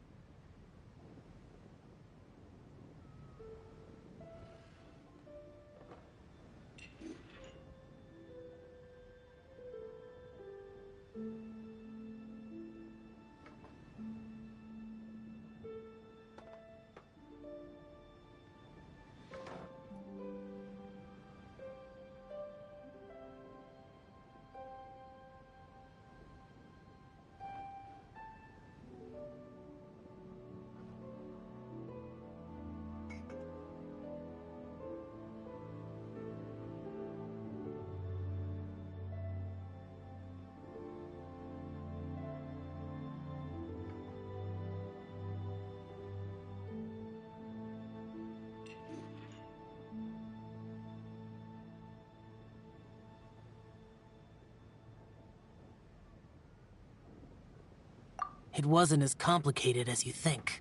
It wasn't as complicated as you think.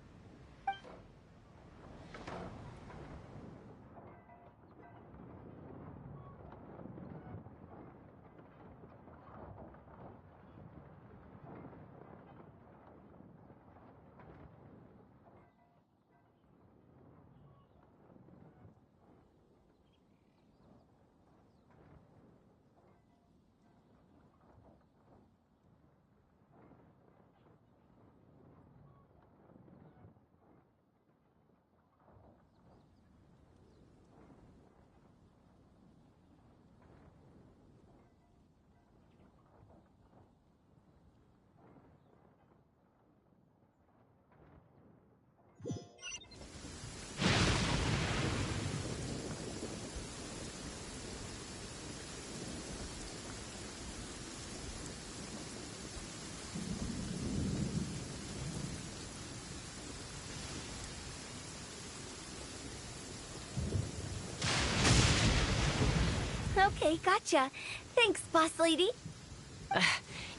Okay, gotcha. Thanks, boss lady.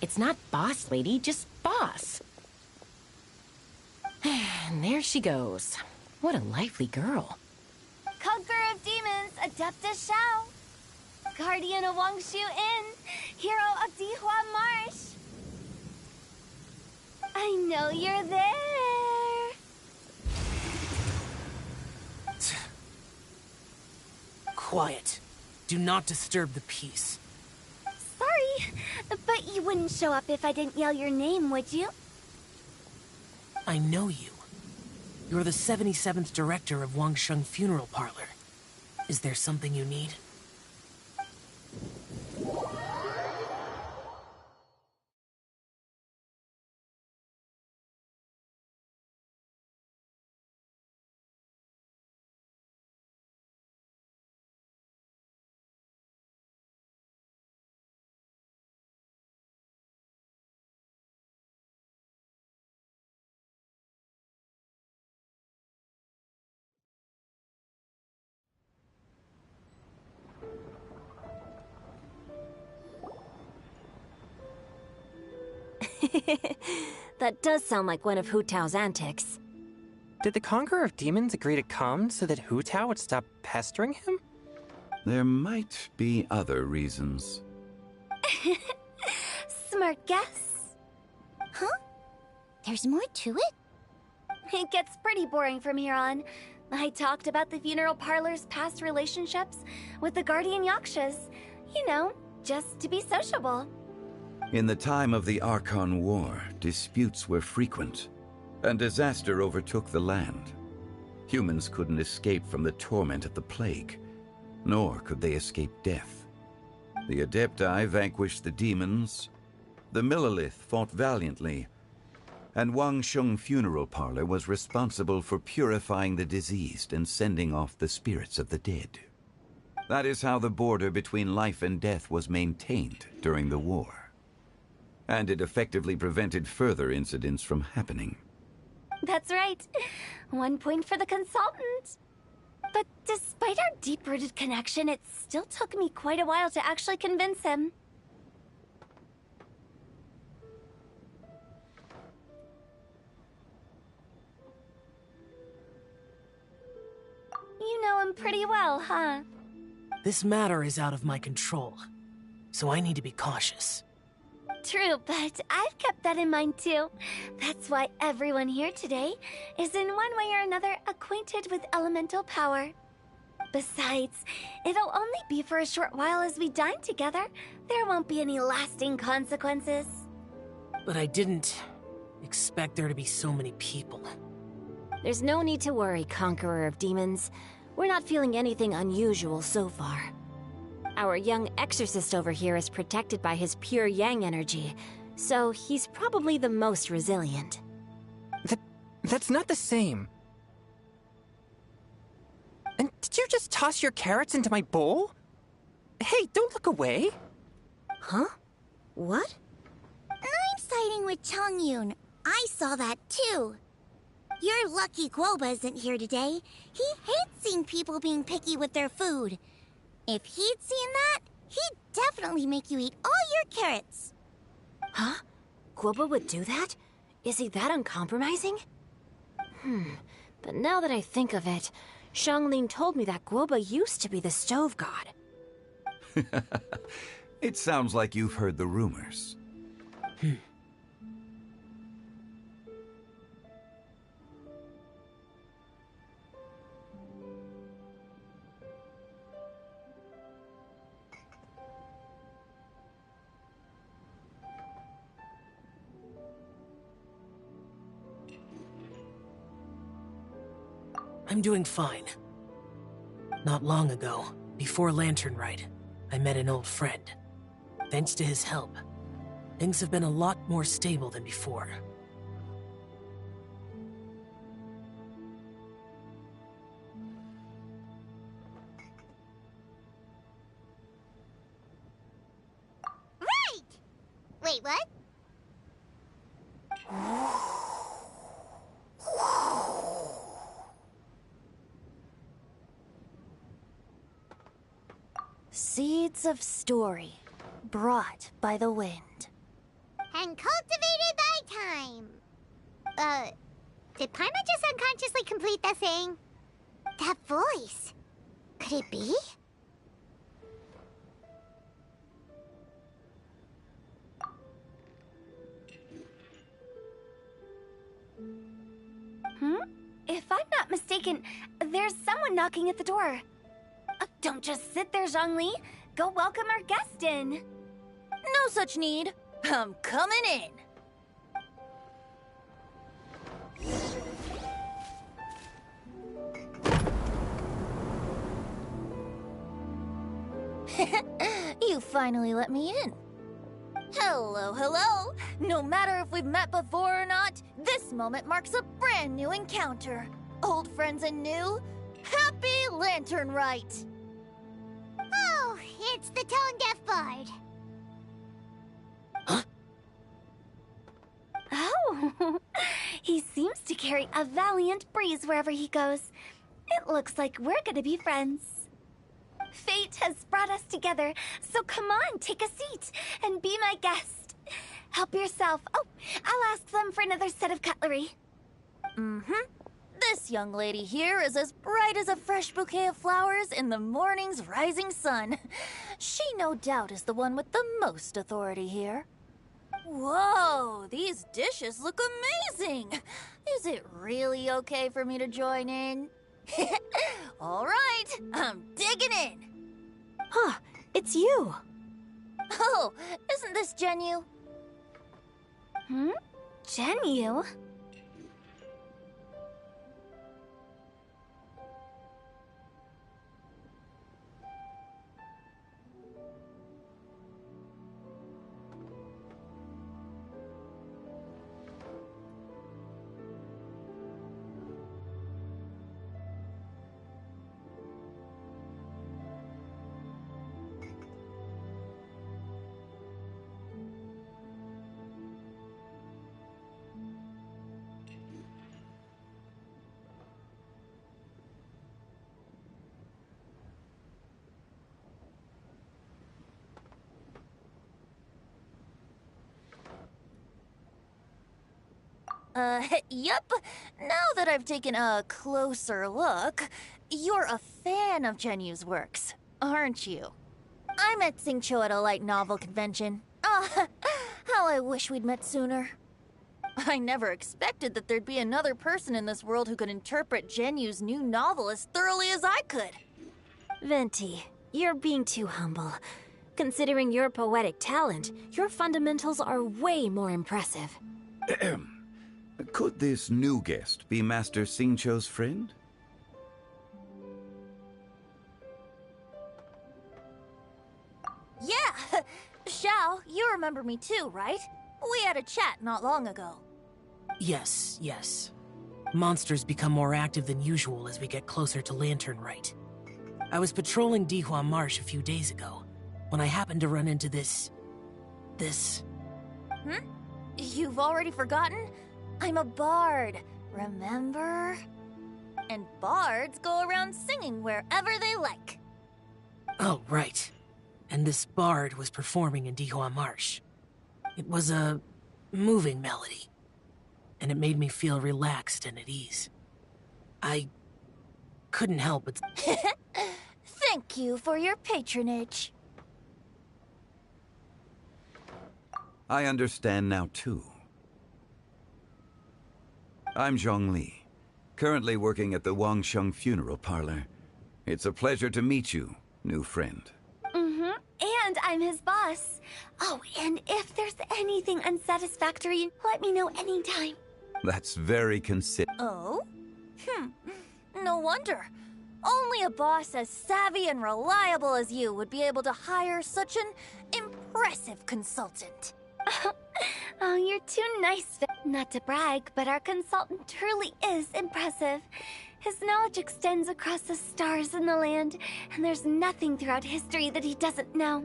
It's not boss lady, just boss. And there she goes. What a lively girl. Conqueror of demons, Adeptus Shao. Guardian of Wangshu Inn, hero of Dihua Marsh. I know you're there. Quiet. Do not disturb the peace. Sorry, but you wouldn't show up if I didn't yell your name, would you? I know you. You're the 77th director of Wangsheng Funeral Parlor. Is there something you need? That does sound like one of Hu Tao's antics. Did the Conqueror of Demons agree to come so that Hu Tao would stop pestering him? There might be other reasons. Smart guess. Huh? There's more to it? It gets pretty boring from here on. I talked about the funeral parlor's past relationships with the Guardian Yakshas. You know, just to be sociable. In the time of the Archon War, disputes were frequent, and disaster overtook the land. Humans couldn't escape from the torment of the plague, nor could they escape death. The Adepti vanquished the demons, the Millelith fought valiantly, and Wangsheng Funeral Parlor was responsible for purifying the diseased and sending off the spirits of the dead. That is how the border between life and death was maintained during the war. And it effectively prevented further incidents from happening. That's right. 1 point for the consultant. But despite our deep-rooted connection, it still took me quite a while to actually convince him. You know him pretty well, huh? This matter is out of my control, so I need to be cautious. True, but I've kept that in mind too. That's why everyone here today is in one way or another acquainted with elemental power. Besides, it'll only be for a short while as we dine together. There won't be any lasting consequences. But I didn't expect there to be so many people. There's no need to worry, Conqueror of Demons. We're not feeling anything unusual so far. Our young exorcist over here is protected by his pure yang energy, so he's probably the most resilient. That's not the same. And did you just toss your carrots into my bowl? Hey, don't look away. Huh? What? I'm siding with Chongyun. I saw that too. You're lucky Guoba isn't here today. He hates seeing people being picky with their food. If he'd seen that, he'd definitely make you eat all your carrots. Huh? Guoba would do that? Is he that uncompromising? But now that I think of it, Xianglin told me that Guoba used to be the stove god. It sounds like you've heard the rumors. I'm doing fine. Not long ago, before Lantern Rite, I met an old friend. Thanks to his help, things have been a lot more stable than before. Right! Wait, what? Seeds of story, brought by the wind. And cultivated by time. Did Paimon just unconsciously complete that thing? That voice. Could it be? If I'm not mistaken, there's someone knocking at the door. Don't just sit there, Zhongli. Go welcome our guest in. No such need. I'm coming in. You finally let me in. Hello, hello. No matter if we've met before or not, this moment marks a brand new encounter. Old friends and new. Happy Lantern Rite. Oh, it's the tone-deaf bard. Oh, he seems to carry a valiant breeze wherever he goes. It looks like we're gonna be friends. Fate has brought us together, so come on, take a seat and be my guest. Help yourself. Oh, I'll ask them for another set of cutlery. This young lady here is as bright as a fresh bouquet of flowers in the morning's rising sun. She no doubt is the one with the most authority here. Whoa, these dishes look amazing. Is it really okay for me to join in? All right, I'm digging in. Huh, it's you. Oh, isn't this Genyu? Genyu? Yep. Now that I've taken a closer look, you're a fan of Genyu's works, aren't you? I met Xingqiu at a light novel convention. How I wish we'd met sooner. I never expected that there'd be another person in this world who could interpret Genyu's new novel as thoroughly as I could. Venti, you're being too humble. Considering your poetic talent, your fundamentals are way more impressive. Could this new guest be Master Xingqiu's friend? Yeah! Xiao, you remember me too, right? We had a chat not long ago. Yes, yes. Monsters become more active than usual as we get closer to Lantern Rite. I was patrolling Dihua Marsh a few days ago, when I happened to run into this... You've already forgotten? I'm a bard, remember? And bards go around singing wherever they like. Oh, right. And this bard was performing in Dihua Marsh. It was a moving melody, and it made me feel relaxed and at ease. I couldn't help but... Thank you for your patronage. I understand now, too. I'm Zhongli, currently working at the Wangsheng Funeral Parlor. It's a pleasure to meet you, new friend. And I'm his boss. Oh, and if there's anything unsatisfactory, let me know anytime. That's very considerate. Oh? No wonder. Only a boss as savvy and reliable as you would be able to hire such an impressive consultant. Oh, you're too nice. Not to brag, but our consultant truly is impressive. His knowledge extends across the stars and the land, and there's nothing throughout history that he doesn't know.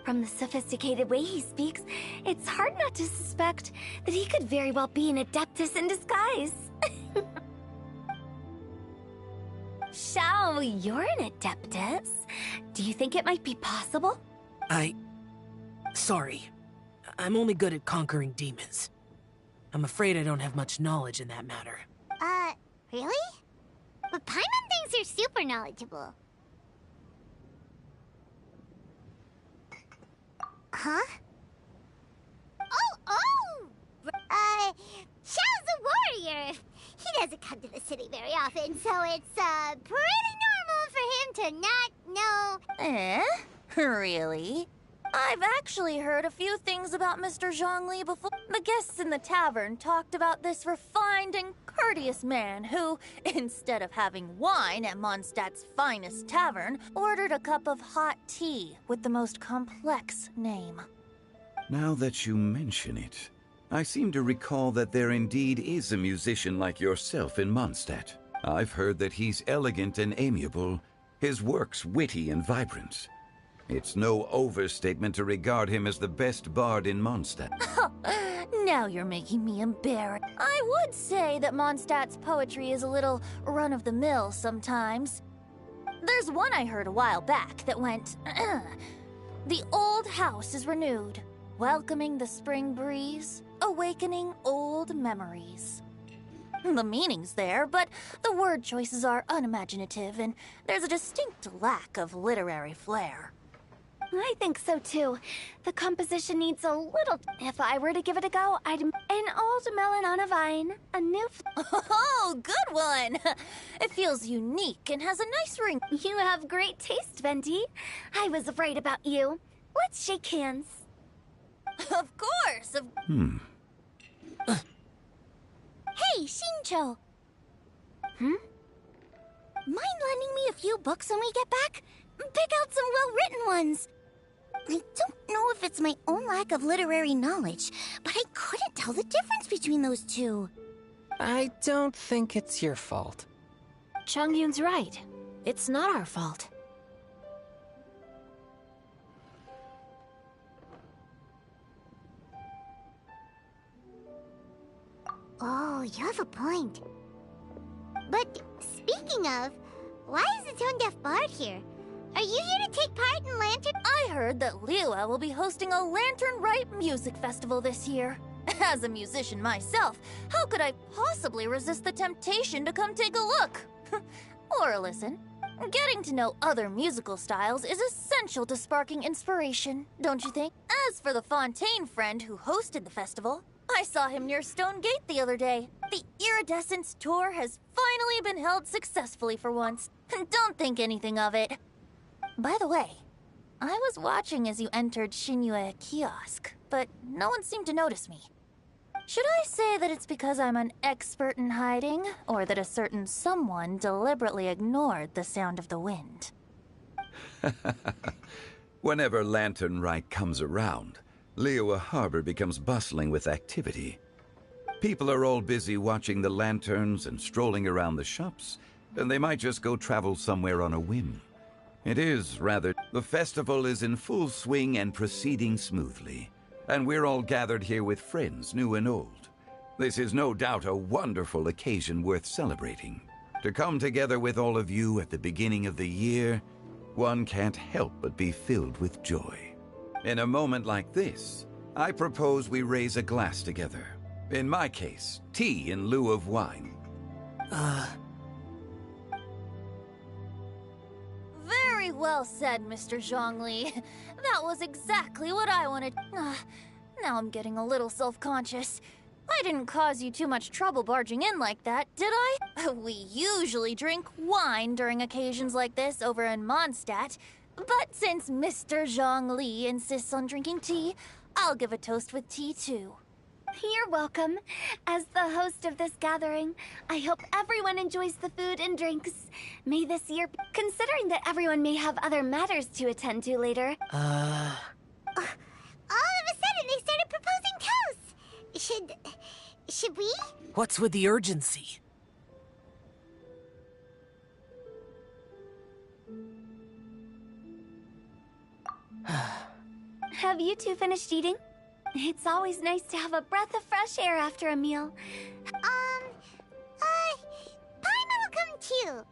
From the sophisticated way he speaks, it's hard not to suspect that he could very well be an Adeptus in disguise. Xiao, you're an Adeptus. Do you think it might be possible? Sorry. I'm only good at conquering demons. I'm afraid I don't have much knowledge in that matter. Really? But Paimon thinks you're super knowledgeable. Huh? Xiao's a warrior. He doesn't come to the city very often, so it's, pretty normal for him to not know. Really? I've actually heard a few things about Mr. Zhongli before. The guests in the tavern talked about this refined and courteous man who, instead of having wine at Mondstadt's finest tavern, ordered a cup of hot tea with the most complex name. Now that you mention it, I seem to recall that there indeed is a musician like yourself in Mondstadt. I've heard that he's elegant and amiable, his works witty and vibrant. It's no overstatement to regard him as the best bard in Mondstadt. Now you're making me embarrassed. I would say that Mondstadt's poetry is a little run-of-the-mill sometimes. There's one I heard a while back that went, "The old house is renewed, welcoming the spring breeze, awakening old memories." The meaning's there, but the word choices are unimaginative, and there's a distinct lack of literary flair. I think so too. The composition needs a little... If I were to give it a go, I'd... An old melon on a vine, a new... Oh, good one! It feels unique and has a nice ring. You have great taste, Venti. I was right about you. Let's shake hands. Of course! Hey, Shincho! Mind lending me a few books when we get back? Pick out some well-written ones. I don't know if it's my own lack of literary knowledge, but I couldn't tell the difference between those two. I don't think it's your fault. Chongyun's right. It's not our fault. Oh, you have a point. But speaking of, why is the tone-deaf bard here? Are you here to take part in Lantern? I heard that Liua will be hosting a Lantern Rite music festival this year. As a musician myself, how could I possibly resist the temptation to come take a look? Or listen. Getting to know other musical styles is essential to sparking inspiration, don't you think? As for the Fontaine friend who hosted the festival, I saw him near Stone Gate the other day. The Iridescence tour has finally been held successfully for once. Don't think anything of it. By the way, I was watching as you entered Shinyue Kiosk, but no one seemed to notice me. Should I say that it's because I'm an expert in hiding, or that a certain someone deliberately ignored the sound of the wind? Whenever Lantern Rite comes around, Liua Harbor becomes bustling with activity. People are all busy watching the lanterns and strolling around the shops, and they might just go travel somewhere on a whim. It is, rather. The festival is in full swing and proceeding smoothly, and we're all gathered here with friends, new and old. This is no doubt a wonderful occasion worth celebrating. To come together with all of you at the beginning of the year, one can't help but be filled with joy. In a moment like this, I propose we raise a glass together. In my case, tea in lieu of wine. Very well said, Mr. Zhongli. That was exactly what I wanted. Now I'm getting a little self-conscious. I didn't cause you too much trouble barging in like that, did I? We usually drink wine during occasions like this over in Mondstadt, but since Mr. Zhongli insists on drinking tea, I'll give a toast with tea too. You're welcome. As the host of this gathering, I hope everyone enjoys the food and drinks. May this year, considering that everyone may have other matters to attend to later. All of a sudden, they started proposing toasts. Should we? What's with the urgency? Have you two finished eating? It's always nice to have a breath of fresh air after a meal. Paimon will come too.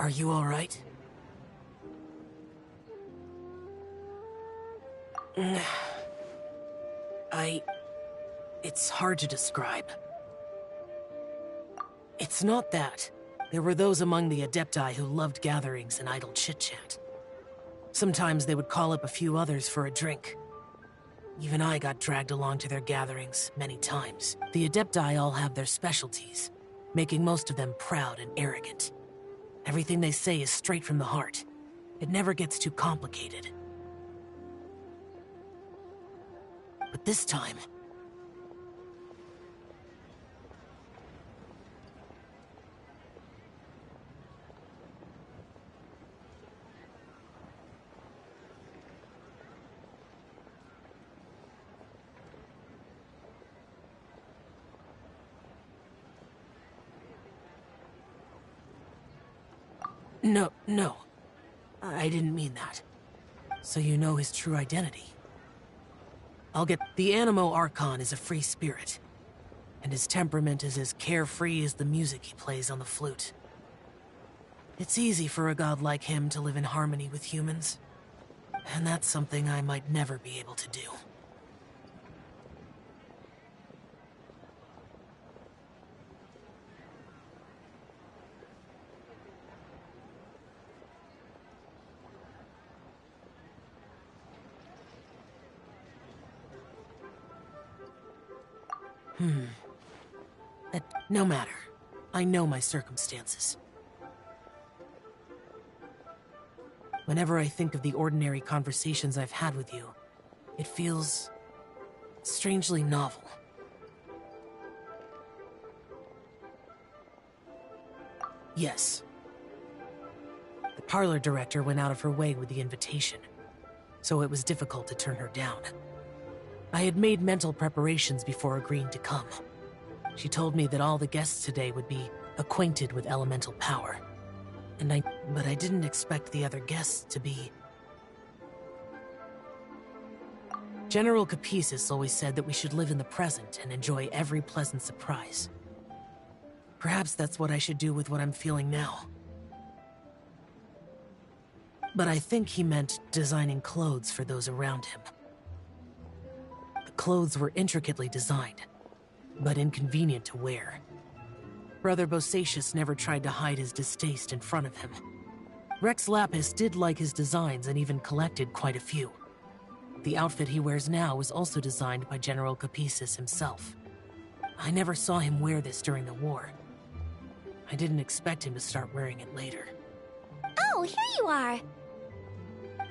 Are you alright? It's hard to describe. It's not that. There were those among the Adepti who loved gatherings and idle chit-chat. Sometimes they would call up a few others for a drink. Even I got dragged along to their gatherings many times. The Adepti all have their specialties, making most of them proud and arrogant. Everything they say is straight from the heart. It never gets too complicated. But this time... No. I didn't mean that. So you know his true identity. The Animo Archon is a free spirit, and his temperament is as carefree as the music he plays on the flute. It's easy for a god like him to live in harmony with humans, and that's something I might never be able to do. No matter. I know my circumstances. Whenever I think of the ordinary conversations I've had with you, it feels strangely novel. Yes. The parlor director went out of her way with the invitation, so it was difficult to turn her down. I had made mental preparations before agreeing to come. She told me that all the guests today would be acquainted with elemental power. But I didn't expect the other guests to be... General Capisis always said that we should live in the present and enjoy every pleasant surprise. Perhaps that's what I should do with what I'm feeling now. But I think he meant designing clothes for those around him. The clothes were intricately designed, but inconvenient to wear. Brother Bosacius never tried to hide his distaste in front of him. Rex Lapis did like his designs and even collected quite a few. The outfit he wears now was also designed by General Capisis himself. I never saw him wear this during the war. I didn't expect him to start wearing it later. Oh, here you are!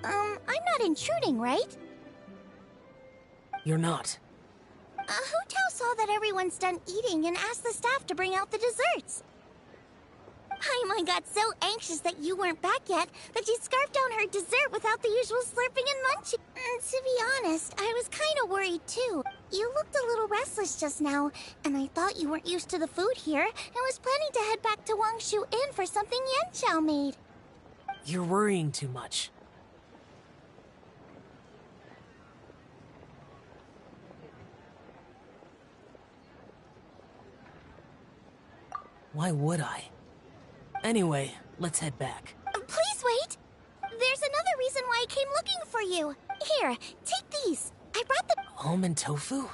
I'm not intruding, right? You're not. Hu Tao saw that everyone's done eating and asked the staff to bring out the desserts. Paimon got so anxious that you weren't back yet that she scarfed down her dessert without the usual slurping and munching. To be honest, I was kind of worried too. You looked a little restless just now, and I thought you weren't used to the food here and was planning to head back to Wangshu Inn for something Yanqiao made. You're worrying too much. Why would I? Anyway, let's head back. Please wait! There's another reason why I came looking for you. Here, take these. I brought the... Almond tofu?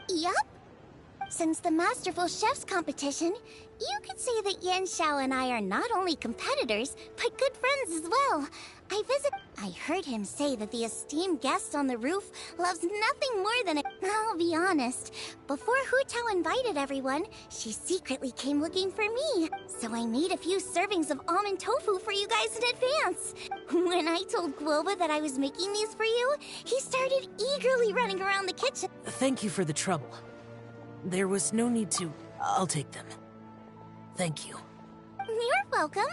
Yup. Since the Masterful Chef's competition, you could say that Yanqiao and I are not only competitors, but good friends as well. I heard him say that the esteemed guest on the roof loves nothing more than it. I'll be honest, before Hu Tao invited everyone, she secretly came looking for me. So I made a few servings of almond tofu for you guys in advance. When I told Guoba that I was making these for you, he started eagerly running around the kitchen. Thank you for the trouble. There was no need to... I'll take them. Thank you. You're welcome.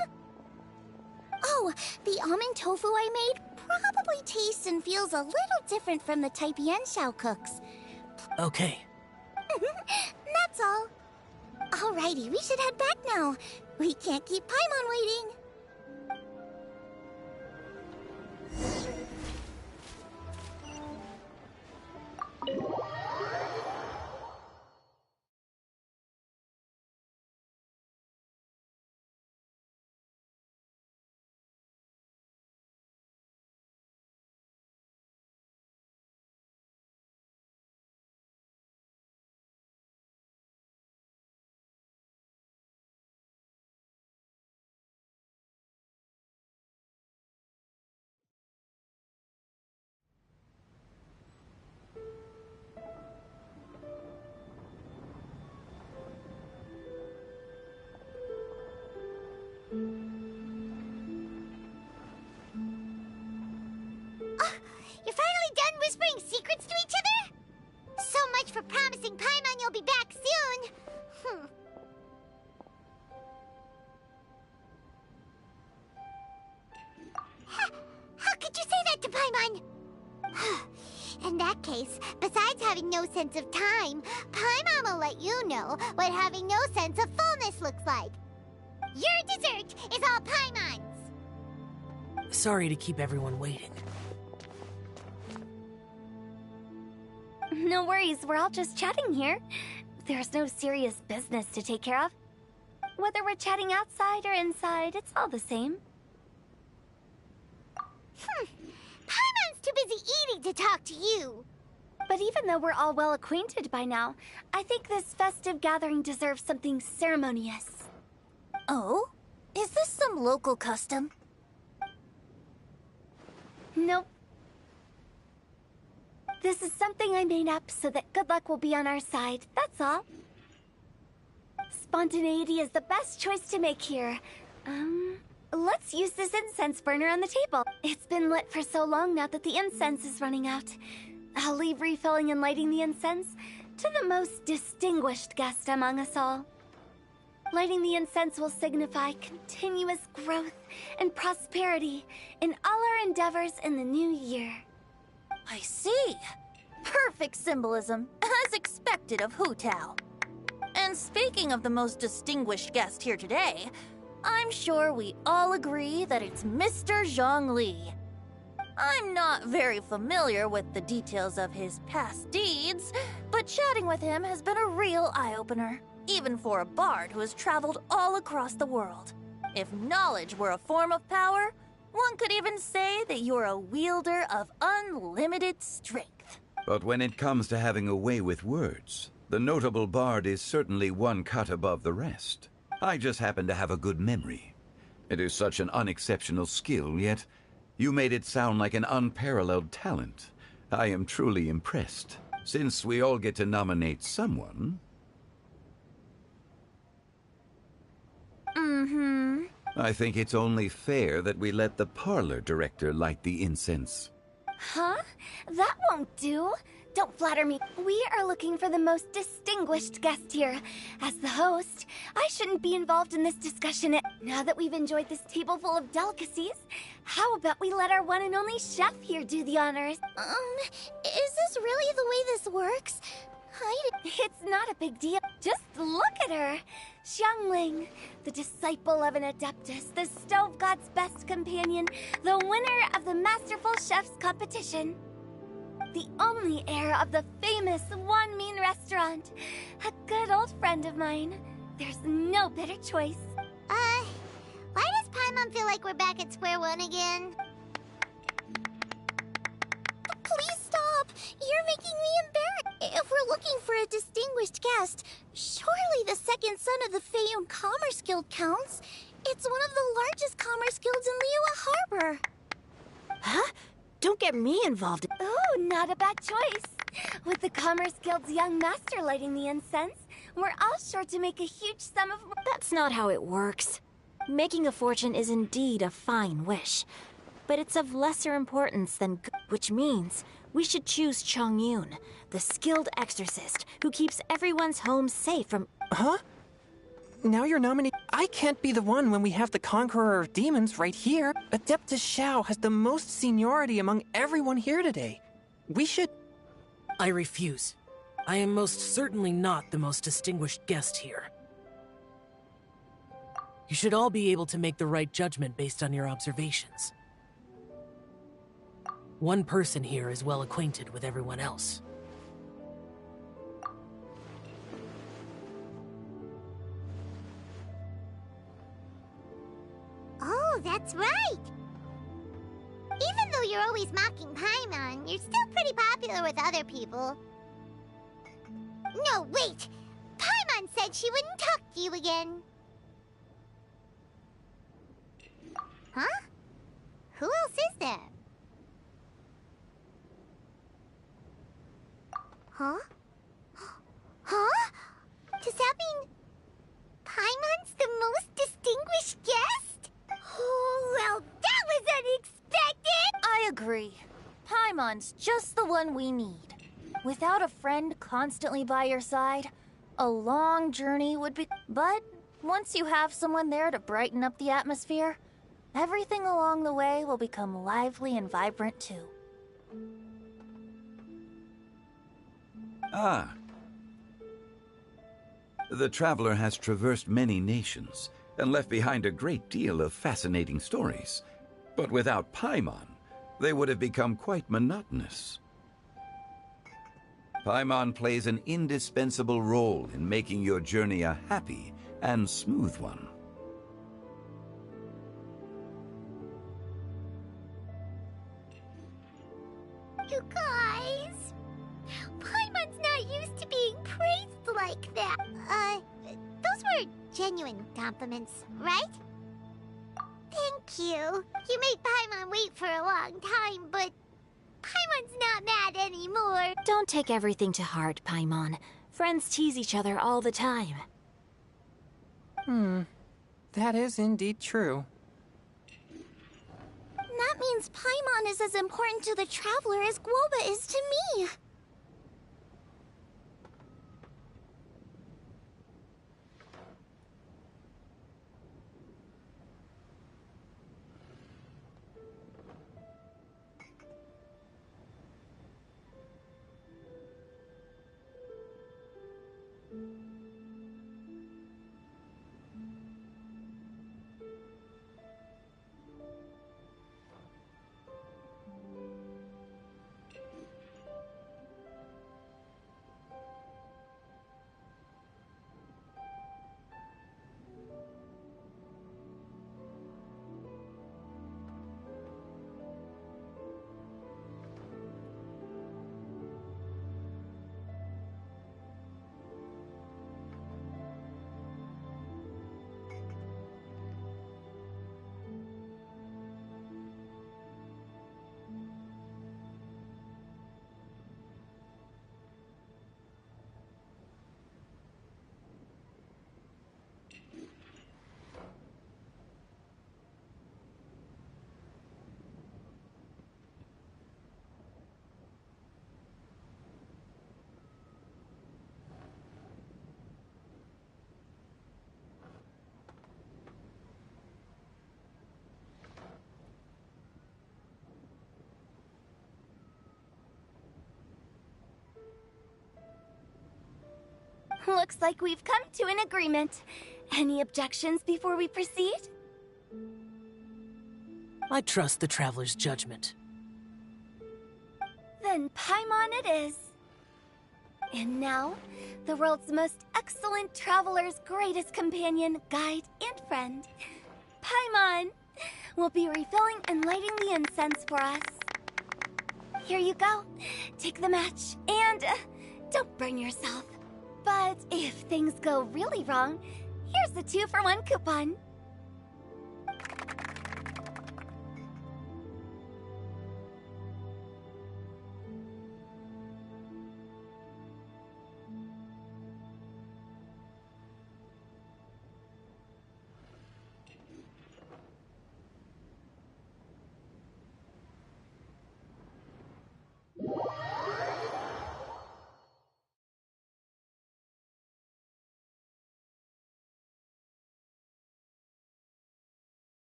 Oh, the almond tofu I made probably tastes and feels a little different from the type Yanqiao cooks. Okay. That's all. Alrighty, we should head back now. We can't keep Paimon waiting. whispering secrets to each other? So much for promising Paimon you'll be back soon. How could you say that to Paimon? In that case, besides having no sense of time, Paimon will let you know what having no sense of fullness looks like. Your dessert is all Paimon's. Sorry to keep everyone waiting. No worries, we're all just chatting here. There's no serious business to take care of. Whether we're chatting outside or inside, it's all the same. Paimon's too busy eating to talk to you. But even though we're all well acquainted by now, I think this festive gathering deserves something ceremonious. Oh? Is this some local custom? Nope. This is something I made up so that good luck will be on our side, that's all. Spontaneity is the best choice to make here. Let's use this incense burner on the table. It's been lit for so long now that the incense is running out. I'll leave refilling and lighting the incense to the most distinguished guest among us all. Lighting the incense will signify continuous growth and prosperity in all our endeavors in the new year. I see. Perfect symbolism, as expected of Hu Tao. And speaking of the most distinguished guest here today, I'm sure we all agree that it's Mr. Zhongli. I'm not very familiar with the details of his past deeds, but chatting with him has been a real eye-opener, even for a bard who has traveled all across the world. If knowledge were a form of power, one could even say that you're a wielder of unlimited strength. But when it comes to having a way with words, the notable bard is certainly one cut above the rest. I just happen to have a good memory. It is such an unexceptional skill, yet you made it sound like an unparalleled talent. I am truly impressed. Since we all get to nominate someone... I think it's only fair that we let the parlor director light the incense. Huh? That won't do. Don't flatter me. We are looking for the most distinguished guest here. As the host, I shouldn't be involved in this discussion. Now that we've enjoyed this table full of delicacies, how about we let our one and only chef here do the honors? Is this really the way this works? It's not a big deal. Just look at her. Xiangling, the disciple of an adeptus, the stove god's best companion, the winner of the Masterful Chef's competition. The only heir of the famous One Mean restaurant. A good old friend of mine. There's no better choice. Why does Paimon feel like we're back at square one again? Please stop! You're making me embarrassed. If we're looking for a distinguished guest, surely the second son of the Feiyun Commerce Guild counts. It's one of the largest commerce guilds in Liyue Harbor. Huh? Don't get me involved. Oh, not a bad choice. With the Commerce Guild's young master lighting the incense, we're all sure to make a huge sum of... That's not how it works. Making a fortune is indeed a fine wish, but it's of lesser importance than which means we should choose Chongyun, the skilled exorcist who keeps everyone's home safe from... Huh? Now you're nominating... I can't be the one when we have the Conqueror of Demons right here. Adeptus Xiao has the most seniority among everyone here today. We should... I refuse. I am most certainly not the most distinguished guest here. You should all be able to make the right judgment based on your observations. One person here is well acquainted with everyone else. Oh, that's right! Even though you're always mocking Paimon, you're still pretty popular with other people. No, wait! Paimon said she wouldn't talk to you again. Huh? Who else is there? Huh? Huh? Does that mean Paimon's the most distinguished guest? Oh, well, that was unexpected! I agree. Paimon's just the one we need. Without a friend constantly by your side, a long journey would be... But once you have someone there to brighten up the atmosphere, everything along the way will become lively and vibrant too. Ah. The traveler has traversed many nations and left behind a great deal of fascinating stories. But without Paimon, they would have become quite monotonous. Paimon plays an indispensable role in making your journey a happy and smooth one. You guys, Paimon's not used to being praised like that. Those were genuine compliments, right? Thank you. You made Paimon wait for a long time, but Paimon's not mad anymore. Don't take everything to heart, Paimon. Friends tease each other all the time. That is indeed true. That means Paimon is as important to the Traveler as Guoba is to me. Looks like we've come to an agreement. Any objections before we proceed? I trust the Traveler's judgment. Then Paimon it is. And now, the world's most excellent traveler's greatest companion, guide, and friend, Paimon, will be refilling and lighting the incense for us. Here you go. Take the match, and don't burn yourself. But if things go really wrong, here's the 2-for-1 coupon.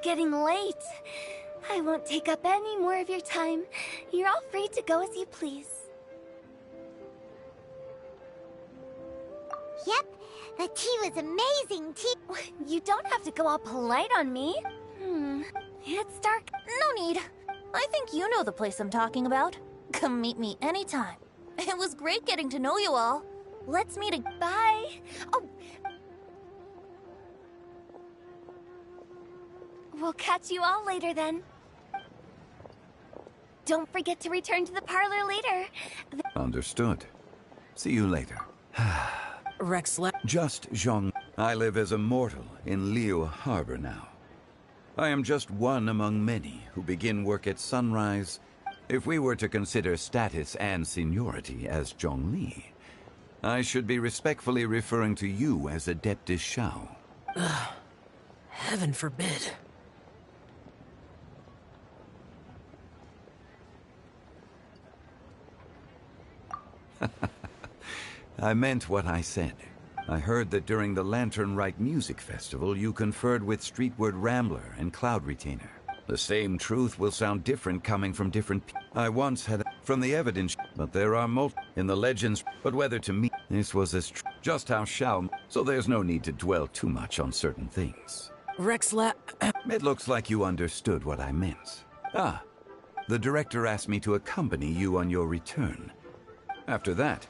getting late. I won't take up any more of your time. You're all free to go as you please. Yep, the tea was amazing tea. You don't have to go all polite on me. It's dark. No need. I think you know the place I'm talking about. Come meet me anytime. It was great getting to know you all. Let's meet again. Bye. Oh. We'll catch you all later then. Don't forget to return to the parlor later. Understood. See you later. Rex Just Zhong. I live as a mortal in Liu Harbor now. I am just one among many who begin work at sunrise. If we were to consider status and seniority as Zhongli, I should be respectfully referring to you as Adeptus Shao. Heaven forbid. I meant what I said. I heard that during the Lantern Rite Music Festival, you conferred with Streetward Rambler and Cloud Retainer. The same truth will sound different coming from different people. I once had from the evidence, but there are multiple in the legends. But whether to me, this was as just how Shao, so there's no need to dwell too much on certain things. It looks like you understood what I meant. Ah, the director asked me to accompany you on your return. After that...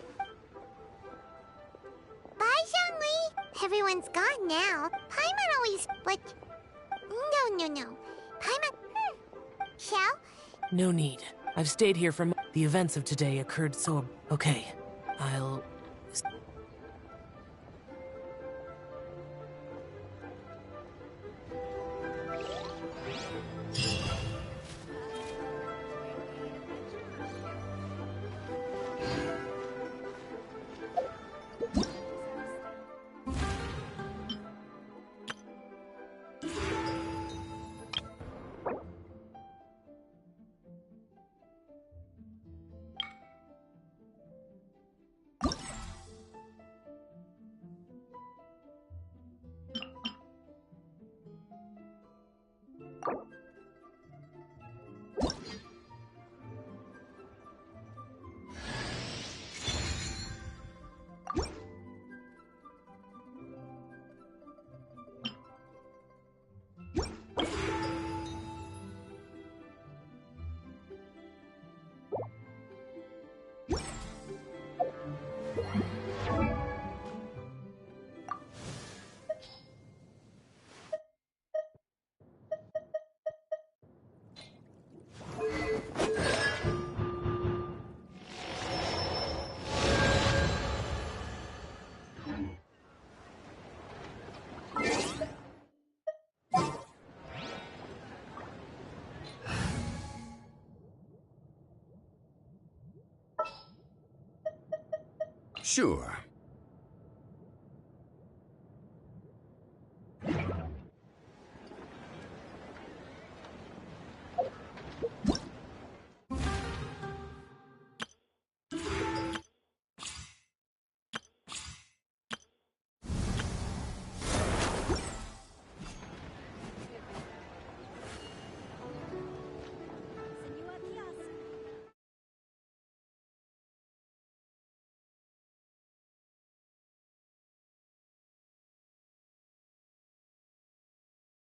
Bye, Zhongli! Everyone's gone now. Paimon always... What? No. Paimon... Shao? No need. I've stayed here from... The events of today occurred so... Okay. I'll... Sure.